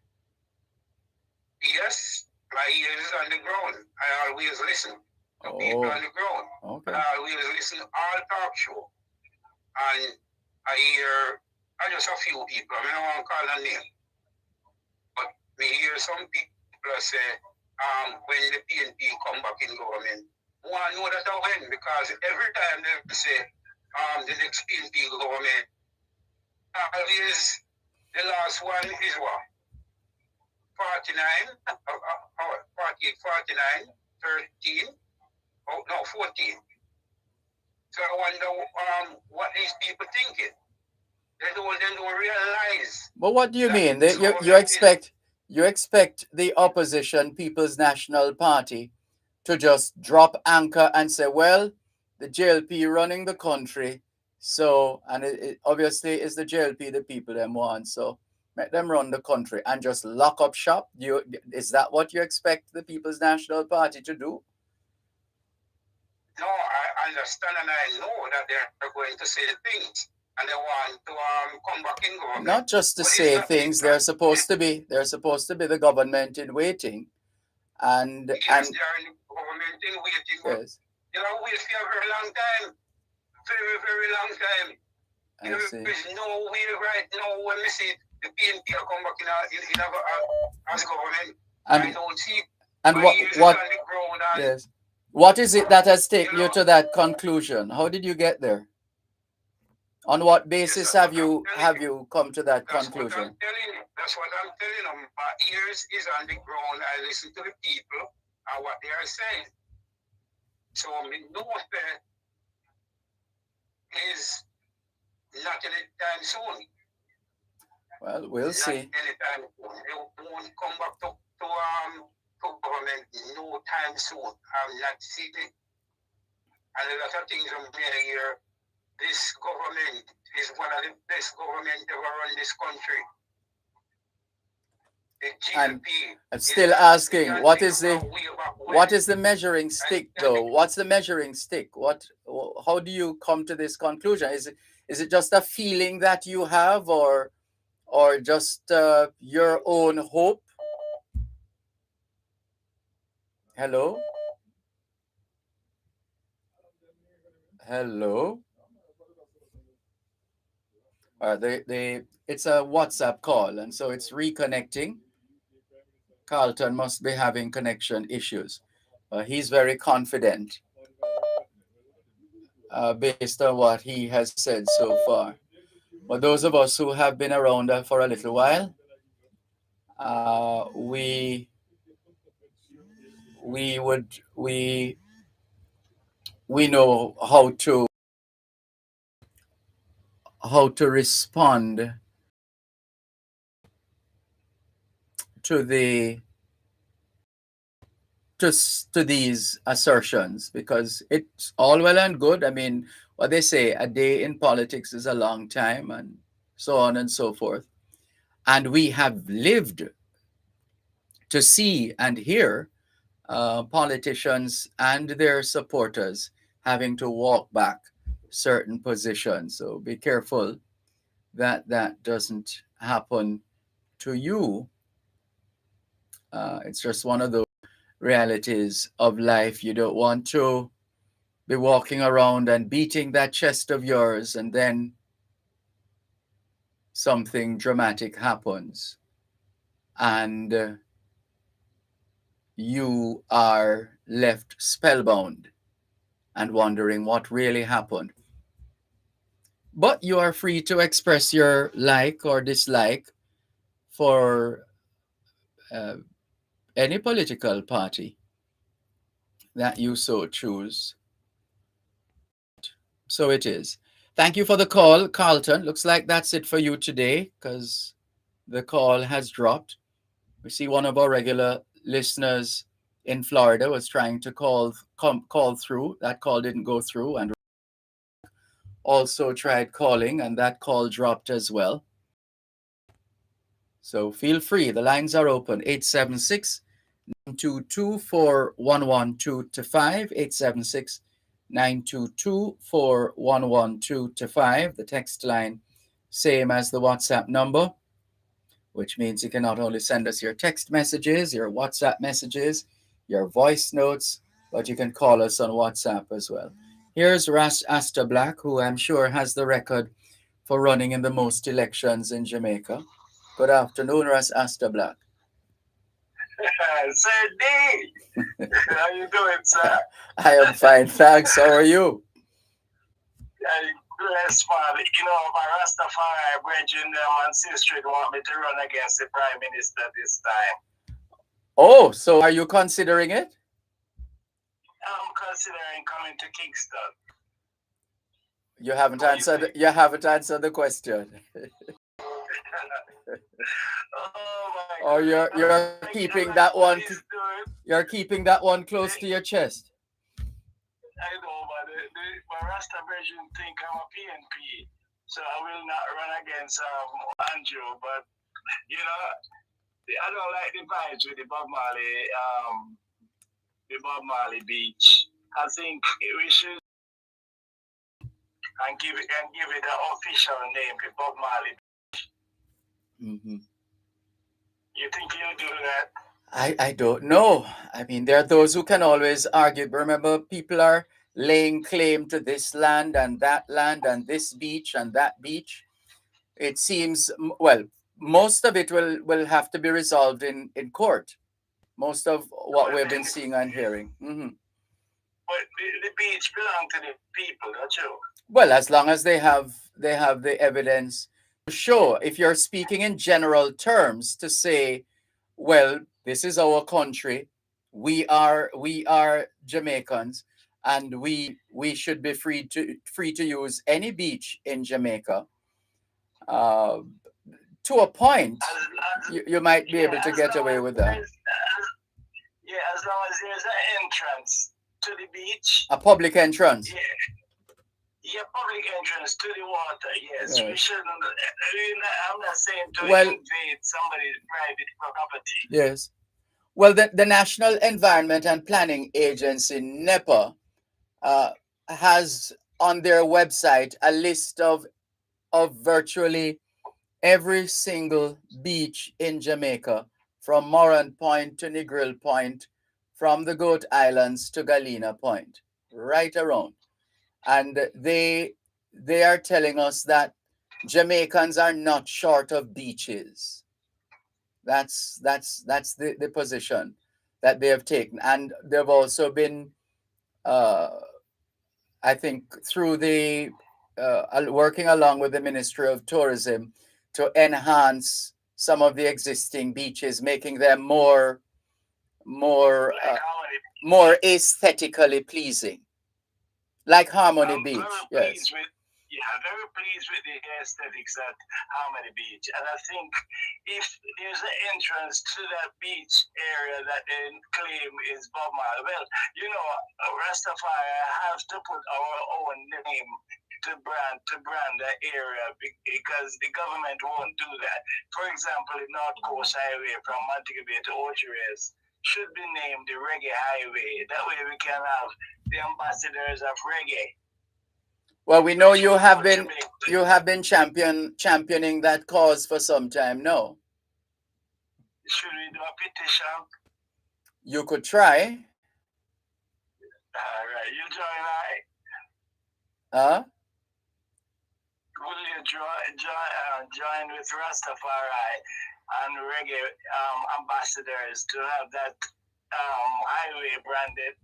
Yes, my ears is on the ground. I always listen to people on the ground. Okay. I always listen to all talk show. And I hear just a few people. I mean, I won't call a name. But me hear some people say, when the PNP come back in government, I want to know that I win, because every time they say the next PNP government, always the last one is what? 49, 48, 49, 13, 14. So I wonder what these people thinking. They don't realize. But what do you mean? You expect the opposition People's National Party to just drop anchor and say, well, the JLP running the country, so, and it obviously is the JLP the people them want, so let them run the country and just lock up shop. Is that what you expect the People's National Party to do? No, I understand and I know that they're going to say things and they want to come back in government. Not just to say things, they're supposed to be the government in waiting. And yes, they are in the government in waiting. Yes. They are waiting for a very long time. Very, very long time. There is no way right now when we see the PNP come back as government. And, I don't see. And what yes. What is it that has taken you to that conclusion? How did you get there? On what basis have you come to that conclusion? That's what I'm telling them. My ears is on the ground. I listen to the people and what they are saying. So me know that is not anytime soon. Well, we'll see. Not anytime soon. They won't come back to government no time soon. I'm not seeing it. And a lot of things I'm hearing here. This government is one of the best government ever run this country. And I'm still asking, what is the measuring stick though? What's the measuring stick? How do you come to this conclusion? Is it just a feeling that you have, or just your own hope? Hello? Hello? It's a WhatsApp call, and so it's reconnecting. Carlton must be having connection issues. He's very confident based on what he has said so far. But those of us who have been around for a little while, we know how to respond to these assertions, because it's all well and good. I mean, what they say, a day in politics is a long time, and so on and so forth. And we have lived to see and hear politicians and their supporters having to walk back certain positions. So be careful that that doesn't happen to you. It's just one of those realities of life. You don't want to be walking around and beating that chest of yours, and then something dramatic happens and you are left spellbound and wondering what really happened. But you are free to express your like or dislike for any political party that you so choose. So it is. Thank you for the call, Carlton. Looks like that's it for you today, because the call has dropped. We see one of our regular listeners in Florida was trying to call through. That call didn't go through, and also tried calling, and that call dropped as well. So feel free. The lines are open. 876-922-4112-5. 876-922-4112-5. The text line, same as the WhatsApp number, which means you can not only send us your text messages, your WhatsApp messages, your voice notes, but you can call us on WhatsApp as well. Here's Ras Asta Black, who I'm sure has the record for running in the most elections in Jamaica. Good afternoon, Ras Asta Black. Sir D, how you doing, sir? I am fine, thanks. How are you? Blessed, Father. You know, my Rastafari brethren and sister want me to run against the Prime Minister this time. Oh, so are you considering it? I'm considering coming to Kingston. You haven't answered the question. Oh my or you're keeping that one You're keeping that one close to your chest. I know, but my Rasta version think I'm a PNP, so I will not run against Andrew. But you know, I don't like the vibes with the Bob Marley beach. I think we should and give it an official name, the Bob Marley. Mm-hmm. You think you'll do that? I don't know. I mean, there are those who can always argue. But remember, people are laying claim to this land and this beach and that beach. It seems, well, most of it will have to be resolved in court. Most of what we've been seeing and hearing. Mm-hmm. But the beach belongs to the people, don't you? Well, as long as they have the evidence to show. If you're speaking in general terms to say, well, this is our country, we are Jamaicans, and we should be free to use any beach in Jamaica. To a point, you might be able to get away with that. As long as there's an entrance to the beach. A public entrance. Yeah, public entrance to the water, yes. We shouldn't, I'm not saying to invade somebody's private property. Yes. Well, the National Environment and Planning Agency, NEPA, has on their website a list of virtually every single beach in Jamaica, from Moran Point to Negril Point, from the Goat Islands to Galena Point, right around. And they are telling us that Jamaicans are not short of beaches. That's the position that they have taken. And they've also been, I think, through the working along with the Ministry of Tourism to enhance some of the existing beaches, making them more aesthetically pleasing, like Harmony Beach. Yes. Very pleased with the aesthetics at Harmony Beach. And I think if there's an entrance to that beach area that they claim is Bob Marley, well, Rastafari have to put our own name to brand that area, because the government won't do that. For example, the North Coast Highway from Montego Bay to Ochires should be named the Reggae Highway. That way we can have the ambassadors of reggae. Well, we know you have been championing that cause for some time now. Should we do a petition? You could try. All right, you join I. Huh? Will you join with Rastafari and reggae ambassadors to have that highway branded?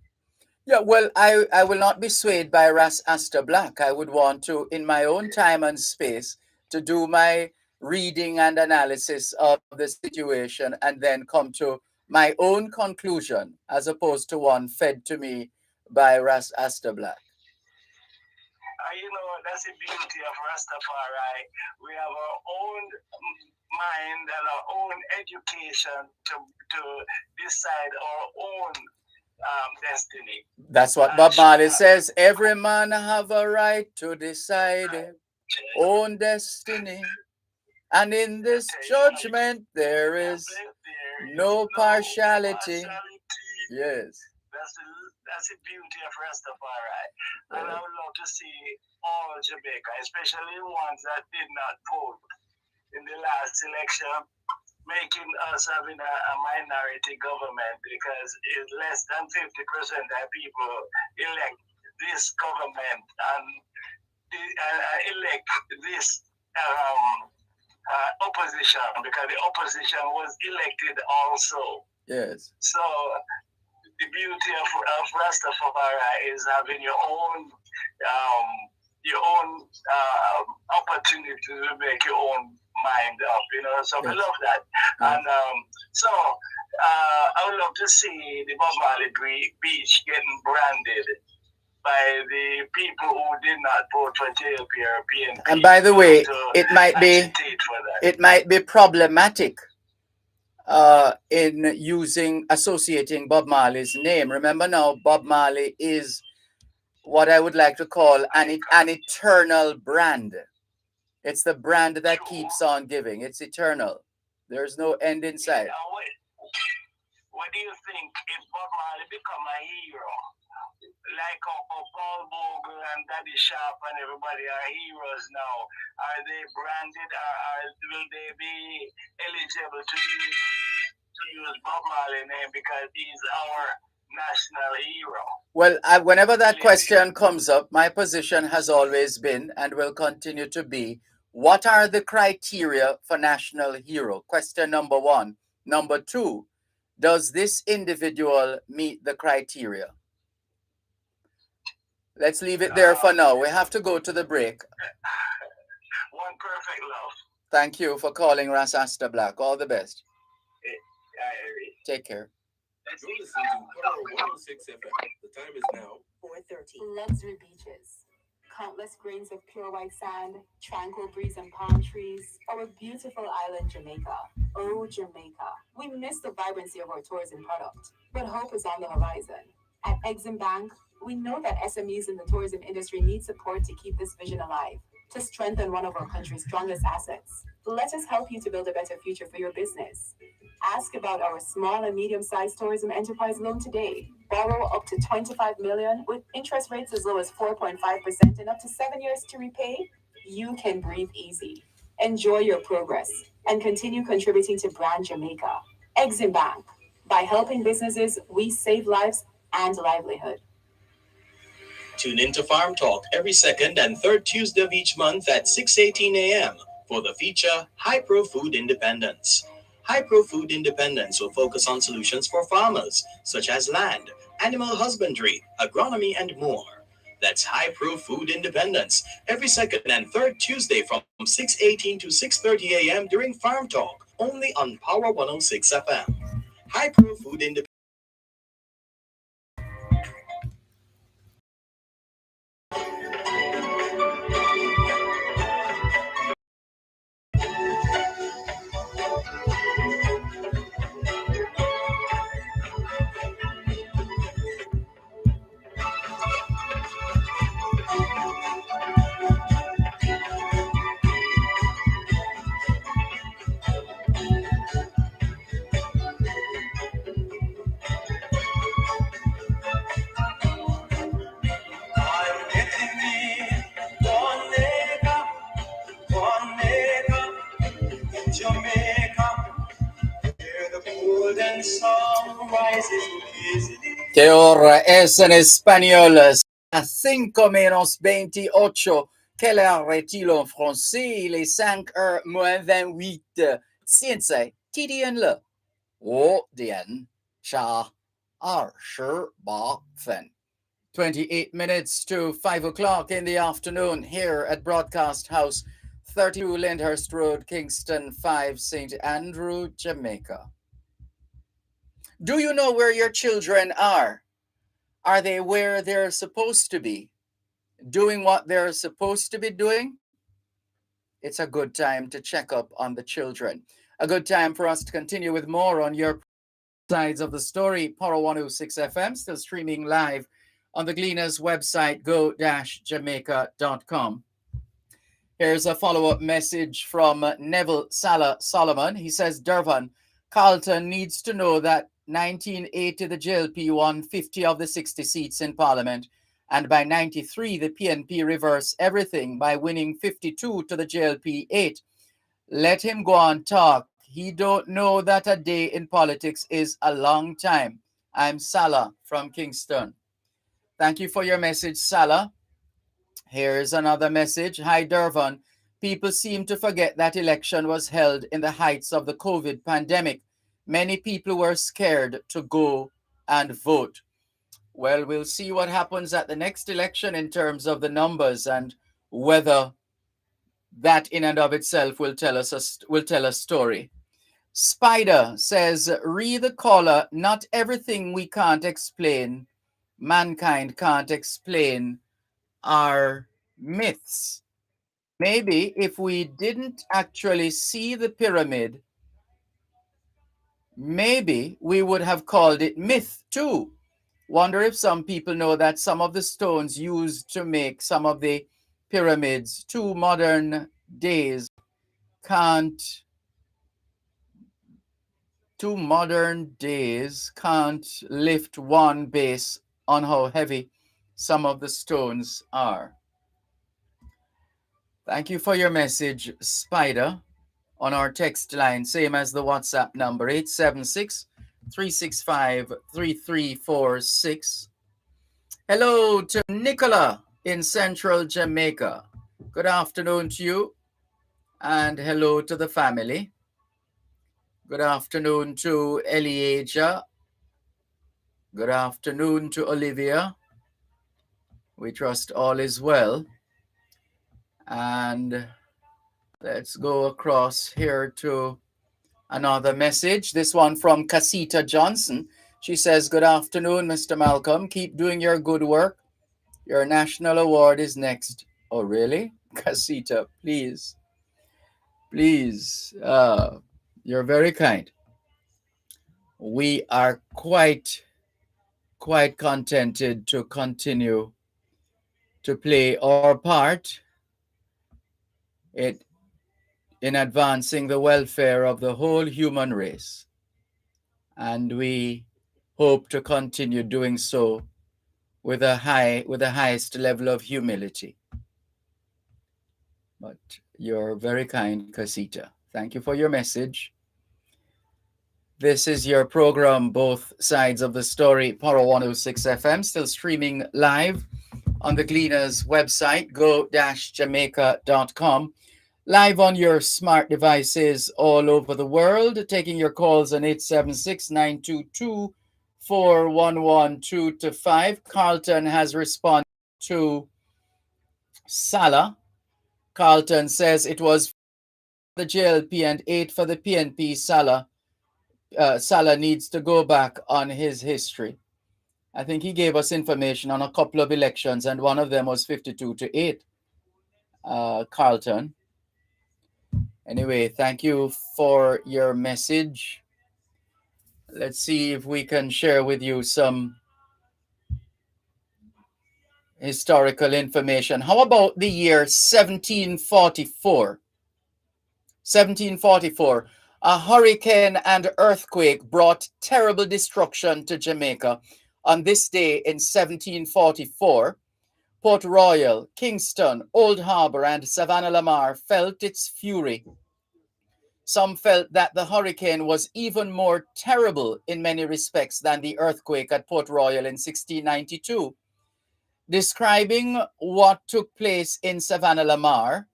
Yeah, well, I will not be swayed by Ras Asta Black. I would want to, in my own time and space, to do my reading and analysis of the situation and then come to my own conclusion, as opposed to one fed to me by Ras Asta Black. That's the beauty of Rastafari. We have our own mind and our own education to decide our own destiny. That's what Bob Marley says. Every man have a right to decide his own destiny. And in this judgment, there is no partiality. Yes. That's the beauty of Rastafari. And I would love to see all Jamaica, especially the ones that did not vote in the last election, making us having a minority government, because it's less than 50% of people elect this government and elect this opposition, because the opposition was elected also. Yes. So the beauty of Rastafari is having your own opportunity to make your own mind up, so we love that. And so I would love to see the Bob Marley Beach getting branded by the people who did not vote for JLP or PNP. And by the way, it might be problematic in associating Bob Marley's name. Remember now, Bob Marley is what I would like to call an eternal brand. It's the brand that keeps on giving. It's eternal. There's no end in sight. What do you think if Bob Marley become a hero? Like Paul Bogle and Daddy Sharp and everybody are heroes now. Are they branded or will they be eligible to use Bob Marley name because he's our national hero? Well, whenever that question comes up, my position has always been and will continue to be, what are the criteria for national hero? Question number one. Number two, does this individual meet the criteria? Let's leave it there for now. We have to go to the break. One perfect love. Thank you for calling Rasasta Black. All the best. Take care. You're listening to Power 106 FM. The time is now 4:30. Luxury beaches. Countless grains of pure white sand, tranquil breeze and palm trees, our beautiful island Jamaica. Oh, Jamaica. We miss the vibrancy of our tourism product, but hope is on the horizon. At Exim Bank, we know that SMEs in the tourism industry need support to keep this vision alive, to strengthen one of our country's strongest assets. Let us help you to build a better future for your business. Ask about our small and medium-sized tourism enterprise loan today. Borrow up to $25 million with interest rates as low as 4.5% and up to 7 years to repay. You can breathe easy. Enjoy your progress and continue contributing to Brand Jamaica. Exim Bank. By helping businesses, we save lives and livelihood. Tune in to Farm Talk every second and third Tuesday of each month at 6:18 a.m. for the feature High Pro Food Independence. High Pro Food Independence will focus on solutions for farmers, such as land, animal husbandry, agronomy, and more. That's High Pro Food Independence every second and third Tuesday from 6:18 to 6:30 a.m. during Farm Talk, only on Power 106 FM. High Pro Food Independence. I'm getting me one acre in Jamaica, where the golden sun rises lazily. Que hora es en español? A 5:28. Quelle heure est-il en français? Il est 5h-28. 现在几点了？5:28分. 28 minutes to 5 o'clock in the afternoon here at Broadcast House, 32 Lyndhurst Road, Kingston 5, St. Andrew, Jamaica. Do you know where your children are? Are they where they're supposed to be? Doing what they're supposed to be doing? It's a good time to check up on the children. A good time for us to continue with more on your sides of the story. Power 106 FM, still streaming live on the Gleaners website, go-jamaica.com. Here's a follow-up message from Neville Solomon. He says, Dervan, Carlton needs to know that 1980 the JLP won 50 of the 60 seats in Parliament, and by 93 the PNP reversed everything by winning 52 to the JLP 8. Let him go on talk. He don't know that a day in politics is a long time. I'm Salah from Kingston. Thank you for your message, Salah. Here's another message. Hi, Dervan. People seem to forget that election was held in the heights of the COVID pandemic. Many people were scared to go and vote. Well, we'll see what happens at the next election in terms of the numbers and whether that in and of itself will tell a story. Spider says, read the caller, not everything we can't explain, mankind can't explain, are myths. Maybe if we didn't actually see the pyramid, maybe we would have called it myth too. Wonder if some people know that some of the stones used to make some of the pyramids to modern days can't lift one base on how heavy some of the stones are. Thank you for your message, Spider, on our text line, same as the WhatsApp number, 876-365-3346. Hello to Nicola in central Jamaica. Good afternoon to you, and hello to the family. Good afternoon to Elieja. Good afternoon to Olivia. We trust all is well. And let's go across here to another message. This one from Casita Johnson. She says, good afternoon, Mr. Malcolm. Keep doing your good work. Your national award is next. Oh, really? Casita, please. Please. You're very kind. We are quite contented to continue to play our part in advancing the welfare of the whole human race. And we hope to continue doing so with the highest level of humility. But you're very kind, Casita. Thank you for your message. This is your program, Both Sides of the Story, Power 106 FM, still streaming live on the Gleaners website, go-jamaica.com. Live on your smart devices all over the world, taking your calls on 876-922-4112-5. Carlton has responded to Salah. Carlton says it was the JLP and 8 for the PNP. Salah needs to go back on his history. I think he gave us information on a couple of elections, and one of them was 52-8. Carlton. Anyway, thank you for your message. Let's see if we can share with you some historical information. How about the year 1744? 1744. A hurricane and earthquake brought terrible destruction to Jamaica. On this day in 1744, Port Royal, Kingston, Old Harbor, and Savannah Lamar felt its fury. Some felt that the hurricane was even more terrible in many respects than the earthquake at Port Royal in 1692. Describing what took place in Savannah Lamar,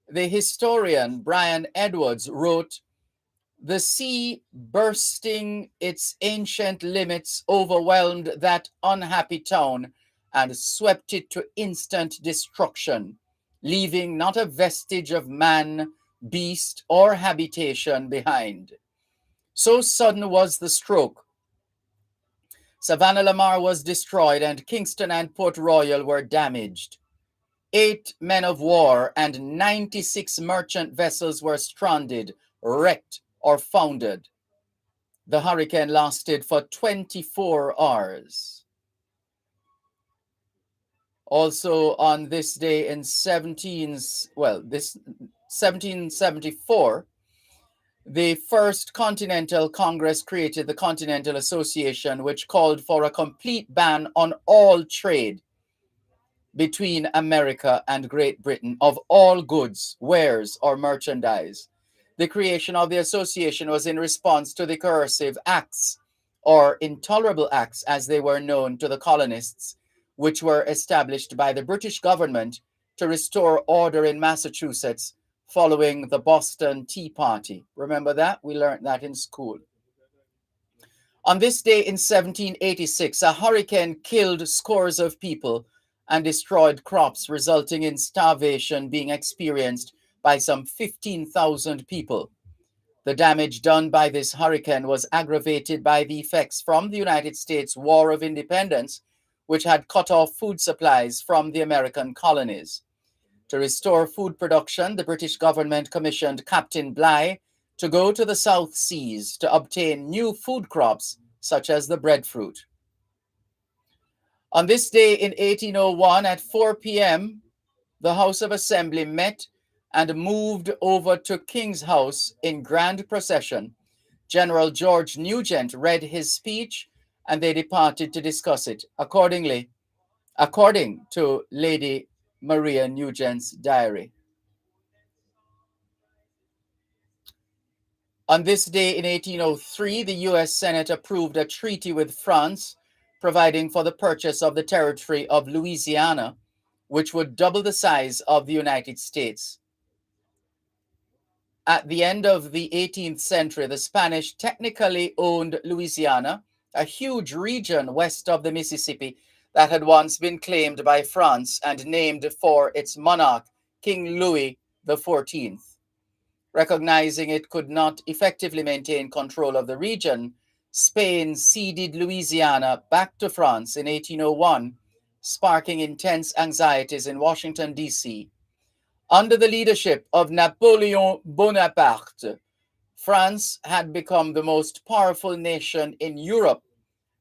the historian Brian Edwards wrote, "The sea, bursting its ancient limits, overwhelmed that unhappy town and swept it to instant destruction, leaving not a vestige of man, beast, or habitation behind. So sudden was the stroke. Savannah Lamar was destroyed, and Kingston and Port Royal were damaged. 8 men of war and 96 merchant vessels were stranded, wrecked, or foundered. The hurricane lasted for 24 hours. Also on this day in 1774, the First Continental Congress created the Continental Association, which called for a complete ban on all trade between America and Great Britain of all goods, wares, or merchandise. The creation of the association was in response to the coercive acts, or intolerable acts as they were known to the colonists, which were established by the British government to restore order in Massachusetts following the Boston Tea Party. Remember that? We learned that in school. On this day in 1786, a hurricane killed scores of people and destroyed crops, resulting in starvation being experienced by some 15,000 people. The damage done by this hurricane was aggravated by the effects from the United States War of Independence, which had cut off food supplies from the American colonies. To restore food production, the British government commissioned Captain Bligh to go to the South Seas to obtain new food crops such as the breadfruit. On this day in 1801 at 4 p.m., the House of Assembly met and moved over to King's House in grand procession. General George Nugent read his speech and they departed to discuss it. According to Lady Maria Nugent's diary. On this day in 1803, the U.S. Senate approved a treaty with France, providing for the purchase of the territory of Louisiana, which would double the size of the United States. At the end of the 18th century, the Spanish technically owned Louisiana, a huge region west of the Mississippi that had once been claimed by France and named for its monarch, King Louis XIV. Recognizing it could not effectively maintain control of the region, Spain ceded Louisiana back to France in 1801, sparking intense anxieties in Washington, D.C. Under the leadership of Napoleon Bonaparte, France had become the most powerful nation in Europe,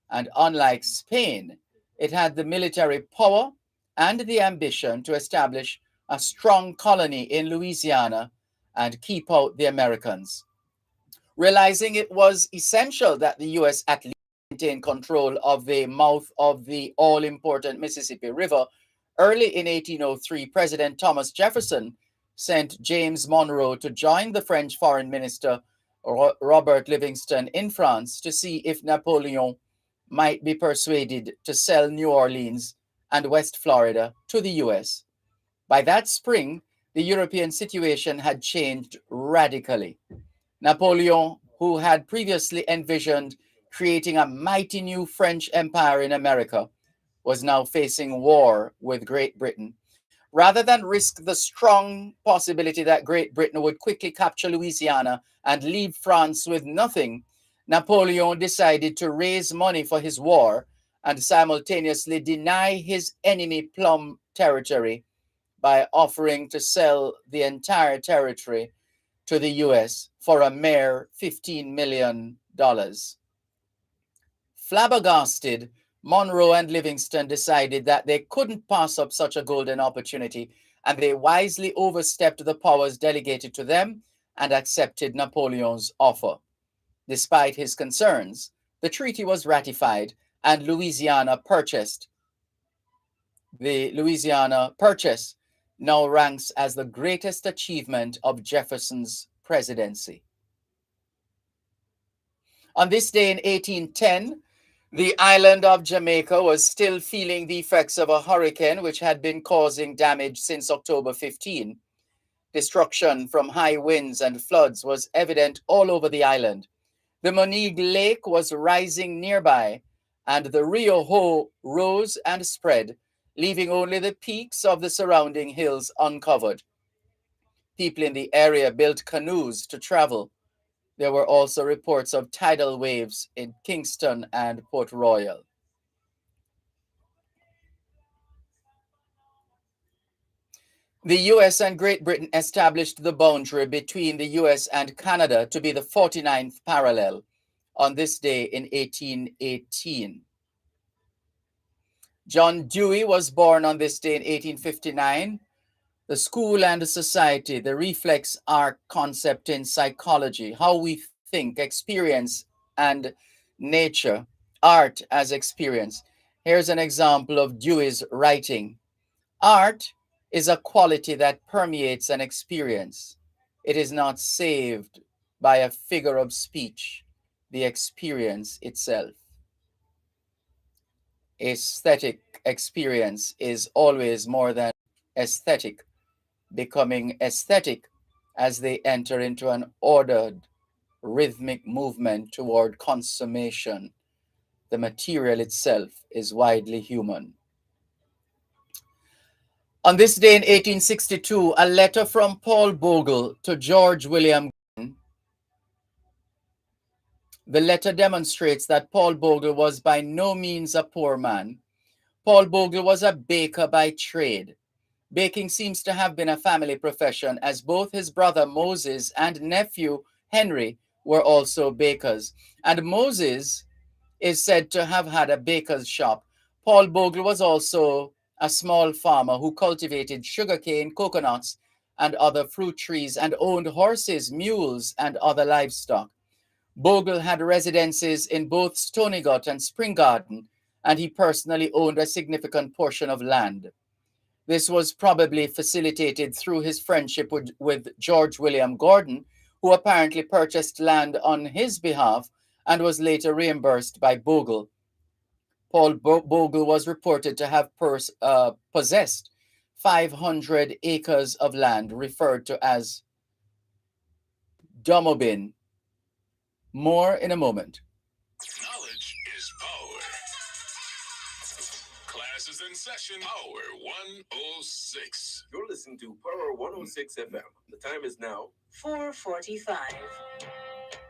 and unlike Spain, it had the military power and the ambition to establish a strong colony in Louisiana and keep out the Americans. Realizing it was essential that the U.S. at least maintain control of the mouth of the all-important Mississippi River, early in 1803, President Thomas Jefferson sent James Monroe to join the French Foreign Minister Robert Livingston in France to see if Napoleon might be persuaded to sell New Orleans and West Florida to the U.S. By that spring, the European situation had changed radically. Napoleon, who had previously envisioned creating a mighty new French empire in America, was now facing war with Great Britain. Rather than risk the strong possibility that Great Britain would quickly capture Louisiana and leave France with nothing, Napoleon decided to raise money for his war and simultaneously deny his enemy Plum territory by offering to sell the entire territory to the U.S. for a mere $15 million. Flabbergasted, Monroe and Livingston decided that they couldn't pass up such a golden opportunity, and they wisely overstepped the powers delegated to them and accepted Napoleon's offer. Despite his concerns, the treaty was ratified and Louisiana purchased. The Louisiana Purchase now ranks as the greatest achievement of Jefferson's presidency. On this day in 1810, the island of Jamaica was still feeling the effects of a hurricane which had been causing damage since October 15. Destruction from high winds and floods was evident all over the island. The Monique Lake was rising nearby, and the Rio Ho rose and spread, leaving only the peaks of the surrounding hills uncovered. People in the area built canoes to travel. There were also reports of tidal waves in Kingston and Port Royal. The US and Great Britain established the boundary between the US and Canada to be the 49th parallel on this day in 1818. John Dewey was born on this day in 1859. The school and society, the reflex arc concept in psychology, how we think, experience, and nature, art as experience. Here's an example of Dewey's writing. Art is a quality that permeates an experience. It is not saved by a figure of speech, the experience itself. Aesthetic experience is always more than aesthetic, becoming aesthetic as they enter into an ordered, rhythmic movement toward consummation. The material itself is widely human. On this day in 1862, a letter from Paul Bogle to George William Gordon. The letter demonstrates that Paul Bogle was by no means a poor man. Paul Bogle was a baker by trade. Baking seems to have been a family profession, as both his brother Moses and nephew Henry were also bakers. And Moses is said to have had a baker's shop. Paul Bogle was also a small farmer who cultivated sugarcane, coconuts, and other fruit trees and owned horses, mules, and other livestock. Bogle had residences in both Stonygut and Spring Garden, and he personally owned a significant portion of land. This was probably facilitated through his friendship with George William Gordon, who apparently purchased land on his behalf and was later reimbursed by Bogle. Paul Bogle was reported to have possessed 500 acres of land, referred to as Domobin. More in a moment. Knowledge is power. Class is in session. Power 106. You're listening to Power 106 FM. The time is now 4:45.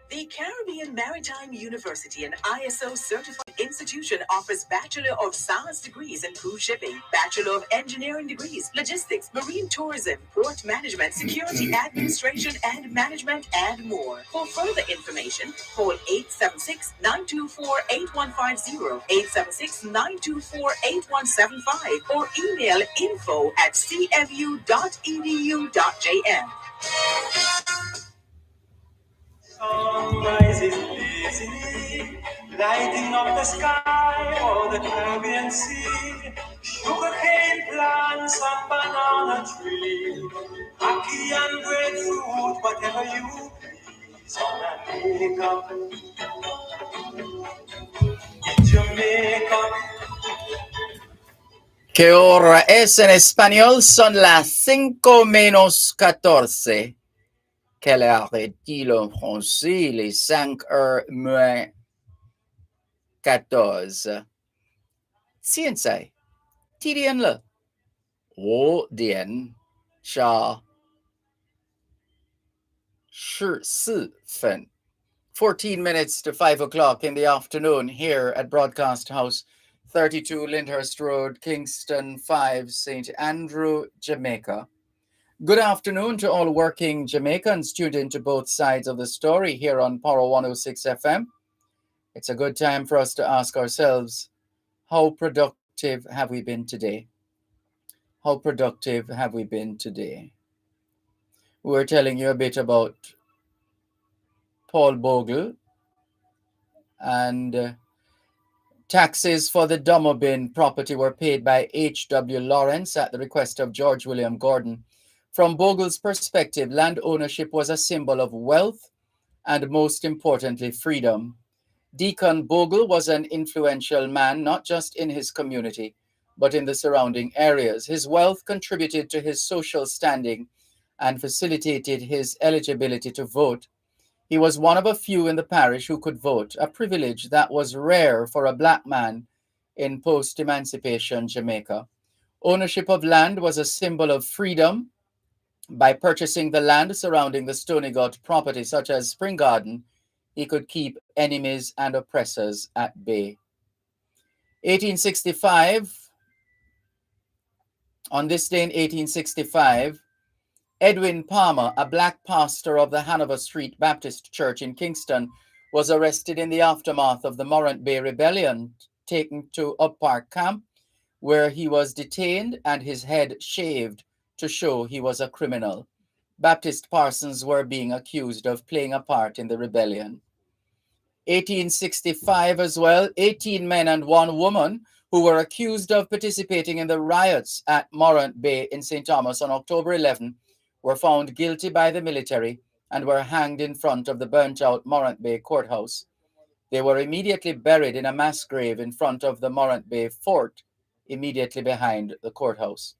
The Caribbean Maritime University, an ISO certified institution, offers Bachelor of Science degrees in cruise shipping, Bachelor of Engineering degrees, logistics, marine tourism, port management, security administration and management, and more. For further information, call 876-924-8150, 876-924-8175, or email info@cmu.edu.jm. Sunrise is busy, lighting up the sky or the Caribbean Sea. Sugarcane plants and banana tree, ackee and grapefruit, whatever you please. On Jamaica, in Jamaica. ¿Qué hora es en español? Son las 5 menos 14. Quelle heure est-il en français? Les 5 heures moins 14. 现在 几点了？5点14分. 14 minutes to 5 o'clock in the afternoon here at Broadcast House, 32 Lyndhurst Road, Kingston 5, St. Andrew, Jamaica. Good afternoon to all working Jamaicans tuned into both sides of the story here on Power 106 FM. It's a good time for us to ask ourselves, how productive have we been today? How productive have we been today? We're telling you a bit about Paul Bogle and taxes for the Domobin property were paid by H.W. Lawrence at the request of George William Gordon. From Bogle's perspective, land ownership was a symbol of wealth and, most importantly, freedom. Deacon Bogle was an influential man, not just in his community, but in the surrounding areas. His wealth contributed to his social standing and facilitated his eligibility to vote. He was one of a few in the parish who could vote, a privilege that was rare for a black man in post-emancipation Jamaica. Ownership of land was a symbol of freedom. By purchasing the land surrounding the Stonygut property, such as Spring Garden, he could keep enemies and oppressors at bay. 1865, on this day in 1865, Edwin Palmer, a black pastor of the Hanover Street Baptist Church in Kingston, was arrested in the aftermath of the Morant Bay Rebellion, taken to Up Park Camp, where he was detained and his head shaved to show he was a criminal. Baptist parsons were being accused of playing a part in the rebellion. 1865 as well, 18 men and 1 woman who were accused of participating in the riots at Morant Bay in St. Thomas on October 11 were found guilty by the military and were hanged in front of the burnt-out Morant Bay courthouse. They were immediately buried in a mass grave in front of the Morant Bay fort, immediately behind the courthouse.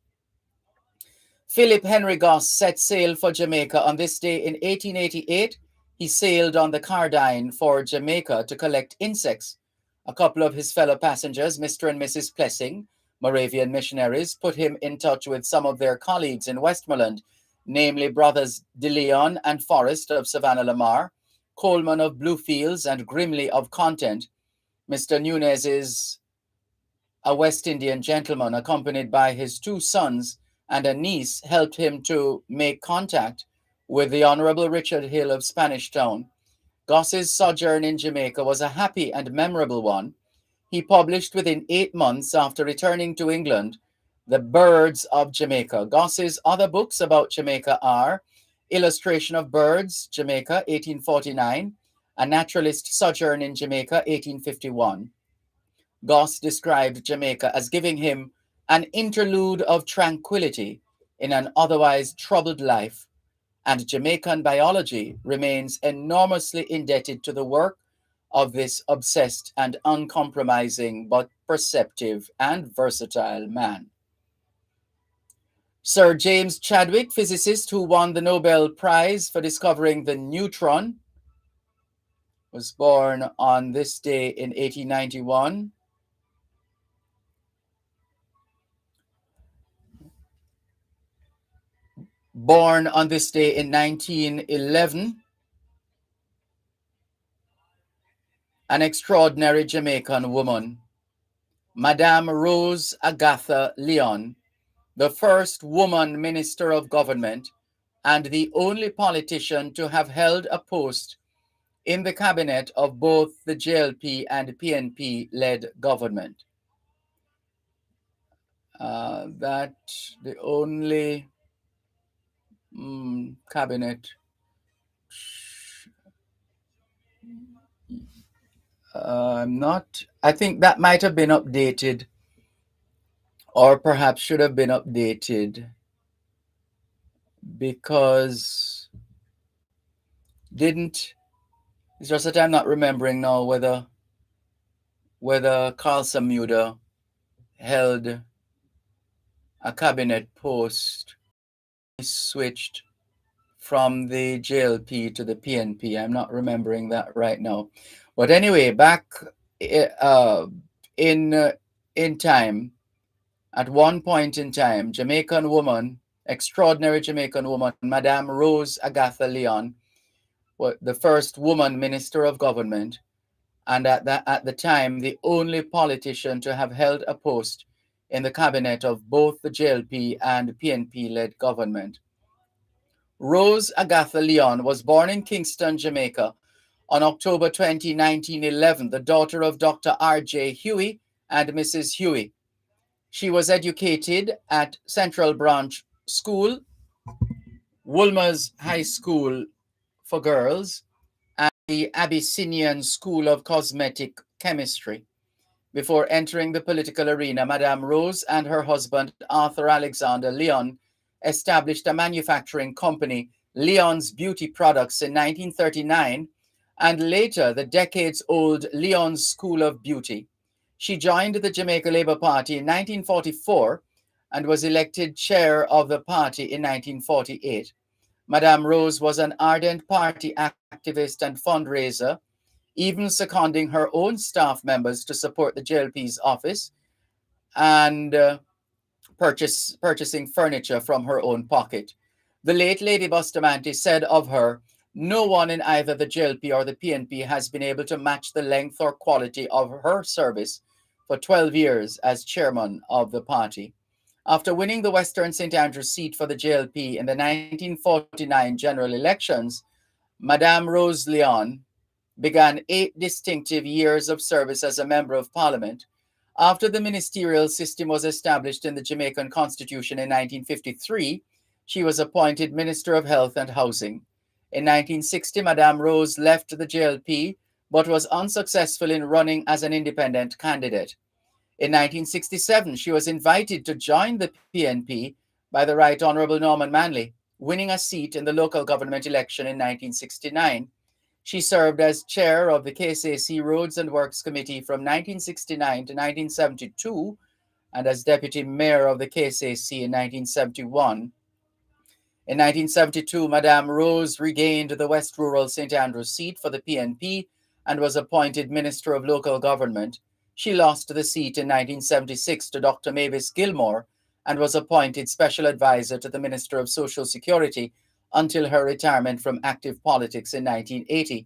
Philip Henry Goss set sail for Jamaica on this day in 1888. He sailed on the Cardine for Jamaica to collect insects. A couple of his fellow passengers, Mr. and Mrs. Plessing, Moravian missionaries, put him in touch with some of their colleagues in Westmoreland, namely brothers De Leon and Forrest of Savannah Lamar, Coleman of Bluefields, and Grimley of Content. Mr. Nunez is a West Indian gentleman accompanied by his 2 sons and a niece, helped him to make contact with the Honorable Richard Hill of Spanish Town. Goss's sojourn in Jamaica was a happy and memorable one. He published within 8 months after returning to England The Birds of Jamaica. Goss's other books about Jamaica are Illustration of Birds, Jamaica, 1849, A Naturalist Sojourn in Jamaica, 1851. Goss described Jamaica as giving him an interlude of tranquility in an otherwise troubled life, and Jamaican biology remains enormously indebted to the work of this obsessed and uncompromising but perceptive and versatile man. Sir James Chadwick, physicist who won the Nobel Prize for discovering the neutron, was born on this day in 1891. Born on this day in 1911, an extraordinary Jamaican woman, Madame Rose Agatha Leon, the first woman minister of government and the only politician to have held a post in the cabinet of both the JLP and PNP-led government. That the only cabinet. I think that might have been updated, or perhaps should have been updated, because it's just that I'm not remembering now whether Carlson Muda held a cabinet post, switched from the JLP to the PNP. I'm not remembering that right now. But anyway, back in time, at one point in time, extraordinary Jamaican woman, Madame Rose Agatha Leon, was the first woman minister of government, and at the time, the only politician to have held a post in the cabinet of both the JLP and PNP-led government. Rose Agatha Leon was born in Kingston, Jamaica on October 20, 1911, the daughter of Dr. R.J. Huey and Mrs. Huey. She was educated at Central Branch School, Woolmer's High School for Girls, and the Abyssinian School of Cosmetic Chemistry. Before entering the political arena, Madame Rose and her husband, Arthur Alexander Leon, established a manufacturing company, Leon's Beauty Products, in 1939, and later the decades-old Leon's School of Beauty. She joined the Jamaica Labour Party in 1944 and was elected chair of the party in 1948. Madame Rose was an ardent party activist and fundraiser, even seconding her own staff members to support the JLP's office and purchasing furniture from her own pocket. The late Lady Bustamante said of her, "No one in either the JLP or the PNP has been able to match the length or quality of her service for 12 years as chairman of the party." After winning the Western St. Andrews seat for the JLP in the 1949 general elections, Madame Rose Leon began 8 distinctive years of service as a member of parliament. After the ministerial system was established in the Jamaican Constitution in 1953, she was appointed Minister of Health and Housing. In 1960, Madame Rose left the JLP, but was unsuccessful in running as an independent candidate. In 1967, she was invited to join the PNP by the Right Honourable Norman Manley, winning a seat in the local government election in 1969. She served as chair of the KCAC Roads and Works Committee from 1969 to 1972 and as deputy mayor of the KCAC in 1971. In 1972, Madame Rose regained the West Rural St. Andrews seat for the PNP and was appointed Minister of Local Government. She lost the seat in 1976 to Dr. Mavis Gilmore and was appointed Special Advisor to the Minister of Social Security until her retirement from active politics in 1980.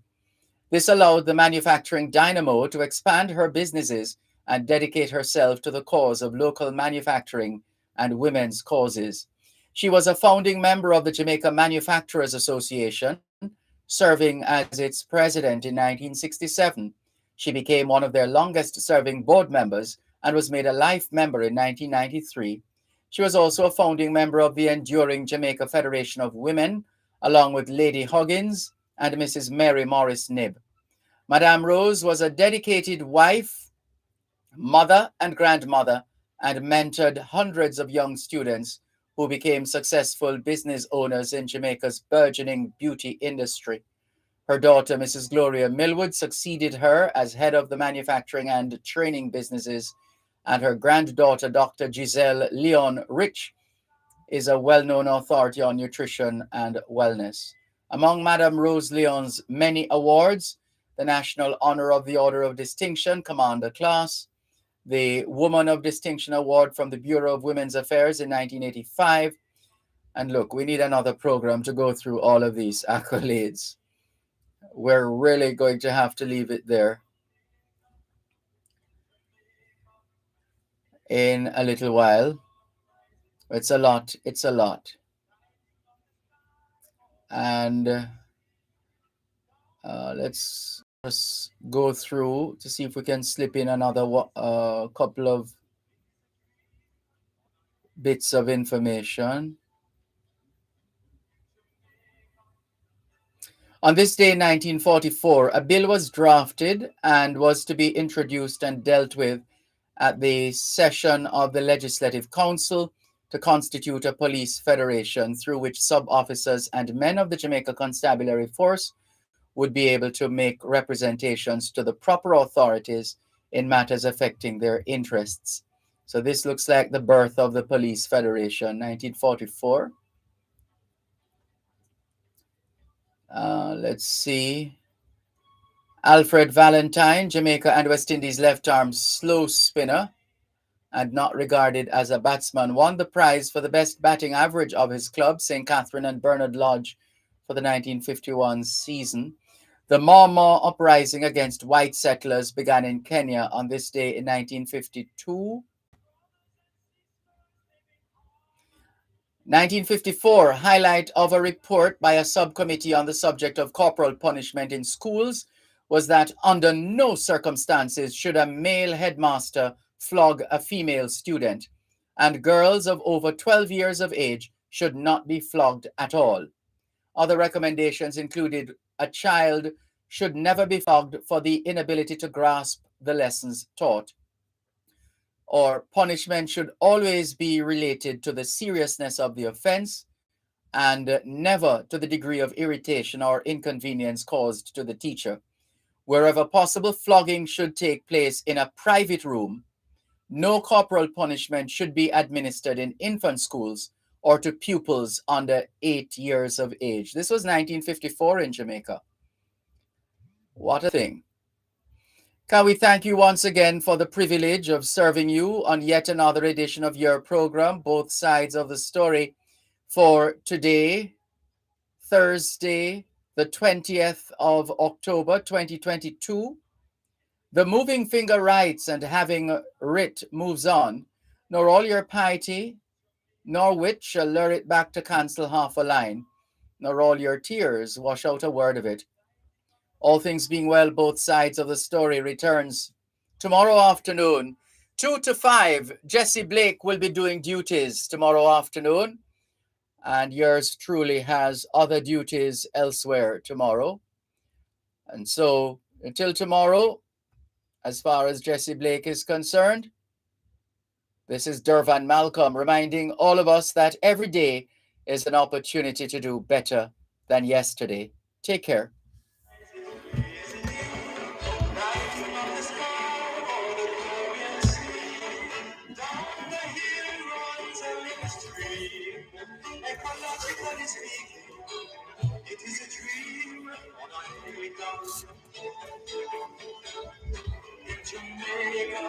This allowed the manufacturing dynamo to expand her businesses and dedicate herself to the cause of local manufacturing and women's causes. She was a founding member of the Jamaica Manufacturers Association, serving as its president in 1967. She became one of their longest serving board members and was made a life member in 1993. She was also a founding member of the enduring Jamaica Federation of Women, along with Lady Huggins and Mrs. Mary Morris Knibb. Madame Rose was a dedicated wife, mother, and grandmother, and mentored hundreds of young students who became successful business owners in Jamaica's burgeoning beauty industry. Her daughter, Mrs. Gloria Millwood, succeeded her as head of the manufacturing and training businesses, and her granddaughter, Dr. Giselle Leon Rich, is a well-known authority on nutrition and wellness. Among Madame Rose Leon's many awards, the National Honor of the Order of Distinction, Commander Class, the Woman of Distinction Award from the Bureau of Women's Affairs in 1985. And look, we need another program to go through all of these accolades. We're really going to have to leave it there in a little while. It's a lot. It's a lot. And let's just go through to see if we can slip in another couple of bits of information. On this day in 1944, a bill was drafted and was to be introduced and dealt with at the session of the Legislative Council to constitute a police federation through which sub-officers and men of the Jamaica Constabulary Force would be able to make representations to the proper authorities in matters affecting their interests. So this looks like the birth of the Police Federation, 1944. Let's see. Alfred Valentine, Jamaica and West Indies left-arm slow spinner and not regarded as a batsman, won the prize for the best batting average of his club, St. Catherine and Bernard Lodge, for the 1951 season. The Mau Mau uprising against white settlers began in Kenya on this day in 1952. 1954, highlight of a report by a subcommittee on the subject of corporal punishment in schools was that under no circumstances should a male headmaster flog a female student, and girls of over 12 years of age should not be flogged at all. Other recommendations included a child should never be flogged for the inability to grasp the lessons taught, or punishment should always be related to the seriousness of the offense and never to the degree of irritation or inconvenience caused to the teacher. Wherever possible, flogging should take place in a private room. No corporal punishment should be administered in infant schools or to pupils under 8 years of age. This was 1954 in Jamaica. What a thing. Can we thank you once again for the privilege of serving you on yet another edition of your program, Both Sides of the Story, for today, Thursday, the 20th of October, 2022. The moving finger writes, and having writ moves on, nor all your piety, nor wit shall lure it back to cancel half a line, nor all your tears wash out a word of it. All things being well, Both Sides of the Story returns tomorrow afternoon, 2 to 5. Jesse Blake will be doing duties tomorrow afternoon, and yours truly has other duties elsewhere tomorrow. And so, until tomorrow, as far as Jesse Blake is concerned, this is Dervan Malcolm reminding all of us that every day is an opportunity to do better than yesterday. Take care. Ecologically speaking, it is a dream when I wake up in Jamaica.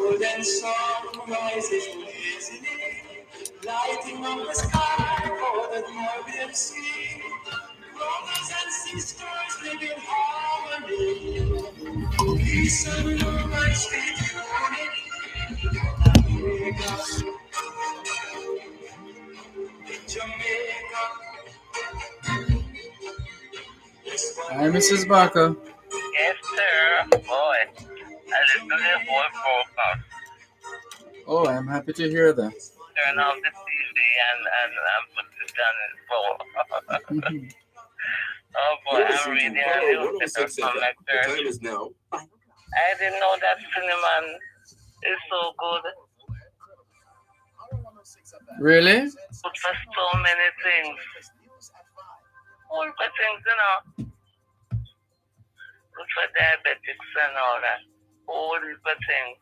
golden sun rises lazily, lighting up the sky for the Caribbean Sea. Brothers and sisters live in harmony. Peace and love and sweet Jamaica, Jamaica. Hi, Mrs. Barker. Yes, sir. Boy, I listened to the whole program. Oh, I'm happy to hear that. Turn off the TV and put it on his phone. Oh boy, I'm reading a newspaper from my The church. time is now. I didn't know that cinnamon is so good. Really? Good for so many things. All for things, you know. Good for diabetics and all that. All for things.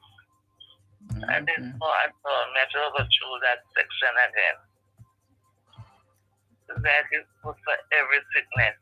I didn't know at all. I have to go through that section again. That is good for every sickness.